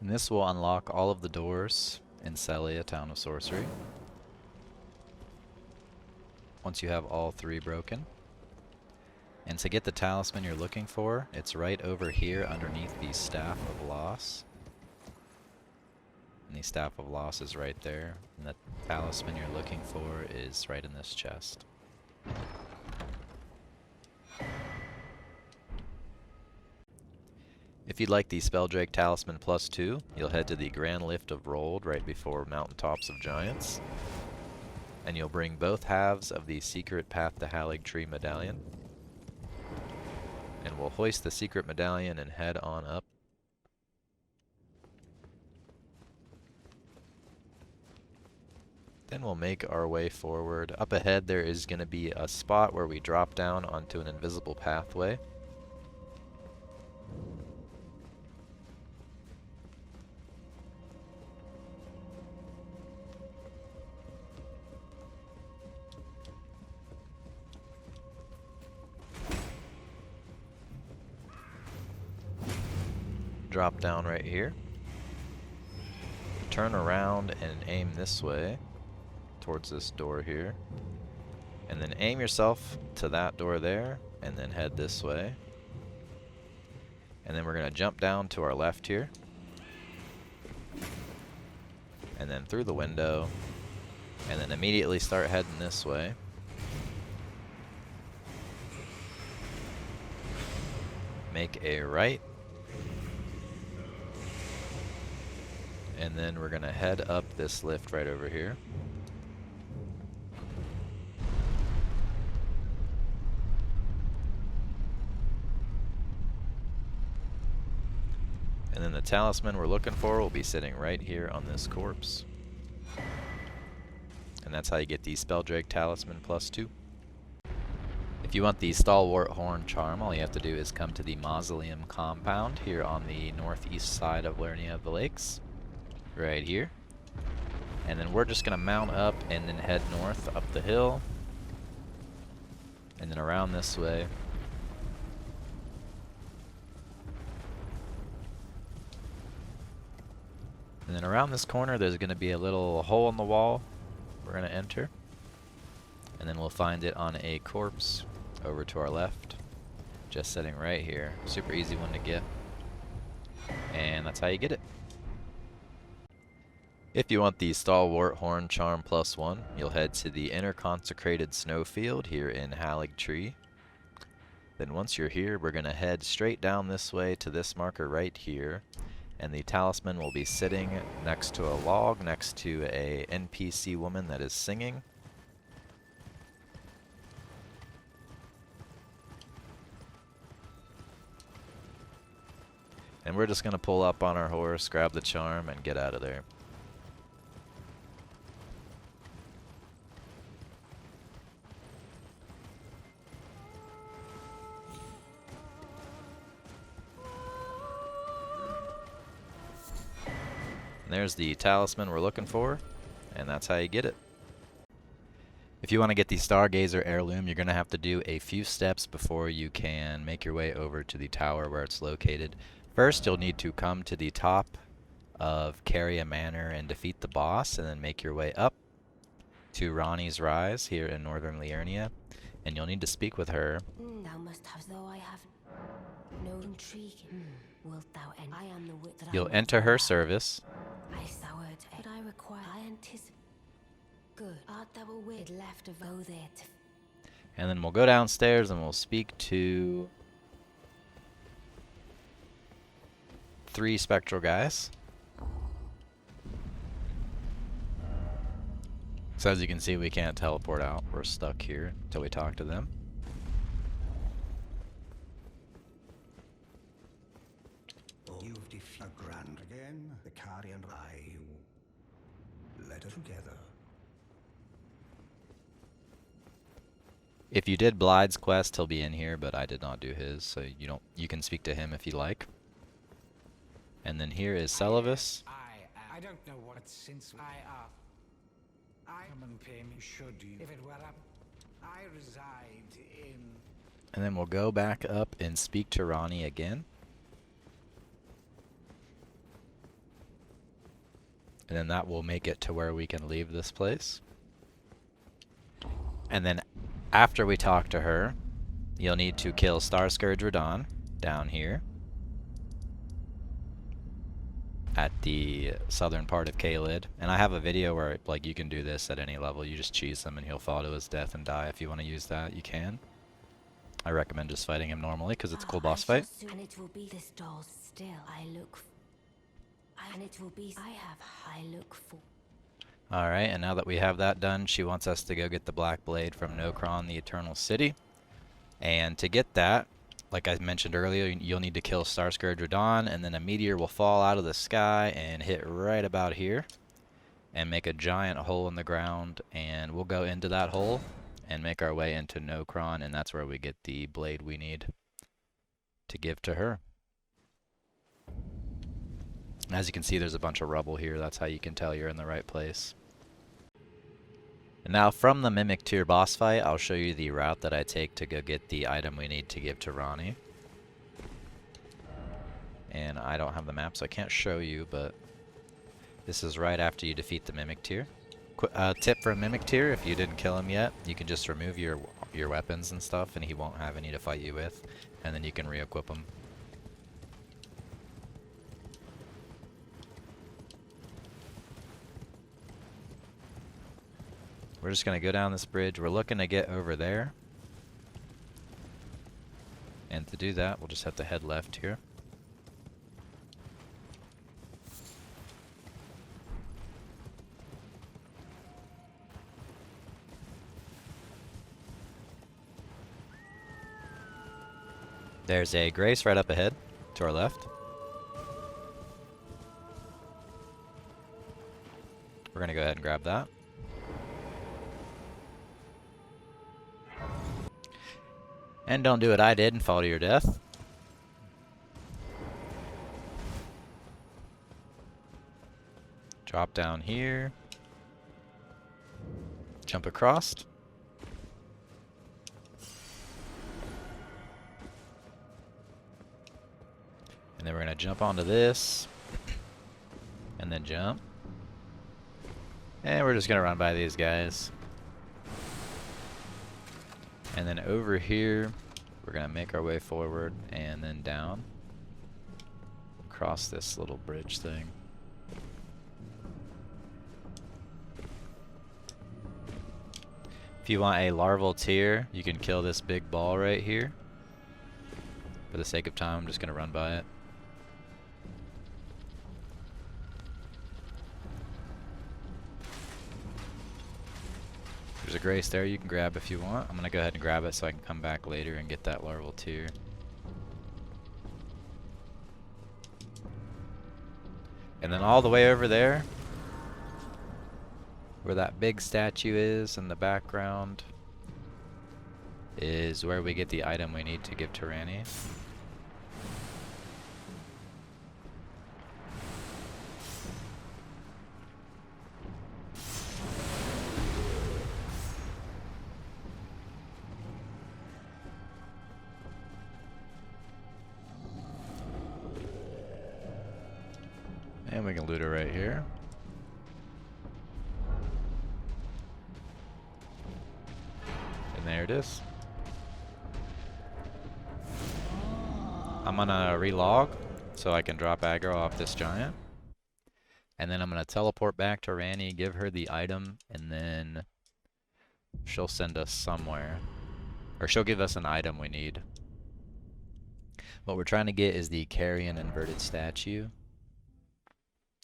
And this will unlock all of the doors in Celia, Town of Sorcery. Once you have all 3 broken. And to get the talisman you're looking for, it's right over here underneath the Staff of Loss. And the Staff of Loss is right there. And the talisman you're looking for is right in this chest. If you'd like the Spelldrake Talisman+2, you'll head to the Grand Lift of Rold right before Mountaintops of Giants. And you'll bring both halves of the Secret Path to Haligdrake Medallion. And we'll hoist the Secret Medallion and head on up. Then we'll make our way forward. Up ahead there is going to be a spot where we drop down onto an invisible pathway. Drop down right here. Turn around and aim this way towards this door here. And then aim yourself to that door there and then head this way. And then we're going to jump down to our left here. And then through the window. And then immediately start heading this way. Make a right. And then we're going to head up this lift right over here. And then the talisman we're looking for will be sitting right here on this corpse. And that's how you get the Spelldrake Talisman+2. If you want the Stalwart Horn Charm, all you have to do is come to the Mausoleum compound here on the northeast side of Lernia of the Lakes. Right here. And then we're just going to mount up and then head north up the hill. And then around this way. And then around this corner there's going to be a little hole in the wall we're going to enter. And then we'll find it on a corpse over to our left. Just sitting right here. Super easy one to get. And that's how you get it. If you want the Stalwart Horn Charm +1, you'll head to the Inner Consecrated Snowfield here in Haligdrake. Then once you're here, we're going to head straight down this way to this marker right here. And the talisman will be sitting next to a log, next to a NPC woman that is singing. And we're just going to pull up on our horse, grab the charm, and get out of there. And there's the talisman we're looking for, and that's how you get it. If you want to get the Stargazer Heirloom, you're going to have to do a few steps before you can make your way over to the tower where it's located. First, you'll need to come to the top of Carian Manor and defeat the boss, and then make your way up to Ranni's Rise here in northern Liurnia, and you'll need to speak with her. Thou must have, though I have no intrigue. Wilt thou end? I am the wit that You'll enter her service. I soured, but I require. I anticipate. Good. Art thou a wit left of go there to. And then we'll go downstairs and we'll speak to 3 spectral guys. So as you can see, we can't teleport out. We're stuck here until we talk to them. You've defeated a grand again. The Carian let us together. If you did Blide's quest, he'll be in here, but I did not do his, so you can speak to him if you like. And then here is Celavis. I don't know what since I come and pay me should you. If it were up, I reside in. And then we'll go back up and speak to Ranni again. And then that will make it to where we can leave this place. And then after we talk to her, you'll need to kill Starscourge Heirloom down here at the southern part of Caelid. And I have a video where like you can do this at any level. You just cheese him and he'll fall to his death and die. If you want to use that, you can. I recommend just fighting him normally because it's a cool boss fight. And it will be this doll still. I look. And it will be. I look for. Alright, and now that we have that done, she wants us to go get the Black Blade from Nokron, the Eternal City. And to get that, like I mentioned earlier, you'll need to kill Starscourge Heirloom, and then a meteor will fall out of the sky and hit right about here and make a giant hole in the ground, and we'll go into that hole and make our way into Nokron, and that's where we get the blade we need to give to her. As you can see, there's a bunch of rubble here. That's how you can tell you're in the right place. And now from the Mimic Tier boss fight, I'll show you the route that I take to go get the item we need to give to Ranni. And I don't have the map, so I can't show you, but this is right after you defeat the Mimic Tier. Tip for a Mimic Tier, if you didn't kill him yet, you can just remove your weapons and stuff, and he won't have any to fight you with, and then you can re-equip them. We're just going to go down this bridge. We're looking to get over there. And to do that, we'll just have to head left here. There's a Grace right up ahead, to our left. We're going to go ahead and grab that. And don't do what I did and fall to your death. Drop down here. Jump across. And then we're going to jump onto this. And then jump. And we're just going to run by these guys. And then over here, we're going to make our way forward and then down. Across this little bridge thing. If you want a larval tier, you can kill this big ball right here. For the sake of time, I'm just gonna run by it. There's a Grace there you can grab if you want. I'm gonna go ahead and grab it so I can come back later and get that larval tier. And then all the way over there, where that big statue is in the background, is where we get the item we need to give to Ranni. And we can loot it right here. And there it is. I'm gonna relog so I can drop aggro off this giant. And then I'm gonna teleport back to Ranni, give her the item, and then she'll send us somewhere. Or she'll give us an item we need. What we're trying to get is the Carian inverted statue.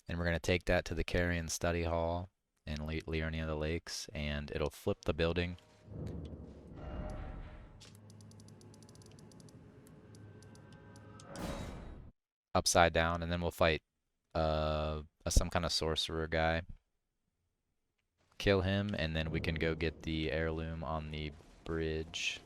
And we're going to take that to the Carian study hall in Liurnia of the Lakes, and it'll flip the building. Upside down, and then we'll fight some kind of sorcerer guy. Kill him, and then we can go get the heirloom on the bridge.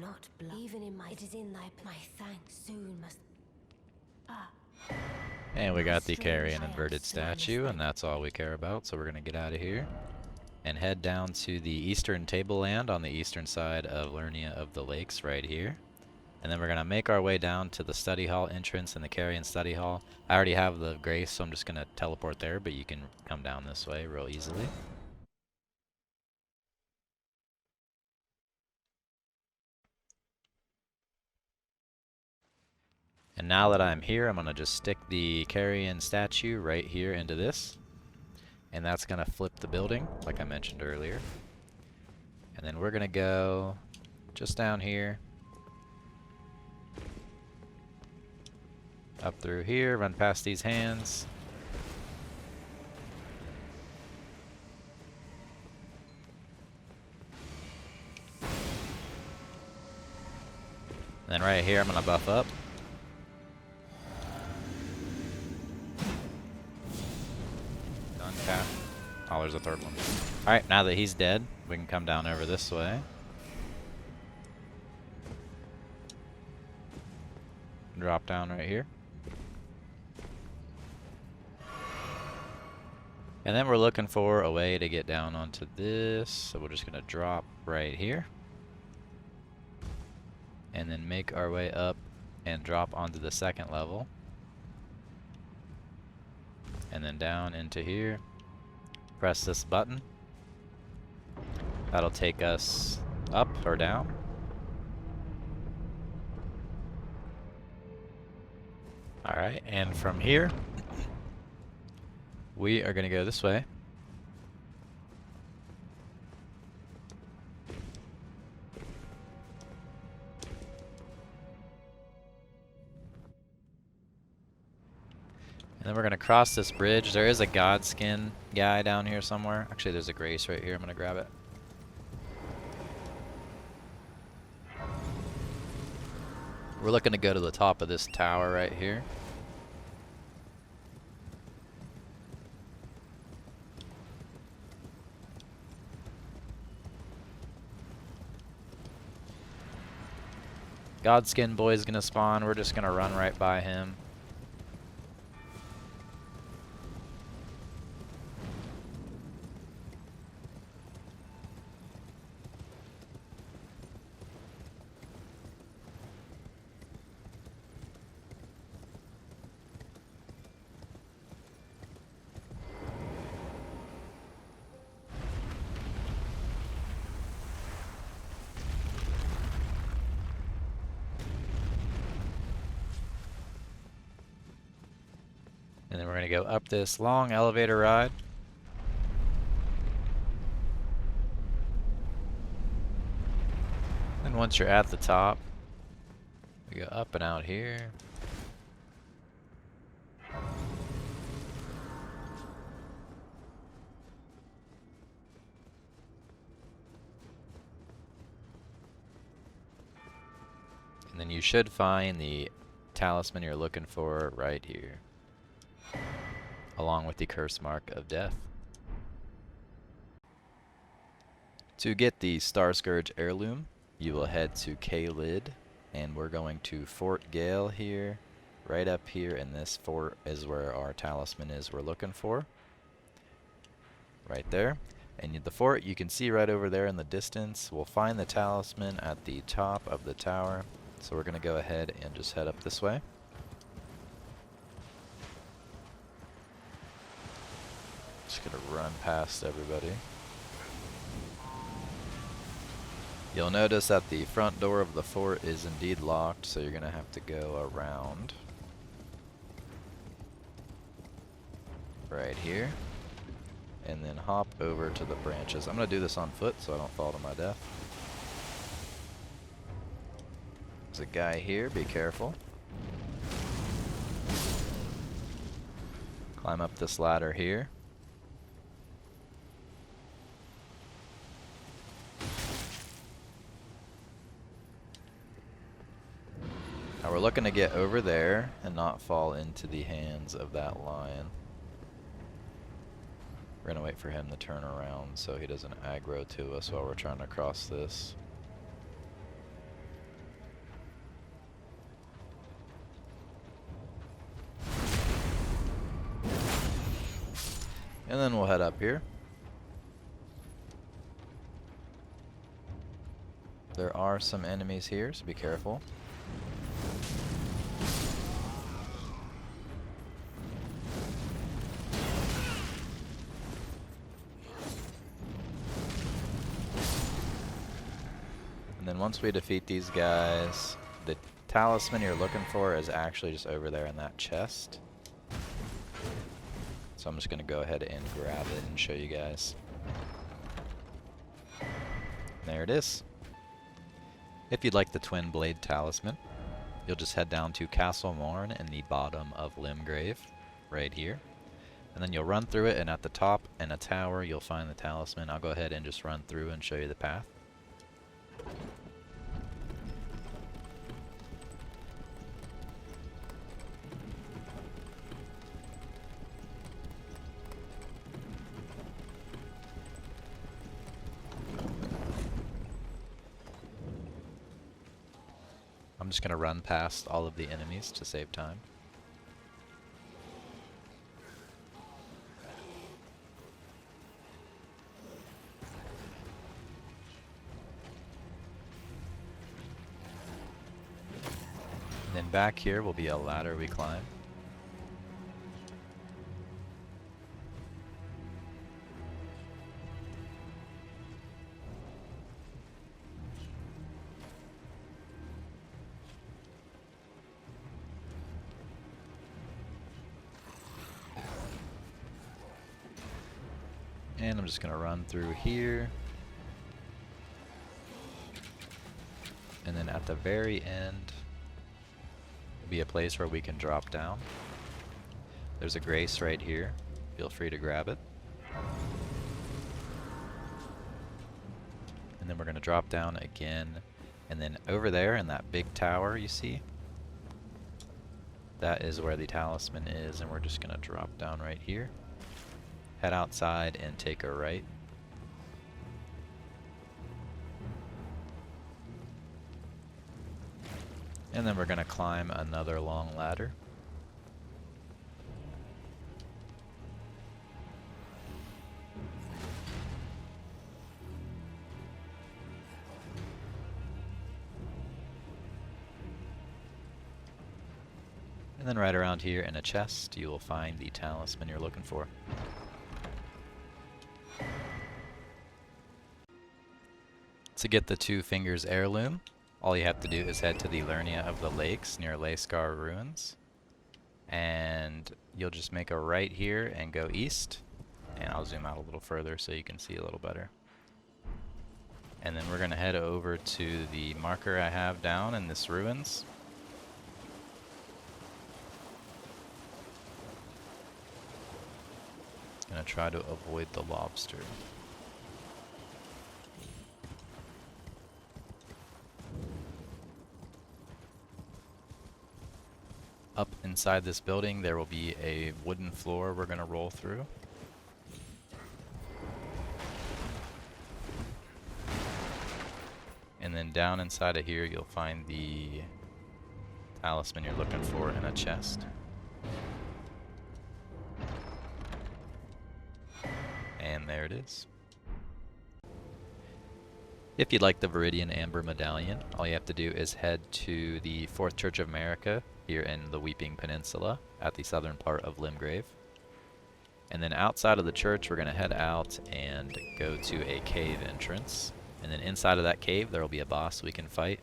Not blood. Even in my... It is in thy... My thanks soon must... And we got the Carian inverted statue, and that's all we care about, so we're going to get out of here and head down to the eastern tableland on the eastern side of Liurnia of the Lakes right here. And then we're going to make our way down to the study hall entrance in the Carian study hall. I already have the Grace, so I'm just going to teleport there, but you can come down this way real easily. And now that I'm here, I'm going to just stick the Carian statue right here into this. And that's going to flip the building, like I mentioned earlier. And then we're going to go just down here. Up through here, run past these hands. And then right here, I'm going to buff up. Okay. Oh, there's a third one. Alright, now that he's dead, we can come down over this way. Drop down right here. And then we're looking for a way to get down onto this. So we're just going to drop right here. And then make our way up and drop onto the second level. And then down into here. Press this button. That'll take us up or down. Alright, and from here, we are going to go this way. And then we're going to cross this bridge. There is a Godskin guy down here somewhere. Actually, there's a Grace right here. I'm going to grab it. We're looking to go to the top of this tower right here. Godskin boy is going to spawn. We're just going to run right by him. And then we're going to go up this long elevator ride. And once you're at the top, we go up and out here. And then you should find the talisman you're looking for right here, along with the curse mark of death. To get the Starscourge Heirloom, you will head to Caelid, and we're going to Fort Gale here, right up here, and this fort is where our talisman is we're looking for. Right there. And the fort you can see right over there in the distance. We'll find the talisman at the top of the tower. So we're going to go ahead and just head up this way. Just going to run past everybody. You'll notice that the front door of the fort is indeed locked, so you're going to have to go around. Right here. And then hop over to the branches. I'm going to do this on foot so I don't fall to my death. There's a guy here, be careful. Climb up this ladder here. Now we're looking to get over there and not fall into the hands of that lion. We're going to wait for him to turn around so he doesn't aggro to us while we're trying to cross this. And then we'll head up here. There are some enemies here, so be careful. And then once we defeat these guys, the talisman you're looking for is actually just over there in that chest. So I'm just going to go ahead and grab it and show you guys. There it is. If you'd like the Twinblade Talisman, you'll just head down to Castle Morn in the bottom of Limgrave, right here. And then you'll run through it, and at the top in a tower you'll find the talisman. I'll go ahead and just run through and show you the path. I'm just going to run past all of the enemies to save time. And then back here will be a ladder we climb. And I'm just going to run through here. And then at the very end will be a place where we can drop down. There's a grace right here. Feel free to grab it. And then we're going to drop down again. And then over there in that big tower you see, that is where the talisman is, and we're just going to drop down right here. Head outside and take a right. And then we're going to climb another long ladder. And then right around here in a chest you will find the talisman you're looking for. To get the Two Fingers Heirloom, all you have to do is head to the Lernia of the Lakes near Layscar Ruins. And you'll just make a right here and go east. And I'll zoom out a little further so you can see a little better. And then we're going to head over to the marker I have down in this ruins. Gonna try to avoid the lobster. Up inside this building there will be a wooden floor we're gonna roll through. And then down inside of here you'll find the talisman you're looking for in a chest. And there it is. If you'd like the Viridian Amber Medallion, all you have to do is head to the Fourth Church of America here in the Weeping Peninsula at the southern part of Limgrave. And then outside of the church we're going to head out and go to a cave entrance. And then inside of that cave there will be a boss we can fight.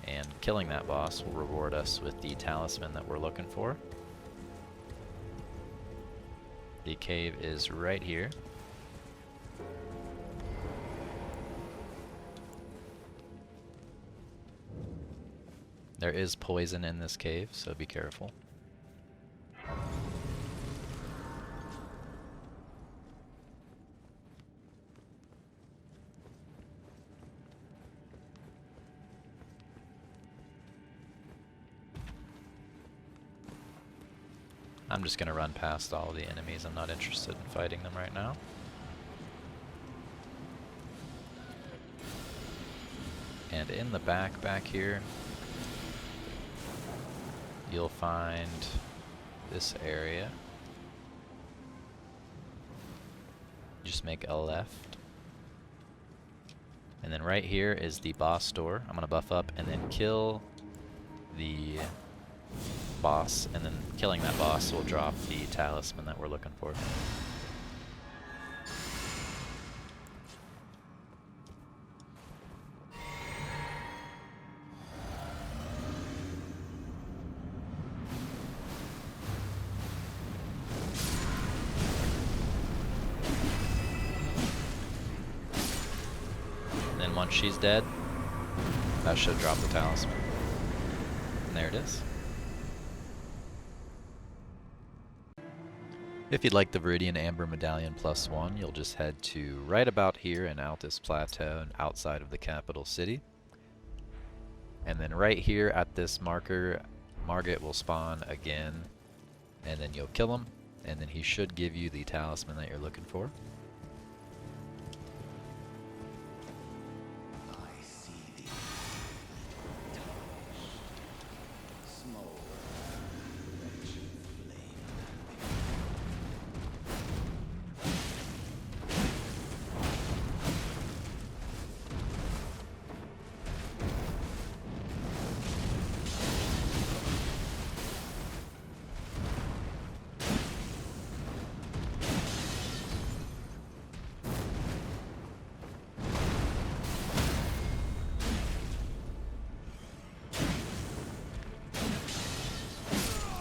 And killing that boss will reward us with the talisman that we're looking for. The cave is right here. There is poison in this cave, so be careful. I'm just going to run past all the enemies. I'm not interested in fighting them right now. And in the back here, you'll find this area. Just make a left. And then right here is the boss door. I'm going to buff up and then kill the boss, and then killing that boss will drop the talisman that we're looking for. And then once she's dead, that should drop the talisman. And there it is. If you'd like the Viridian Amber Medallion+1, you'll just head to right about here in Altus Plateau and outside of the capital city. And then right here at this marker, Margit will spawn again, and then you'll kill him, and then he should give you the talisman that you're looking for.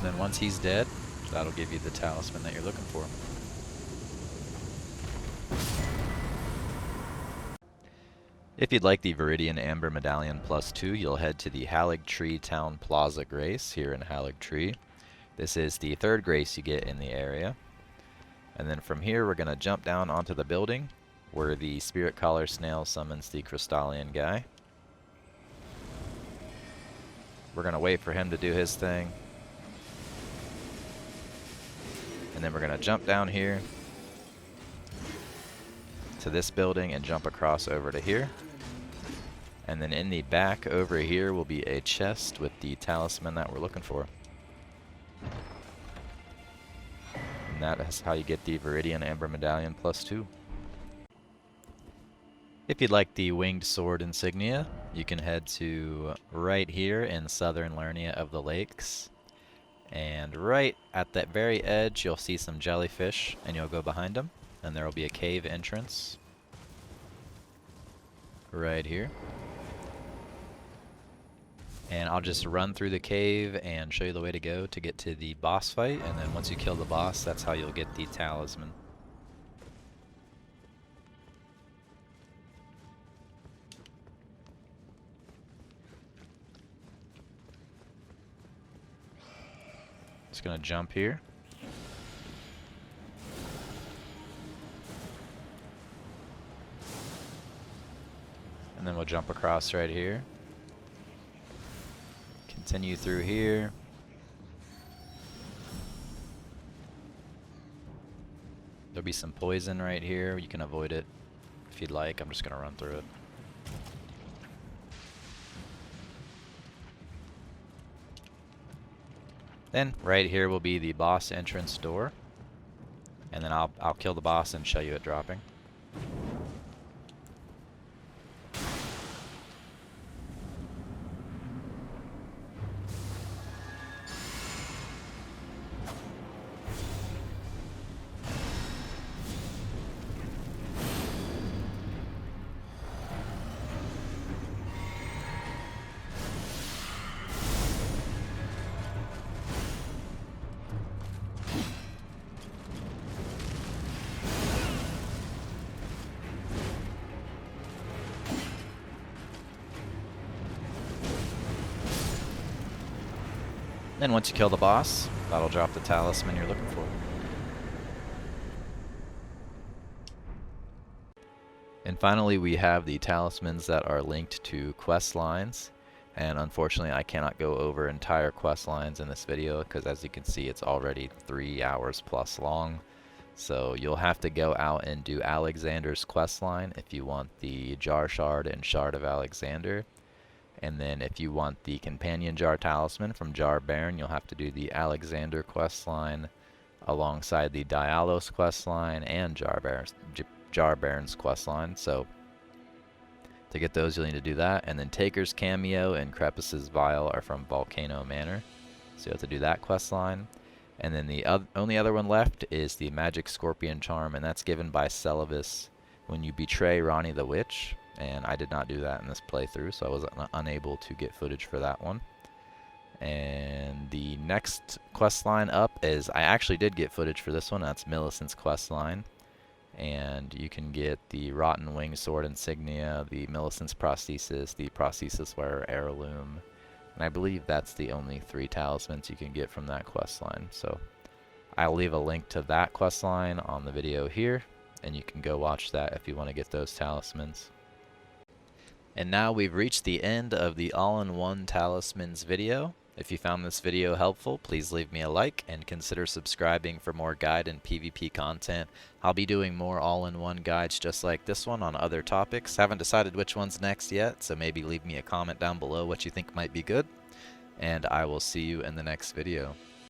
And then once he's dead, that'll give you the talisman that you're looking for. If you'd like the Viridian Amber Medallion+2, you'll head to the Haligdrake Town Plaza Grace here in Haligdrake. This is the third grace you get in the area. And then from here we're going to jump down onto the building where the Spirit Collar Snail summons the Crystallian guy. We're going to wait for him to do his thing. And then we're going to jump down here to this building and jump across over to here. And then in the back over here will be a chest with the talisman that we're looking for. And that is how you get the Viridian Amber Medallion+2. If you'd like the winged sword insignia, you can head to right here in southern Lernia of the Lakes. And right at that very edge, you'll see some jellyfish, and you'll go behind them, and there will be a cave entrance right here. And I'll just run through the cave and show you the way to go to get to the boss fight, and then once you kill the boss, that's how you'll get the talisman. Just gonna jump here. And then we'll jump across right here. Continue through here. There'll be some poison right here. You can avoid it if you'd like. I'm just gonna run through it. Then right here will be the boss entrance door, and then I'll kill the boss and show you it dropping. Then once you kill the boss, that'll drop the talisman you're looking for. And finally, we have the talismans that are linked to quest lines. And unfortunately, I cannot go over entire quest lines in this video because, as you can see, it's already 3 hours plus long. So you'll have to go out and do Alexander's quest line if you want the Jar Shard and Shard of Alexander. And then if you want the Companion Jar Talisman from Jar Baron, you'll have to do the Alexander questline alongside the Dialos questline and Jar Baron's questline. So to get those, you'll need to do that. And then Taker's Cameo and Crepus's Vial are from Volcano Manor. So you have to do that questline. And then the only other one left is the Magic Scorpion Charm, and that's given by Celavis when you betray Ronnie the Witch. And I did not do that in this playthrough, so I was unable to get footage for that one. And the next quest line up is, I actually did get footage for this one. That's Millicent's quest line. And you can get the Rotten Wing Sword Insignia, the Millicent's Prosthesis, the Prosthesis Wearer Heirloom. And I believe that's the only 3 talismans you can get from that quest line. So I'll leave a link to that quest line on the video here, and you can go watch that if you want to get those talismans. And now we've reached the end of the all-in-one talismans video. If you found this video helpful, please leave me a like and consider subscribing for more guide and PvP content. I'll be doing more all-in-one guides just like this one on other topics. Haven't decided which one's next yet, so maybe leave me a comment down below what you think might be good. And I will see you in the next video.